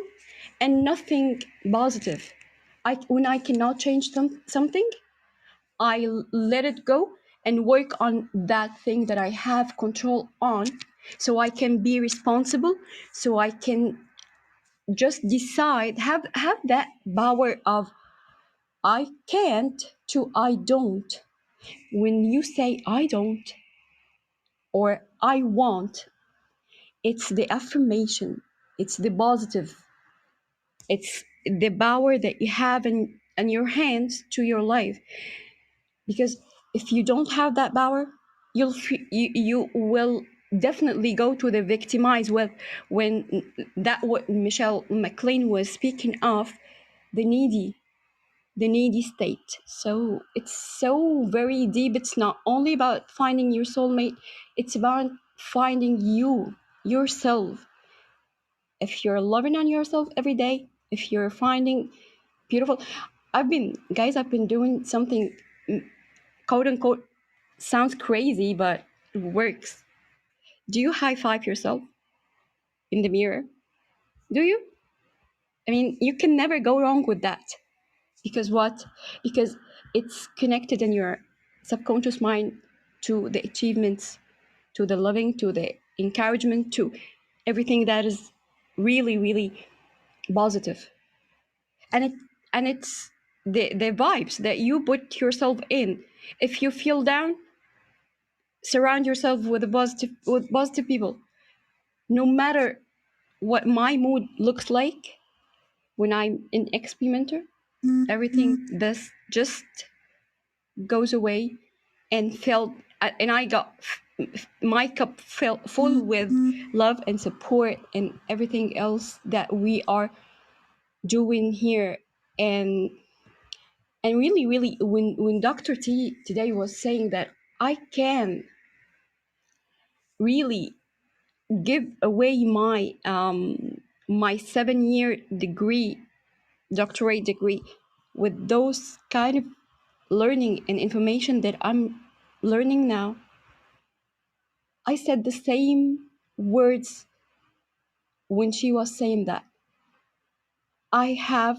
and nothing positive. When I cannot change something, I let it go and work on that thing that I have control on, so I can be responsible, so I can just decide, have that power of I can't to I don't. When you say I don't or I want, it's the affirmation, it's the positive, it's the power that you have in your hands to your life. Because if you don't have that power, you will definitely go to the victimize. Well, when that what Michelle McLean was speaking of, the needy state. So it's so very deep. It's not only about finding your soulmate, it's about finding yourself. If you're loving on yourself every day, if you're finding beautiful, I've been doing something, quote unquote, sounds crazy, but it works. Do you high five yourself in the mirror? Do you? I mean, you can never go wrong with that. Because what? Because it's connected in your subconscious mind to the achievements, to the loving, to the encouragement, to everything that is really, really positive. And it's the vibes that you put yourself in. If you feel down, surround yourself with positive people. No matter what my mood looks like when I'm in XP mentor, everything this just goes away, and felt, and I got my cup felt full with love and support and everything else that we are doing here. And really, really, when Dr. T today was saying that I can really give away my 7-year degree, doctorate degree, with those kind of learning and information that I'm learning now. I said the same words when she was saying that. I have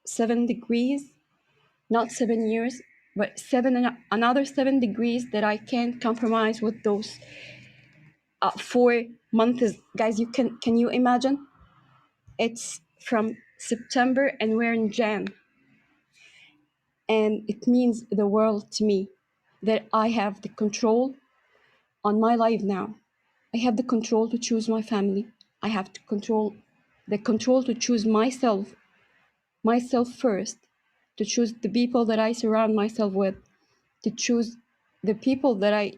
7 degrees, not 7 years, but another 7 degrees that I can't compromise with those 4 months. Guys, can you imagine? It's from September and we're in Jan, and it means the world to me that I have the control on my life now. I have the control to choose my family. I have the control to choose myself first, to choose the people that I surround myself with, to choose the people that I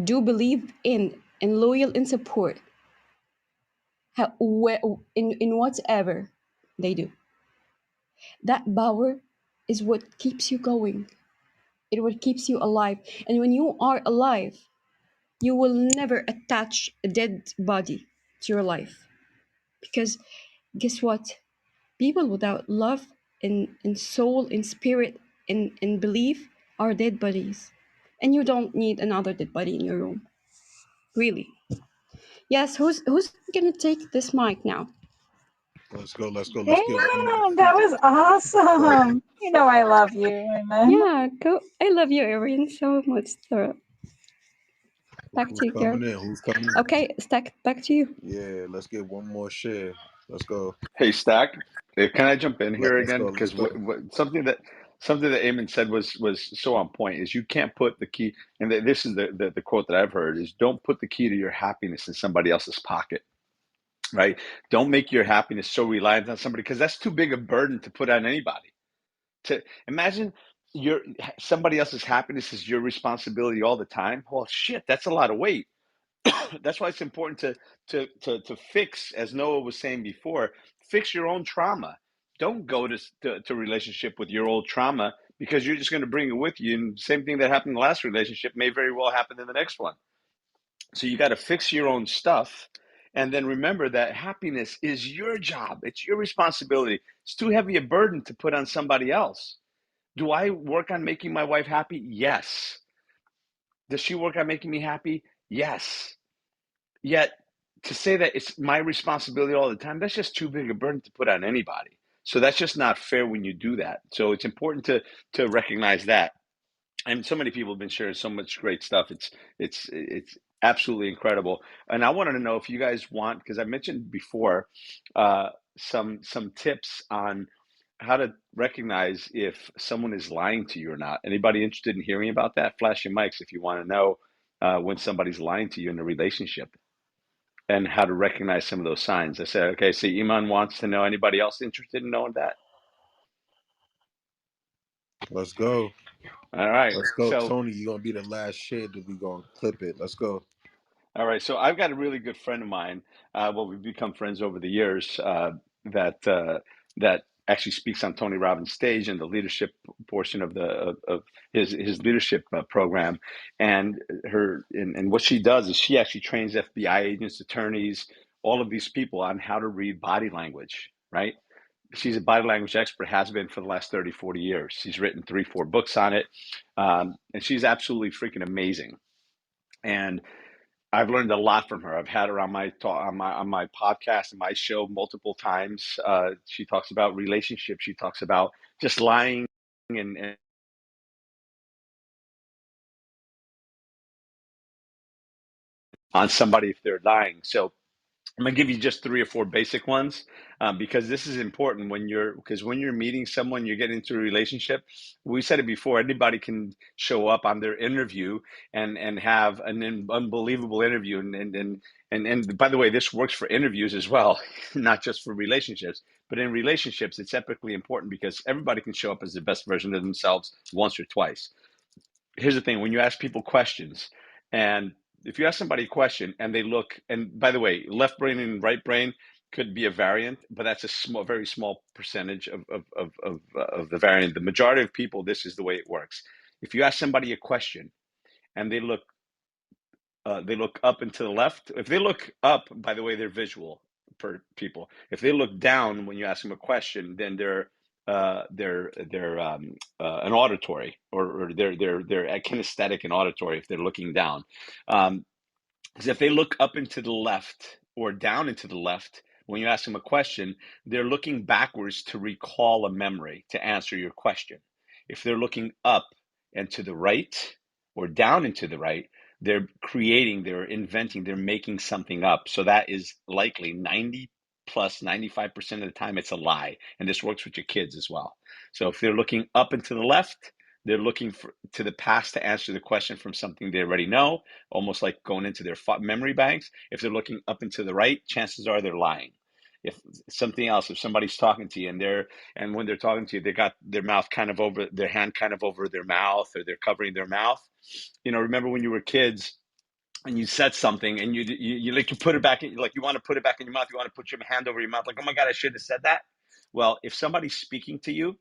do believe in and loyal and support, in whatever they do. That power is what keeps you going. It what keeps you alive. And when you are alive, you will never attach a dead body to your life. Because guess what? People without love and soul and spirit and belief are dead bodies. And you don't need another dead body in your room. Really. Yes, who's gonna take this mic now? Let's go. Let's go. Let's get one more Damn, that share. was Go. awesome. You know I love you, Raymond. Yeah, go. I love you, Erin, so much. So back Who's to you, girl. coming in? Who's coming in? Okay, Stack, back to you. Yeah, let's get one more share. Let's go. Hey, Stack, can I jump in here Let's again? go. Let's Because go. something that Eamon said was so on point. Is you can't put the key, and this is the quote that I've heard is don't put the key to your happiness in somebody else's pocket, right? Don't make your happiness so reliant on somebody because that's too big a burden to put on anybody. To imagine your somebody else's happiness is your responsibility all the time. Well, shit, that's a lot of weight. That's why it's important to fix, as Noah was saying before, fix your own trauma. Don't go to relationship with your old trauma because you're just going to bring it with you. And same thing that happened in the last relationship may very well happen in the next one. So you got to fix your own stuff. And then remember that happiness is your job. It's your responsibility. It's too heavy a burden to put on somebody else. Do I work on making my wife happy? Yes. Does she work on making me happy? Yes. Yet to say that it's my responsibility all the time, that's just too big a burden to put on anybody. So that's just not fair when you do that. So it's important to recognize that. And so many people have been sharing so much great stuff. It's absolutely incredible. And I wanted to know if you guys want, because I mentioned before, some tips on how to recognize if someone is lying to you or not. Anybody interested in hearing about that? Flash your mics if you want to know when somebody's lying to you in a relationship and how to recognize some of those signs. I said, okay, see, Iman wants to know. Anybody else interested in knowing that? Let's go. All right. Let's go. So, Tony, you're gonna be the last share that we gonna clip it. Let's go. all right. So I've got a really good friend of mine. Well, we've become friends over the years. That actually speaks on Tony Robbins' stage and the leadership portion of of his leadership program. And and what she does is she actually trains FBI agents, attorneys, all of these people on how to read body language. Right. She's a body language expert, has been for the last 30, 40 years. She's written 3, 4 books on it. And she's absolutely freaking amazing. And I've learned a lot from her. I've had her on my talk, on my podcast and my show multiple times. She talks about relationships. She talks about just lying and on somebody if they're lying. So I'm gonna give you just 3 or 4 basic ones because this is important when you're meeting someone, you're getting into a relationship. We said it before. Anybody can show up on their interview and have an unbelievable interview. And by the way, this works for interviews as well, not just for relationships. But in relationships, it's epically important because everybody can show up as the best version of themselves once or twice. Here's the thing: when you ask people questions, and if you ask somebody a question and they look, and by the way, left brain and right brain could be a variant, but that's a small, very small percentage of the variant. The majority of people, this is the way it works. If you ask somebody a question and they look up and to the left. If they look up, by the way, they're visual per people. If they look down when you ask them a question, then they're an auditory, or they're kinesthetic and auditory if they're looking down. Um, because if they look up into the left or down into the left, when you ask them a question, they're looking backwards to recall a memory to answer your question. If they're looking up and to the right or down and to the right, they're creating, they're inventing, they're making something up. So that is likely 90 plus 95% of the time it's a lie. And this works with your kids as well. So if they're looking up and to the left, they're looking to the past to answer the question from something they already know, almost like going into their memory banks. If they're looking up and to the right, chances are they're lying. If something else, if somebody's talking to you and when they're talking to you, they got their mouth kind of over their hand, kind of over their mouth, or they're covering their mouth. Remember when you were kids and you said something and you like you put it back in, like you want to put it back in your mouth, you want to put your hand over your mouth, like, oh my God, I should have said that. Well, if somebody's speaking to you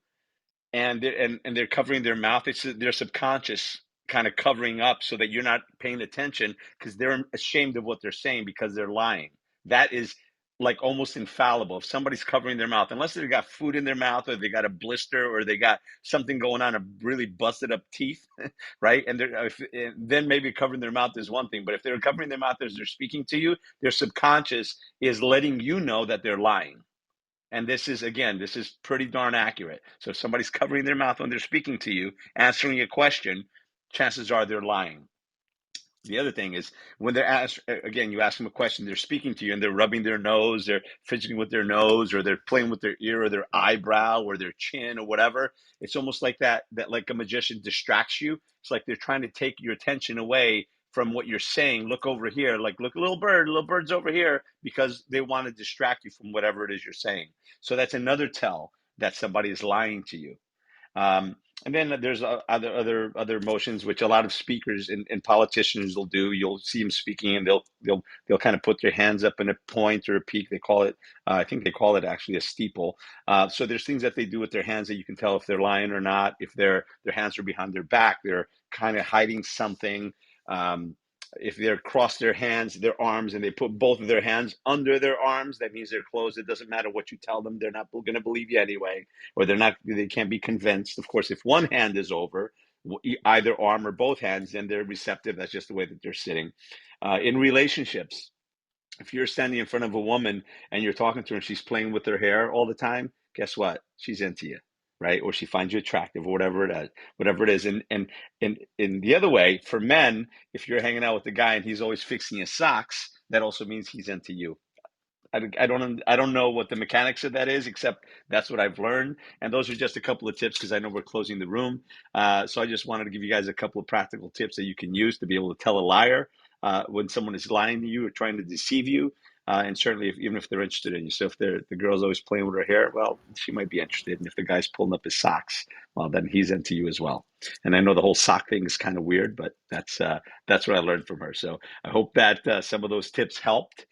and they're covering their mouth, it's their subconscious kind of covering up so that you're not paying attention because they're ashamed of what they're saying because they're lying. That is like almost infallible. If somebody's covering their mouth, unless they've got food in their mouth or they got a blister or they got something going on, a really busted up teeth, right? Then maybe covering their mouth is one thing, but if they're covering their mouth as they're speaking to you, their subconscious is letting you know that they're lying. And this is pretty darn accurate. So if somebody's covering their mouth when they're speaking to you, answering a question, chances are they're lying. The other thing is when they're asked, again, you ask them a question, they're speaking to you and they're rubbing their nose, they're fidgeting with their nose, or they're playing with their ear or their eyebrow or their chin or whatever. It's almost like that like a magician distracts you. It's like they're trying to take your attention away from what you're saying. Look over here, like, look, little bird's over here, because they want to distract you from whatever it is you're saying. So that's another tell that somebody is lying to you. Um, and then there's other motions which a lot of speakers and politicians will do. You'll see them speaking, and they'll kind of put their hands up in a point or a peak. They call it, I think they call it actually a steeple. So there's things that they do with their hands that you can tell if they're lying or not. If their hands are behind their back, they're kind of hiding something. If they're cross their hands, their arms, and they put both of their hands under their arms, that means they're closed. It doesn't matter what you tell them; they're not going to believe you anyway, or they can't be convinced. Of course, if one hand is over either arm or both hands, then they're receptive. That's just the way that they're sitting. In relationships, if you're standing in front of a woman and you're talking to her and she's playing with her hair all the time, guess what? She's into you, right? Or she finds you attractive, or whatever it is. And in the other way, for men, if you're hanging out with the guy and he's always fixing his socks, that also means he's into you. I don't know what the mechanics of that is, except that's what I've learned. And those are just a couple of tips because I know we're closing the room. So I just wanted to give you guys a couple of practical tips that you can use to be able to tell a liar when someone is lying to you or trying to deceive you. And certainly, even if they're interested in you. So if the girl's always playing with her hair, well, she might be interested. And if the guy's pulling up his socks, well, then he's into you as well. And I know the whole sock thing is kind of weird, but that's what I learned from her. So I hope that some of those tips helped.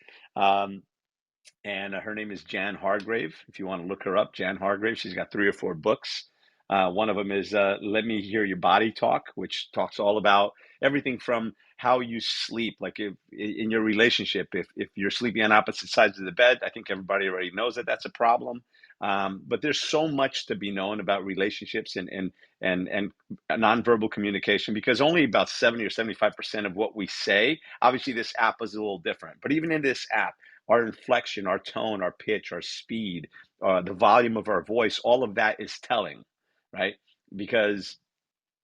And her name is Jan Hargrave. If you want to look her up, Jan Hargrave. She's got 3 or 4 books. One of them is "Let Me Hear Your Body Talk," which talks all about everything from how you sleep, like if in your relationship, if you're sleeping on opposite sides of the bed. I think everybody already knows that that's a problem. But there's so much to be known about relationships and nonverbal communication, because only about 70 or 75% of what we say. Obviously, this app is a little different, but even in this app, our inflection, our tone, our pitch, our speed, the volume of our voice, all of that is telling, right? Because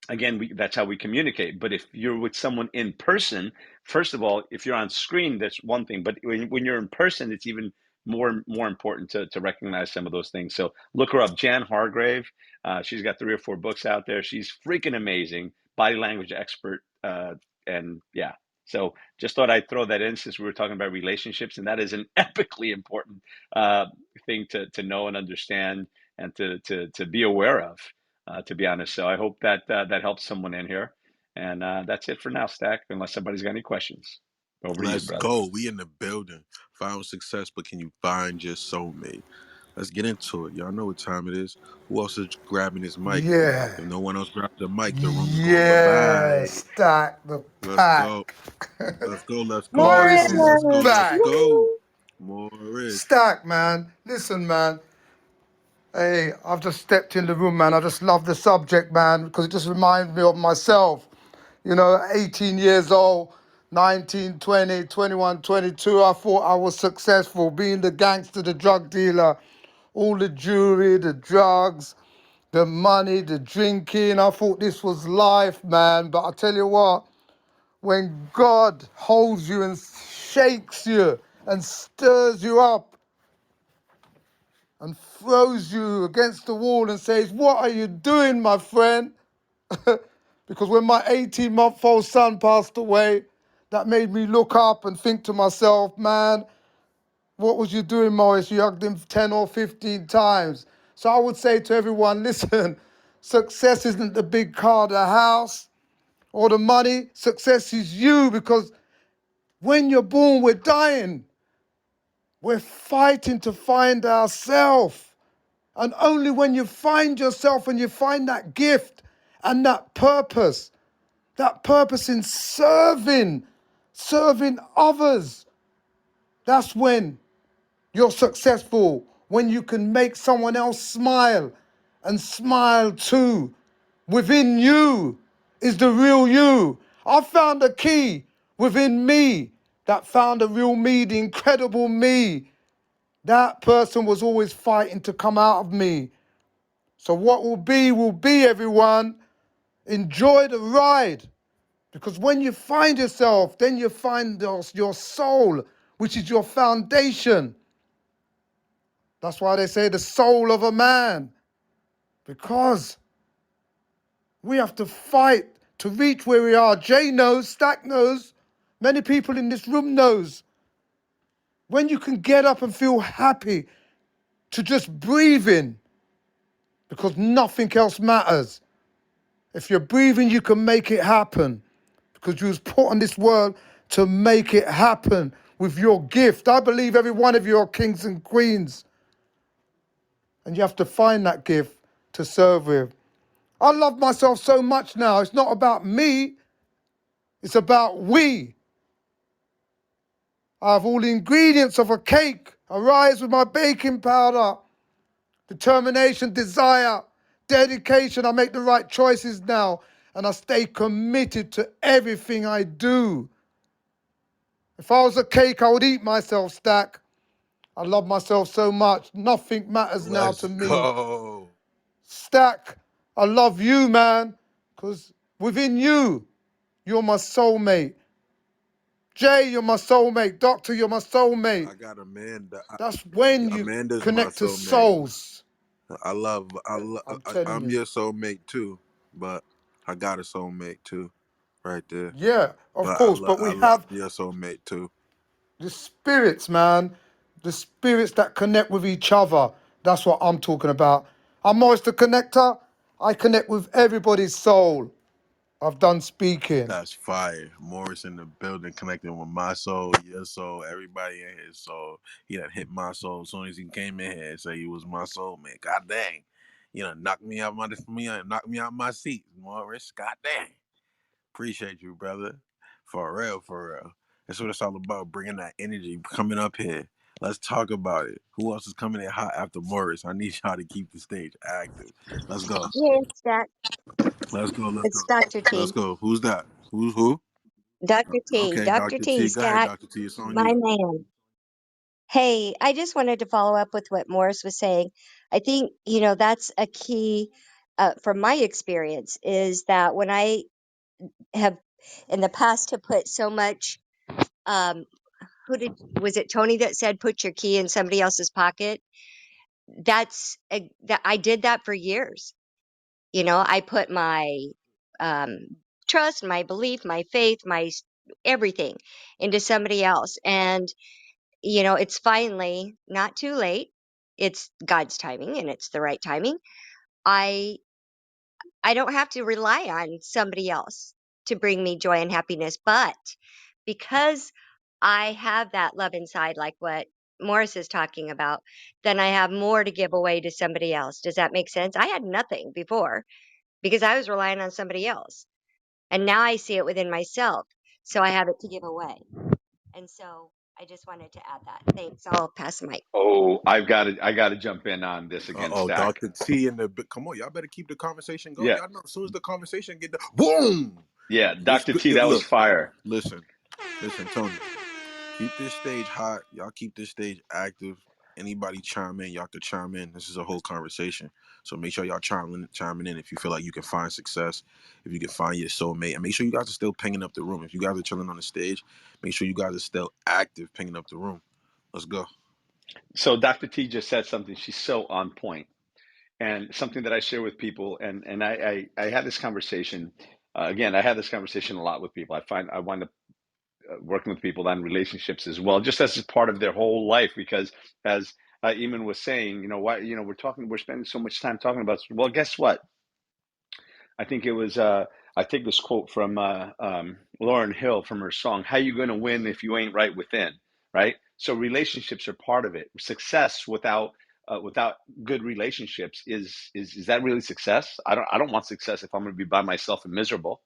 again, that's how we communicate. But if you're with someone in person, first of all, if you're on screen, that's one thing. But when you're in person, it's even more important to recognize some of those things. So look her up, Jan Hargrave. She's got 3 or 4 books out there. She's freaking amazing, body language expert. And yeah, so just thought I'd throw that in since we were talking about relationships, and that is an epically important uh, thing to know and understand and to be aware of, to be honest. So I hope that that helps someone in here. And that's it for now, Stack, unless somebody's got any questions. Over to you, Let's brother. go. We in the building. Found success, but can you find your soulmate? Let's get into it. Y'all know what time it is. Who else is grabbing his mic? Yeah. If no one else grabs the mic, the room is going bye Yeah. bye. Stack the Let's go. pack. Let's go. Let's go. Let's Morris go. is Let's go. Morris! Let's back. go. Woo! Morris. Stack, man. Listen, man. Hey, I've just stepped in the room, man. I just love the subject, man, because it just reminds me of myself. 18 years old, 19, 20, 21, 22. I thought I was successful, being the gangster, the drug dealer, all the jewelry, the drugs, the money, the drinking. I thought this was life, man. But I tell you what, when God holds you and shakes you and stirs you up and throws you against the wall and says, "What are you doing, my friend?" Because when my 18-month-old son passed away, that made me look up and think to myself, man, what was you doing, Morris? You hugged him 10 or 15 times. So I would say to everyone, listen, success isn't the big car, the house, or the money. Success is you, because when you're born, we're dying. We're fighting to find ourselves. And only when you find yourself and you find that gift and that purpose in serving others, that's when you're successful, when you can make someone else smile and smile too. Within you is the real you. I found a key within me that found the real me, the incredible me. That person was always fighting to come out of me. So what will be, everyone. Enjoy the ride. Because when you find yourself, then you find your soul, which is your foundation. That's why they say the soul of a man. Because we have to fight to reach where we are. Jay knows, Stack knows, many people in this room knows. When you can get up and feel happy to just breathe in, because nothing else matters. If you're breathing, you can make it happen. Because you was put on this world to make it happen with your gift. I believe every one of you are kings and queens. And you have to find that gift to serve with. I love myself so much now. It's not about me, it's about we. I have all the ingredients of a cake. I rise with my baking powder, determination, desire, dedication. I make the right choices now, and I stay committed to everything I do. If I was a cake, I would eat myself, Stack. I love myself so much. Nothing matters now Let's to me. go. Stack, I love you, man, because within you, you're my soulmate. Jay, you're my soulmate. Doctor, you're my soulmate. I got Amanda. That's when you Amanda's my connect to soulmate. souls. I'm telling I'm you. your soulmate too, but I got a soulmate too, right there. Yeah, of But course. But we have I'm your soulmate too. the spirits, man. The spirits that connect with each other. That's what I'm talking about. I'm Morris the Connector. I connect with everybody's soul. I've done speaking. That's fire. Morris in the building, connecting with my soul, your soul, everybody in his soul. He done hit my soul as soon as he came in here and said he was my soulmate. God dang. You know, knocked me out my seat, Morris. God dang. Appreciate you, brother. For real, for real. That's what it's all about, bringing that energy, coming up here. Let's talk about it. Who else is coming in hot after Morris? I need y'all to keep the stage active. Let's go. Yeah, it's that. Let's go. Let's It's go. Dr. Let's T. go. Who's that? Who's who? Dr. T. Okay, Dr. Dr. T. T. Go ahead, Stack, Dr. T. It's on my you. man. Hey, I just wanted to follow up with what Morris was saying. I think, that's a key from my experience is that when I have in the past have put so much, um, was it Tony that said put your key in somebody else's pocket? That I did that for years. I put my um, trust, my belief, my faith, everything into somebody else. And, it's finally not too late. It's God's timing and it's the right timing. I I don't have to rely on somebody else to bring me joy and happiness, but because I have that love inside, like what Morris is talking about, then I have more to give away to somebody else. Does that make sense? I had nothing before because I was relying on somebody else. And now I see it within myself. So I have it to give away. And so I just wanted to add that. Thanks. I'll pass the mic. Oh, I gotta jump in on this again, Oh, Stack. Dr. T in the come on, y'all better keep the conversation going. Yeah, Y'all know as soon as the conversation get done, boom. yeah, It's Dr. good. T, that was Look, fire. listen, Tony. Keep this stage hot. Y'all keep this stage active. Anybody chime in, y'all could chime in. This is a whole conversation. So make sure y'all chiming in if you feel like you can find success, if you can find your soulmate. And make sure you guys are still pinging up the room. If you guys are chilling on the stage, make sure you guys are still active pinging up the room. Let's go. So Dr. T just said something. She's so on point, and something that I share with people. And I had this conversation. Again, I have this conversation a lot with people. I wind up working with people on relationships as well, just as a part of their whole life. Because as Eamon was saying, why, we're spending so much time talking about. Well, guess what? I think it was. I take this quote from Lauryn Hill from her song "How You Gonna Win If You Ain't Right Within." Right. So relationships are part of it. Success without good relationships is that really success? I don't want success if I'm going to be by myself and miserable.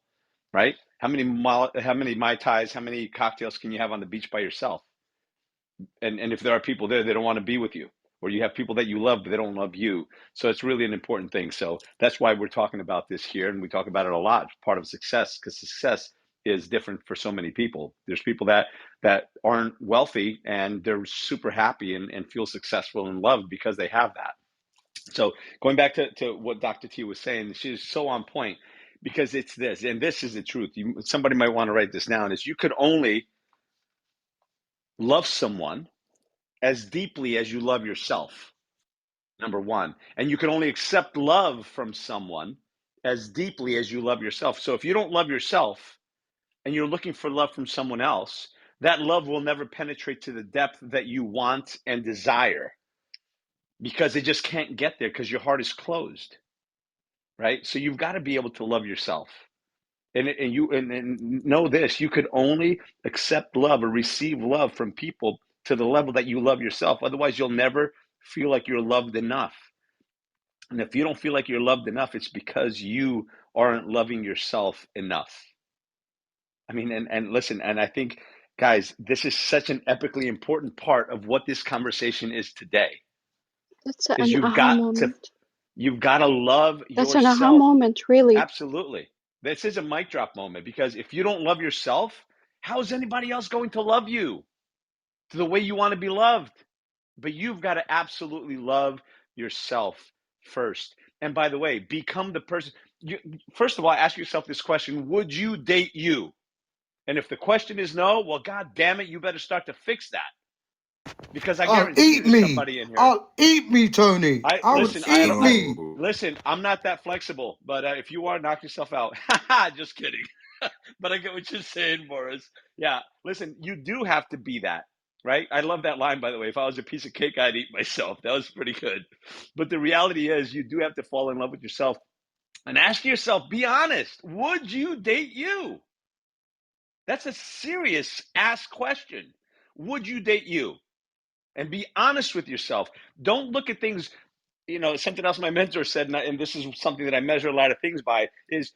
Right. How many mai tais, how many cocktails can you have on the beach by yourself? And if there are people there, they don't want to be with you, or you have people that you love but they don't love you. So it's really an important thing. So that's why we're talking about this here, and we talk about it a lot. Part of success, because success is different for so many people. There's people that aren't wealthy and they're super happy and feel successful and loved because they have that. So going back to what Dr. T was saying, she's so on point, because it's this, and this is the truth. Somebody might want to write this down, is you could only love someone as deeply as you love yourself, number one. And you can only accept love from someone as deeply as you love yourself. So if you don't love yourself and you're looking for love from someone else, that love will never penetrate to the depth that you want and desire, because it just can't get there because your heart is closed, right? So you've got to be able to love yourself. And know this, you could only accept love or receive love from people to the level that you love yourself. Otherwise, you'll never feel like you're loved enough. And if you don't feel like you're loved enough, it's because you aren't loving yourself enough. I mean, and listen, and I think, guys, this is such an epically important part of what this conversation is today, That's is an aha moment. you've got to love That's an aha yourself. moment, really. Absolutely. This is a mic drop moment, because if you don't love yourself, how is anybody else going to love you to the way you want to be loved? But you've got to absolutely love yourself first. And by the way, become the person. First of all, ask yourself this question: would you date you? And if the question is no, well, God damn it, you better start to fix that, because I I'll guarantee eat there's me. somebody in here. I'll eat me, Tony. I I would listen. eat I me. Yo. listen. I'm not that flexible, but if you are, knock yourself out. Just kidding. But I get what you're saying, Boris. Yeah, listen, you do have to be that, right? I love that line, by the way. If I was a piece of cake, I'd eat myself. That was pretty good. But the reality is, you do have to fall in love with yourself and ask yourself, be honest, would you date you? That's a serious ask question. Would you date you? And be honest with yourself. Don't look at things, something else my mentor said, and this is something that I measure a lot of things by, is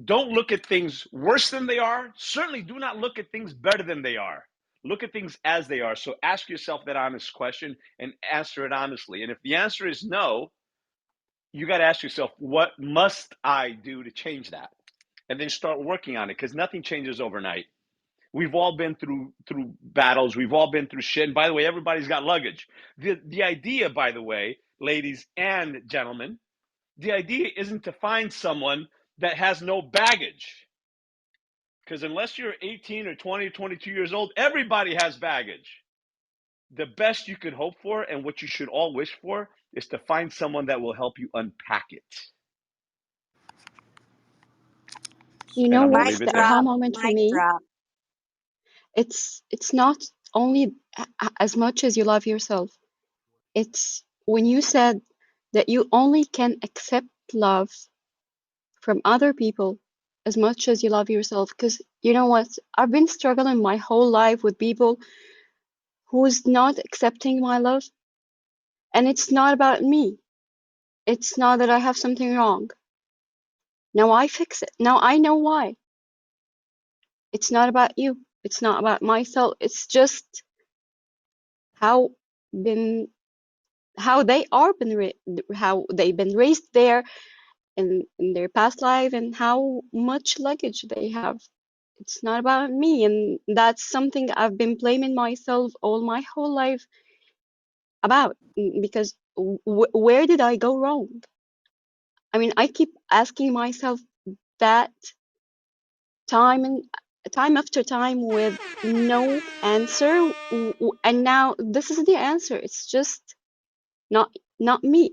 don't look at things worse than they are. Certainly do not look at things better than they are. Look at things as they are. So ask yourself that honest question and answer it honestly. And if the answer is no, you got to ask yourself, what must I do to change that? And then start working on it, because nothing changes overnight. We've all been through battles. We've all been through shit. And by the way, everybody's got luggage. The idea, by the way, ladies and gentlemen, the idea isn't to find someone that has no baggage. Because unless you're 18 or 20 or 22 years old, everybody has baggage. The best you could hope for, and what you should all wish for, is to find someone that will help you unpack it. You And know I'm going to Mic what's leave it the there. aha drop. moment for Mic me? drop. It's not only as much as you love yourself. It's when you said that you only can accept love from other people as much as you love yourself. Because you know what? I've been struggling my whole life with people who's not accepting my love. And it's not about me. It's not that I have something wrong. Now I fix it. Now I know why. It's not about you. It's not about myself. It's just how been how they are been how they've been raised there in their past life, and how much luggage they have. It's not about me, and that's something I've been blaming myself all my whole life about, because where did I go wrong? I mean, I keep asking myself that time and time after time with no answer, and now this is the answer. It's just not me.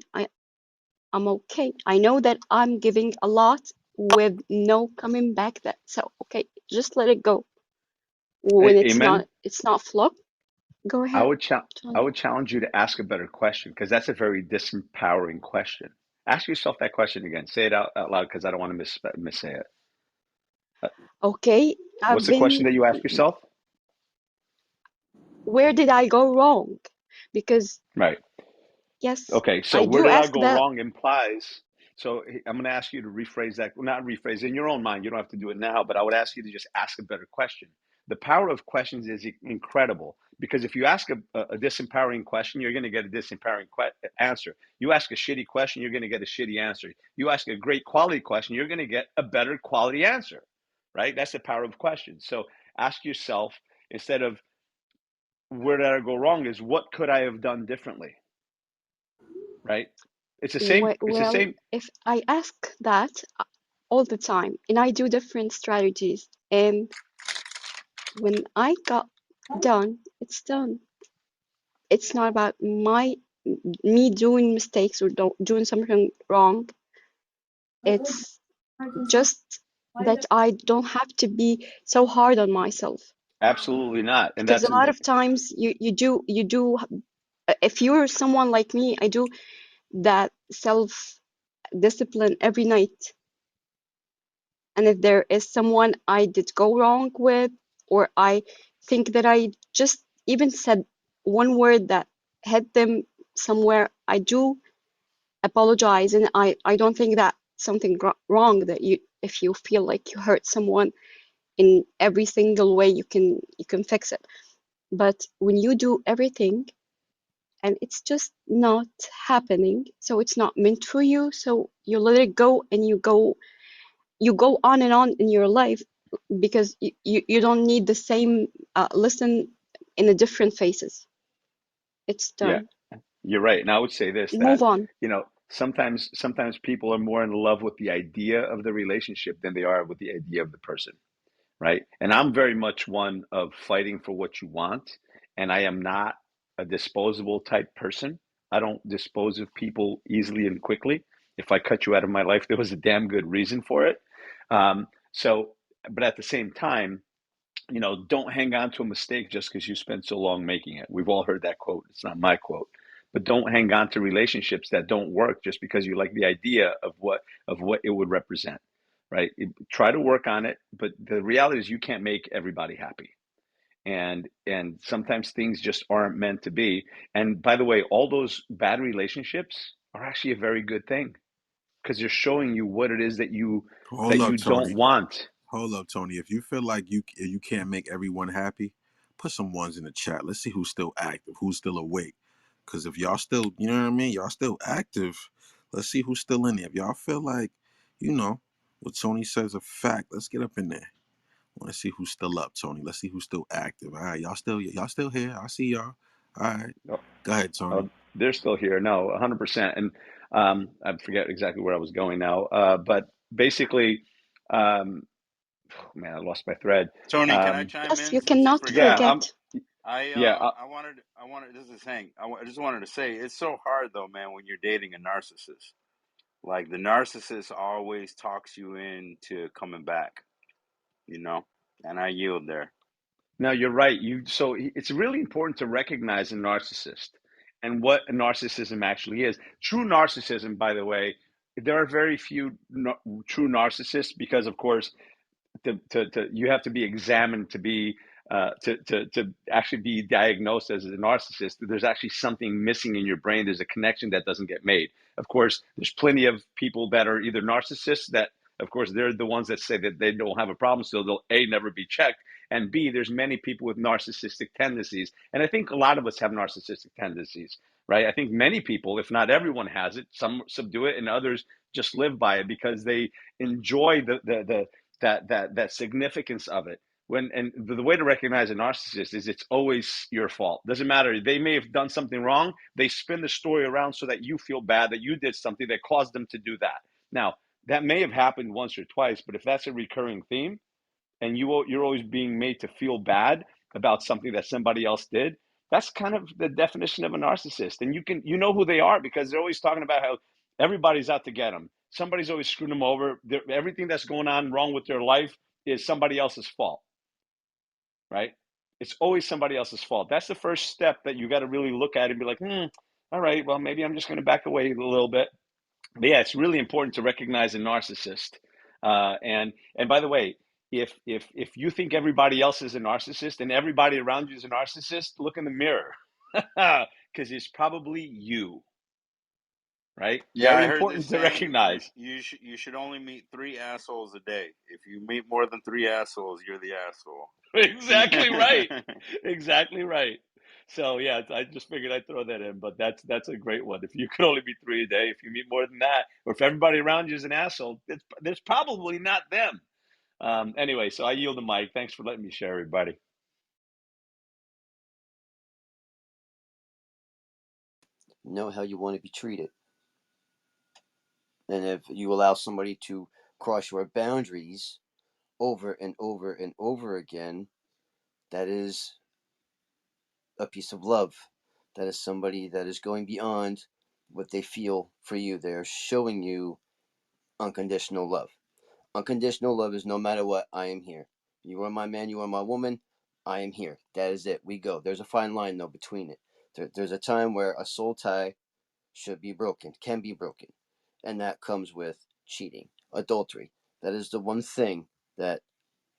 I'm okay. I know that I'm giving a lot with no coming back. That so okay, just let it go. When Amen. it's not flop. Go I ahead, would I Tony. would challenge you to ask a better question, because that's a very disempowering question. Ask yourself that question again. Say it out loud, because I don't want to miss say it. Uh, Okay, What's I've the been. question that you ask yourself? Where did I go wrong? Because Right. yes, Okay, so I where do did I ask go that. wrong implies. So I'm going to ask you to rephrase that, well, not rephrase in your own mind. You don't have to do it now, but I would ask you to just ask a better question. The power of questions is incredible, because if you ask a disempowering question, you're going to get a disempowering answer. You ask a shitty question, you're going to get a shitty answer. You ask a great quality question, you're going to get a better quality answer, right? That's the power of questions. So ask yourself, instead of where did I go wrong, is what could I have done differently, right? It's the same. It's the Well, same. if I ask that all the time, and I do different strategies, and when I got done, it's done. It's not about me doing mistakes or doing something wrong. It's just that I don't have to be so hard on myself, Absolutely not. And because that's a lot of times you do if you're someone like me, I do that self discipline every night. And if there is someone I did go wrong with, or I think that I just even said one word that hit them somewhere, I do apologize. And I don't think that something wrong, that you, if you feel like you hurt someone in every single way, you can fix it. But when you do everything and it's just not happening, so it's not meant for you, so you let it go, and you go on and on in your life, because you don't need the same lesson in a different faces. It's Yeah, done. you're right. And I would say this, that, Move on. sometimes people are more in love with the idea of the relationship than they are with the idea of the person, right? And I'm very much one of fighting for what you want, and I am not a disposable type person. I don't dispose of people easily and quickly. If I cut you out of my life, there was a damn good reason for it. So, but at the same time, don't hang on to a mistake just because you spent so long making it. We've all heard that quote. It's not my quote. But don't hang on to relationships that don't work just because you like the idea of what it would represent, right? Try to work on it, but the reality is you can't make everybody happy. And sometimes things just aren't meant to be. And by the way, all those bad relationships are actually a very good thing, because they're showing you what it is that you Hold that up, you don't Tony. want. Hold up, Tony. If you feel like you can't make everyone happy, put some ones in the chat. Let's see who's still active, who's still awake. Cause if y'all still, you know what I mean, y'all still active. Let's see who's still in there. If y'all feel like, you know, what Tony says a fact, let's get up in there. I want to see who's still up, Tony. Let's see who's still active. All right, y'all still here. I see y'all. All right, go ahead, Tony. They're still here. No, 100%. And I forget exactly where I was going now. But basically, um, man, I lost my thread. Tony, can I Um, chime Yes, in you since you cannot yeah, forget? I'm. forget. Yeah, This is Hank. I just wanted to say it's so hard though, man, when you're dating a narcissist. Like the narcissist always talks you into coming back, you know. And I yield there. no, you're right. It's really important to recognize a narcissist and what a narcissism actually is. True narcissism, by the way, there are very few true narcissists, because, of course, you have to be examined to be to actually be diagnosed as a narcissist. There's actually something missing in your brain. There's a connection that doesn't get made. Of course, there's plenty of people that are either narcissists that, of course, they're the ones that say that they don't have a problem, so they'll never be checked, and B, there's many people with narcissistic tendencies. And I think a lot of us have narcissistic tendencies, right? I think many people, if not everyone, has it. Some subdue it, and others just live by it because they enjoy that significance of it. And the way to recognize a narcissist is it's always your fault. Doesn't matter. They may have done something wrong. They spin the story around so that you feel bad that you did something that caused them to do that. Now, that may have happened once or twice, but if that's a recurring theme, and you're always being made to feel bad about something that somebody else did, that's kind of the definition of a narcissist. And you know who they are because they're always talking about how everybody's out to get them. Somebody's always screwing them over. Everything that's going on wrong with their life is somebody else's fault, right? It's always somebody else's fault. That's the first step that you got to really look at and be like, all right, well, maybe I'm just going to back away a little bit. But yeah, it's really important to recognize a narcissist. And by the way, if you think everybody else is a narcissist and everybody around you is a narcissist, look in the mirror because it's probably you, right? Yeah, Very I heard this important to saying. recognize. You should only meet 3 assholes a day. If you meet more than 3 assholes, you're the asshole. Exactly right. Exactly right. So yeah, I just figured I'd throw that in, but that's a great one. If you could only be three a day, if you meet more than that, or if everybody around you is an asshole, there's probably not them. Anyway, so I yield the mic. Thanks for letting me share, everybody. Know how you want to be treated. And if you allow somebody to cross your boundaries over and over and over again, that is a piece of love. That is somebody that is going beyond what they feel for you. They are showing you unconditional love. Unconditional love is no matter what, I am here. You are my man, you are my woman, I am here. That is it. We go. There's a fine line, though, between it. There's a time where a soul tie should be broken, can be broken. And that comes with cheating, adultery. That is the one thing that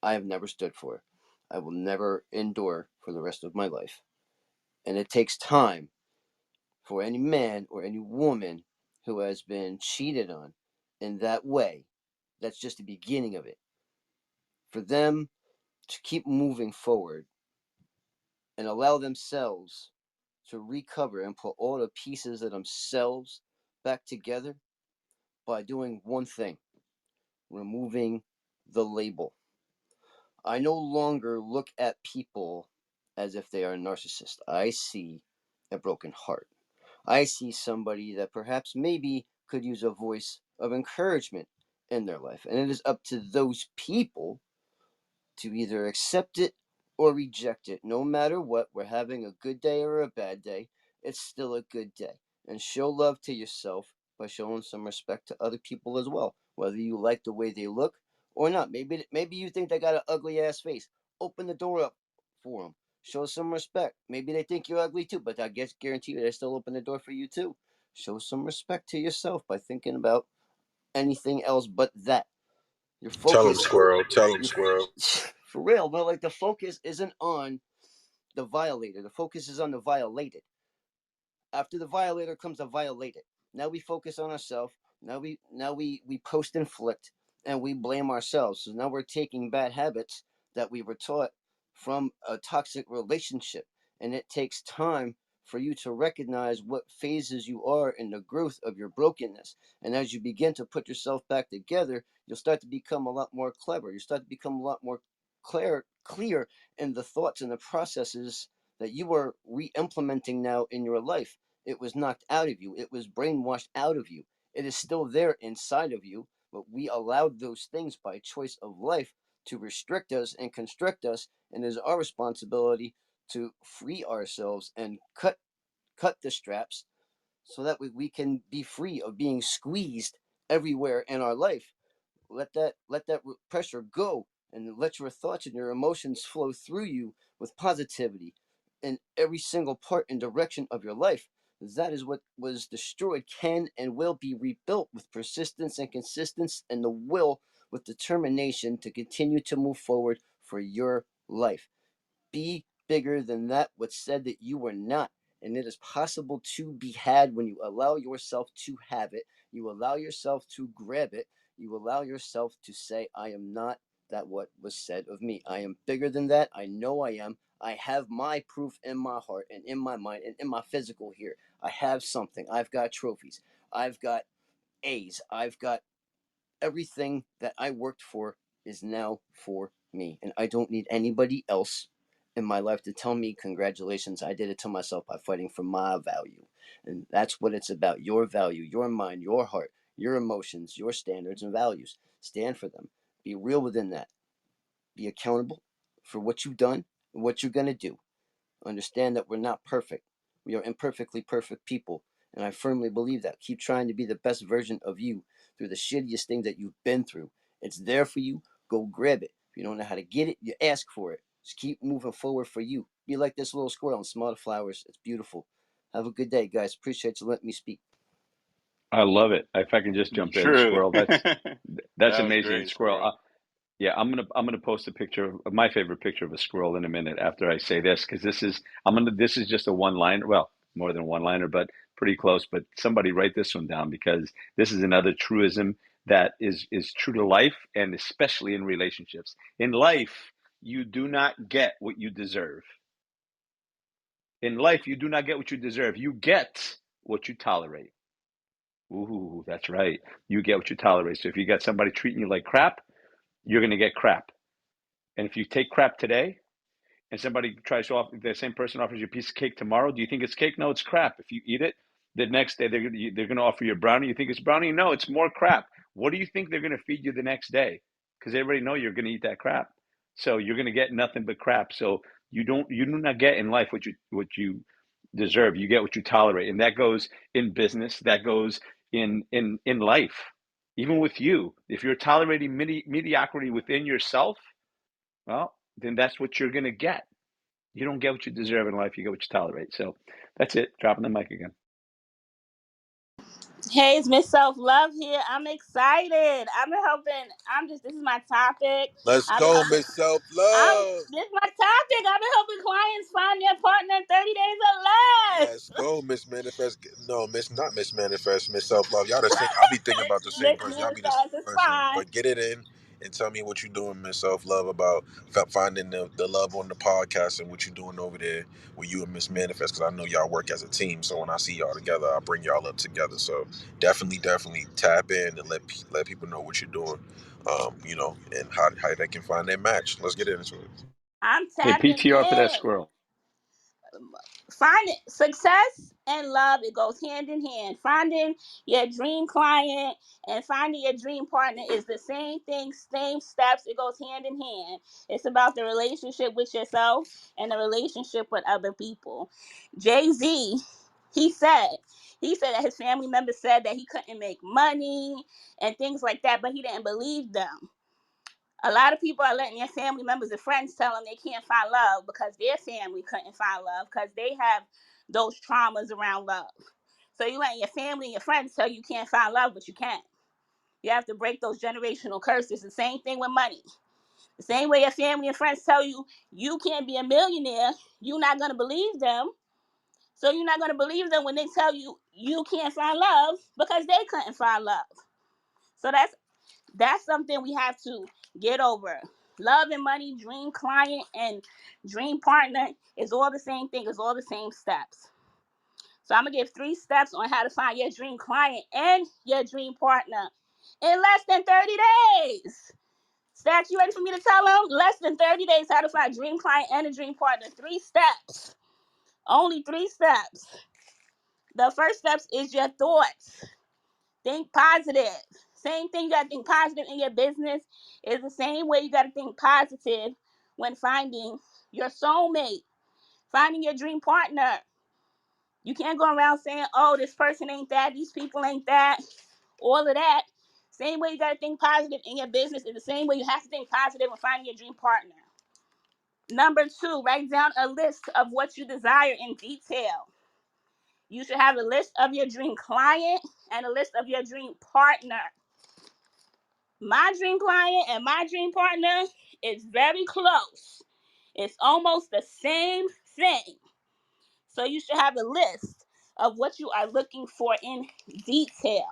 I have never stood for. I will never endure for the rest of my life. And it takes time for any man or any woman who has been cheated on in that way. That's just the beginning of it. For them to keep moving forward and allow themselves to recover and put all the pieces of themselves back together by doing one thing: removing the label. I no longer look at people as if they are a narcissist. I see a broken heart. I see somebody that perhaps maybe could use a voice of encouragement in their life. And it is up to those people to either accept it or reject it. No matter what, we're having a good day or a bad day, it's still a good day. And show love to yourself by showing some respect to other people as well, whether you like the way they look or not. Maybe you think they got an ugly ass face. Open the door up for them. Show some respect. Maybe they think you're ugly too, but I guarantee you they still open the door for you too. Show some respect to yourself by thinking about anything else but that. Your Tell him, focus, Squirrel. Tell him, your Squirrel. for real, but like the focus isn't on the violator. The focus is on the violated. After the violator comes the violated. Now we focus on ourselves. Now we post inflict and we blame ourselves. So now we're taking bad habits that we were taught from a toxic relationship. And it takes time for you to recognize what phases you are in the growth of your brokenness. And as you begin to put yourself back together, you'll start to become a lot more clever. You start to become a lot more clear in the thoughts and the processes that you are re-implementing now in your life. It was knocked out of you. It was brainwashed out of you. It is still there inside of you, but we allowed those things by choice of life to restrict us and constrict us, and it is our responsibility to free ourselves and cut the straps so that we can be free of being squeezed everywhere in our life. Let that pressure go, and let your thoughts and your emotions flow through you with positivity in every single part and direction of your life. That is what was destroyed can and will be rebuilt with persistence and consistency, and the will with determination to continue to move forward for your life. Be bigger than that what said that you were not. And it is possible to be had when you allow yourself to have it. You allow yourself to grab it. You allow yourself to say, I am not that what was said of me. I am bigger than that. I know I am. I have my proof in my heart and in my mind and in my physical here. I have something. I've got trophies. I've got A's. I've got everything that I worked for is now for me. And I don't need anybody else in my life to tell me congratulations. I did it to myself by fighting for my value. And that's what it's about. Your value, your mind, your heart, your emotions, your standards and values. Stand for them. Be real within that. Be accountable for what you've done and what you're going to do. Understand that we're not perfect. We are imperfectly perfect people. And I firmly believe that. Keep trying to be the best version of you through the shittiest thing that you've been through. It's there for you. Go grab it. If you don't know how to get it, you ask for it. Just keep moving forward for you. Be like this little squirrel and smell the flowers. It's beautiful. Have a good day, guys. Appreciate you letting me speak. I love it. If I can just jump in, True. Squirrel, that's That was amazing, great, Squirrel. squirrel. Yeah, I'm gonna post a picture of my favorite picture of a squirrel in a minute after I say this, because this is just a one liner, well, more than one liner, but pretty close. But somebody write this one down, because this is another truism that is true to life, and especially in relationships. In life, you do not get what you deserve. In life, you do not get what you deserve. You get what you tolerate. Ooh, that's right. You get what you tolerate. So if you got somebody treating you like crap, you're gonna get crap. And if you take crap today, and somebody tries to offer, the same person offers you a piece of cake tomorrow, do you think it's cake? No, it's crap. If you eat it, the next day they're going to offer you a brownie. You think it's brownie? No, it's more crap. What do you think they're going to feed you the next day? Because they already know you're going to eat that crap. So you're going to get nothing but crap. So you do not get in life what you deserve. You get what you tolerate, and that goes in business. That goes in life. Even with you, if you're tolerating mediocrity within yourself, well, then that's what you're going to get. You don't get what you deserve in life. You get what you tolerate. So that's it. Dropping the mic again. Hey, it's Miss Self Love here. I'm excited. I've been helping. This is my topic. Let's I've been go, helping. Miss Self Love. This is my topic. I've been helping clients find their partner in 30 days or Let's less. go, Miss Manifest. No, not Miss Manifest, Miss Self Love. Y'all the same. I'll be thinking about the same Miss person. Y'all be the same Manifest is person. fine. But get it in and tell me what you're doing, Miss Self Love, about finding the love on the podcast and what you're doing over there with you and Miss Manifest. Because I know y'all work as a team. So when I see y'all together, I'll bring y'all up together. So definitely tap in and let people know what you're doing. And how they can find their match. Let's get into it. I'm Hey, tapping PTR for that in. squirrel. Finding success and love, it goes hand in hand. Finding your dream client and finding your dream partner is the same thing, same steps. It goes hand in hand. It's about the relationship with yourself and the relationship with other people. Jay-Z, he said that his family members said that he couldn't make money and things like that, but he didn't believe them. A lot of people are letting their family members and friends tell them they can't find love because their family couldn't find love because they have those traumas around love. So you letting your family and your friends tell you can't find love, but you can. You have to break those generational curses. The same thing with money. The same way your family and friends tell you you can't be a millionaire, you're not going to believe them. So you're not going to believe them when they tell you you can't find love because they couldn't find love. So that's something we have to get over. Love and money, dream client, and dream partner is all the same thing, it's all the same steps. So I'm gonna give 3 steps on how to find your dream client and your dream partner in less than 30 days. Stats, you ready for me to tell them? Less than 30 days, how to find dream client and a dream partner. 3 steps. Only 3 steps. The first steps is your thoughts. Think positive. Same thing, you got to think positive in your business is the same way you got to think positive when finding your soulmate, finding your dream partner. You can't go around saying, oh, this person ain't that, these people ain't that, all of that. Same way you got to think positive in your business is the same way you have to think positive when finding your dream partner. Number 2, write down a list of what you desire in detail. You should have a list of your dream client and a list of your dream partner. My dream client and my dream partner is very close. It's almost the same thing. So you should have a list of what you are looking for in detail.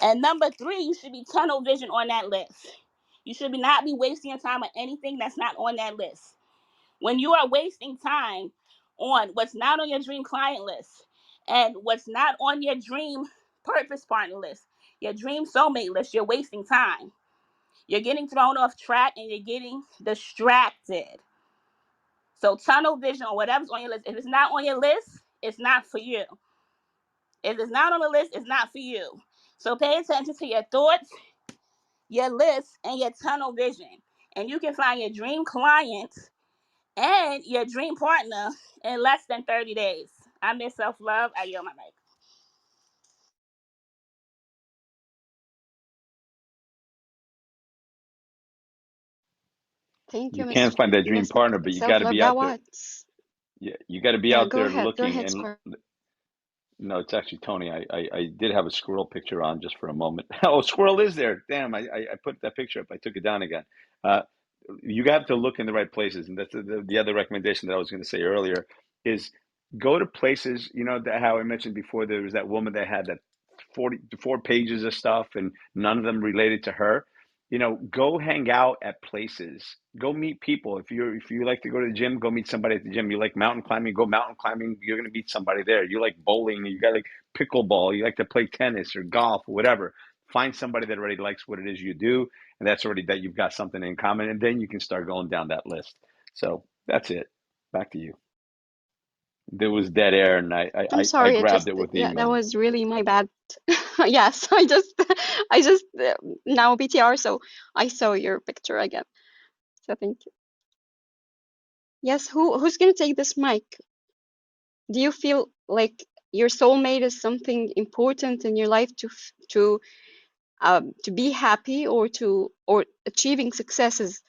And number 3, you should be tunnel vision on that list. You should not be wasting your time on anything that's not on that list. When you are wasting time on what's not on your dream client list and what's not on your dream purpose partner list, your dream soulmate list, you're wasting time. You're getting thrown off track and you're getting distracted. So tunnel vision or whatever's on your list, if it's not on your list, it's not for you. If it's not on the list, it's not for you. So pay attention to your thoughts, your list, and your tunnel vision. And you can find your dream client and your dream partner in less than 30 days. I miss self love. I yield my mic. Thank you, You can Miss find that dream Miss partner, but you got Self to Love. be That out there. was, Yeah, you got to be yeah. out Go there ahead. Go looking. ahead, And Scar. no, it's actually Tony. I did have a squirrel picture on just for a moment. Oh, squirrel is there. Damn, I put that picture up. I took it down again. Uh, you have to look in the right places. And that's the other recommendation that I was going to say earlier is go to places, you know, that how I mentioned before, there was that woman that had that 44 pages of stuff and none of them related to her. You know, go hang out at places. Go meet people. If you like to go to the gym, go meet somebody at the gym. You like mountain climbing, go mountain climbing. You're going to meet somebody there. You like bowling, you got like pickleball, you like to play tennis or golf or whatever. Find somebody that already likes what it is you do, and that's already that you've got something in common, and then you can start going down that list. So that's it. Back to you. There was dead air, and I'm I sorry. I grabbed just, it with yeah, that England. was really my bad. Yes, I just now BTR, so I saw your picture again. So thank you. Yes, who's gonna take this mic? Do you feel like your soulmate is something important in your life to be happy, or achieving success is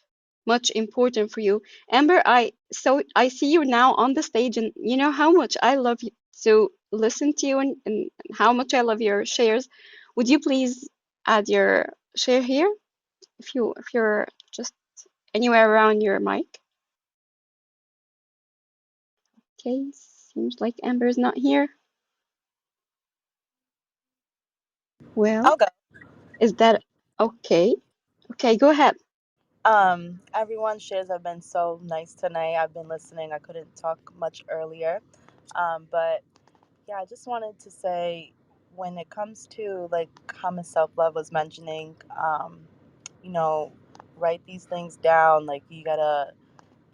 much important for you? Amber, I see you now on the stage, and you know how much I love you to listen to you, and how much I love your shares. Would you please add your share here if you're just anywhere around your mic? Okay, seems like Amber is not here. Well, I'll go. is that okay? Okay, go ahead. Everyone's shares have been so nice tonight. I've been listening. I couldn't talk much earlier. But yeah, I just wanted to say when it comes to like how Miss Self Love was mentioning, you know, write these things down. Like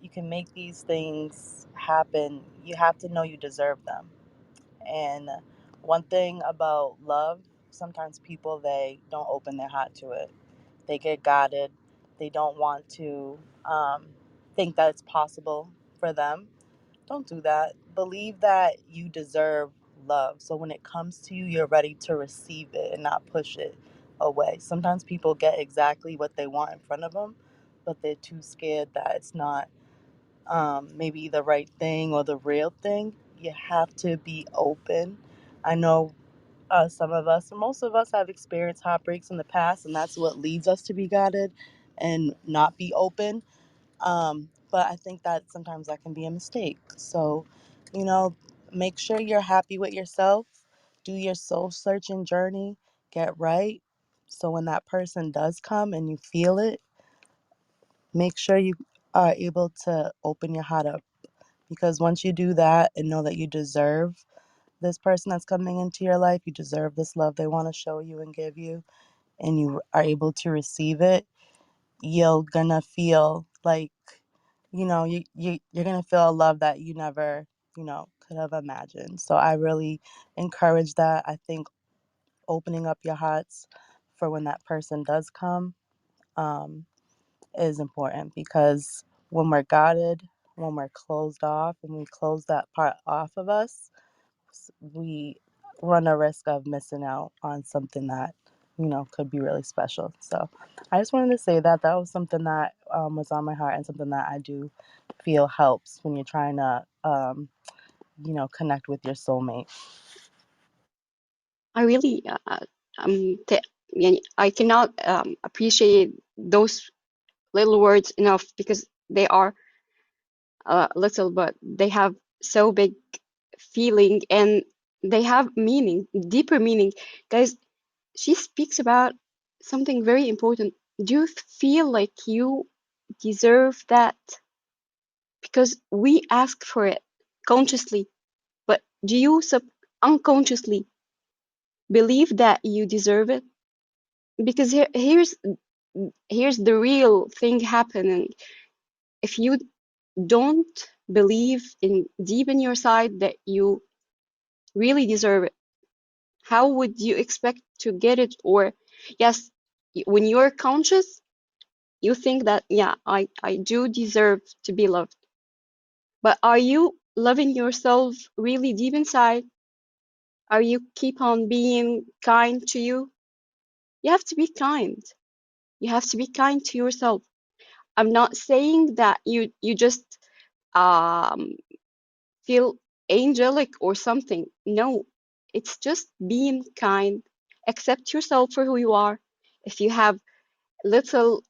you can make these things happen. You have to know you deserve them. And one thing about love, sometimes people they don't open their heart to it. They get guarded. They don't want to think that it's possible for them. Don't do that. Believe that you deserve love. So when it comes to you, you're ready to receive it and not push it away. Sometimes people get exactly what they want in front of them, but they're too scared that it's not maybe the right thing or the real thing. You have to be open. I know some of us, most of us have experienced heartbreaks in the past, and that's what leads us to be guarded and not be open. But I think that sometimes that can be a mistake. So, you know, make sure you're happy with yourself, do your soul searching journey, get right. So when that person does come and you feel it, make sure you are able to open your heart up. Because once you do that and know that you deserve this person that's coming into your life, you deserve this love they want to show you and give you, and you are able to receive it, you're gonna feel like, you're gonna feel a love that you never, could have imagined. So I really encourage that. I think opening up your hearts for when that person does come um, is important, because when we're guarded, when we're closed off, when we close that part off of us, we run a risk of missing out on something that could be really special. So I just wanted to say that that was something that was on my heart, and something that I do feel helps when you're trying to connect with your soulmate. I really yeah, I cannot appreciate those little words enough, because they are little, but they have so big feeling, and they have meaning, deeper meaning. Guys, she speaks about something very important. Do you feel like you deserve that? Because we ask for it consciously, but do you unconsciously believe that you deserve it? Because here's the real thing happening. If you don't believe in deep in your side that you really deserve it, how would you expect to get it? Or yes, when you're conscious, you think that yeah, I do deserve to be loved. But are you loving yourself really deep inside? Are you keep on being kind to you? You have to be kind. You have to be kind to yourself. I'm not saying that you just um feel angelic or something. No, it's just being kind. Accept yourself for who you are. If you have little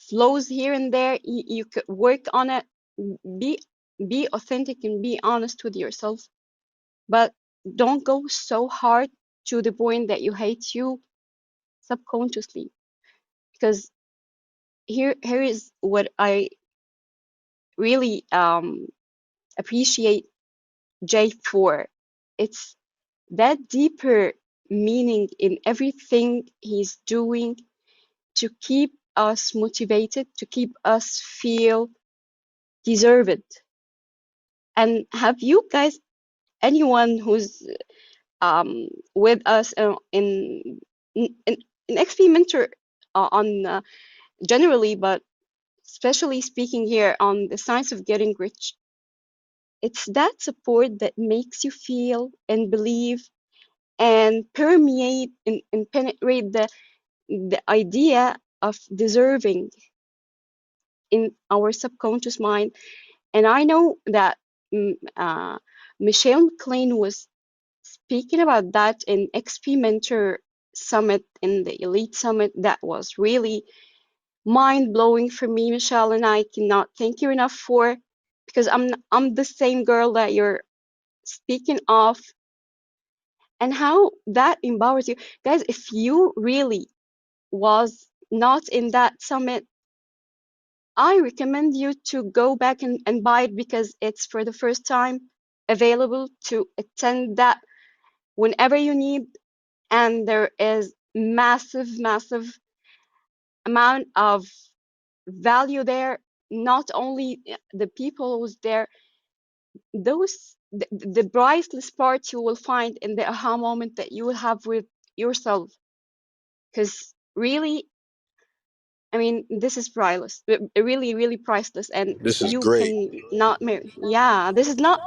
flaws here and there, you could work on it. Be be authentic and be honest with yourself, but don't go so hard to the point that you hate you subconsciously. Because here is what I really appreciate Jay for. It's that deeper meaning in everything he's doing to keep us motivated, to keep us feel deserved. And have you guys, anyone who's with us in XP Mentor on generally, but especially speaking here on the science of getting rich, it's that support that makes you feel and believe and permeate and penetrate the idea of deserving in our subconscious mind. And I know that Michelle McLean was speaking about that in XP Mentor Summit, in the Elite Summit. That was really mind blowing for me, Michelle, and I cannot thank you enough for, because I'm the same girl that you're speaking of, and how that empowers you guys. If you really was not in that summit, I recommend you to go back and buy it, because it's for the first time available to attend that whenever you need. And there is massive amount of value there. Not only the people who's there, the priceless part you will find in the aha moment that you will have with yourself. Because really, I mean, this is priceless, really priceless, and This is you great. can not yeah, this is not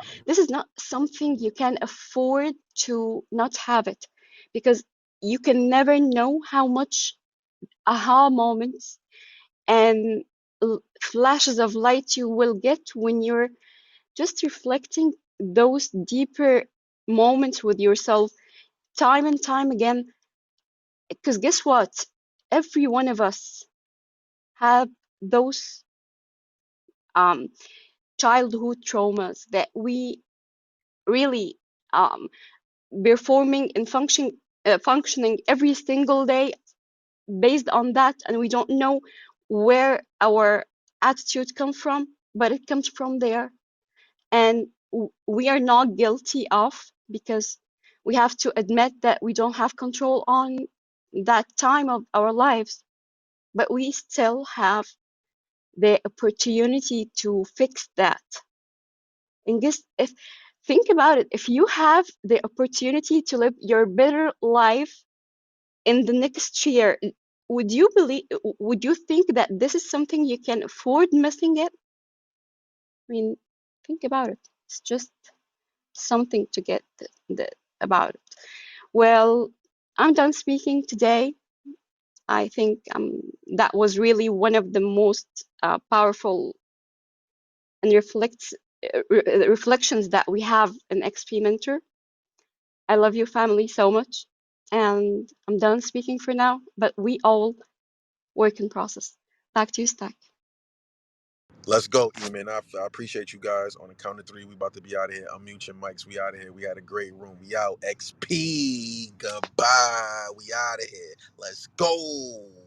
something you can afford to not have it, because you can never know how much aha moments and flashes of light you will get when you're just reflecting those deeper moments with yourself time and time again. Because guess what? Every one of us have those um, childhood traumas that we really performing and functioning every single day based on that, and we don't know where our attitude comes from, but it comes from there. And we are not guilty of, because we have to admit that we don't have control on that time of our lives, but we still have the opportunity to fix that. And guess, if think about it, if you have the opportunity to live your better life in the next year, would you think that this is something you can afford missing it? I mean, think about it. It's just something to get about it. Well, I'm done speaking today. I think that was really one of the most powerful and reflections that we have in XP Mentor. I love you, family, so much. And I'm done speaking for now, but we all work in process. Back to you, Stack. Let's go, E-Man. I appreciate you guys. On the count of three, we about to be out of here. Unmute your mics. We out of here. We had a great room. We out. XP. Goodbye. We out of here. Let's go.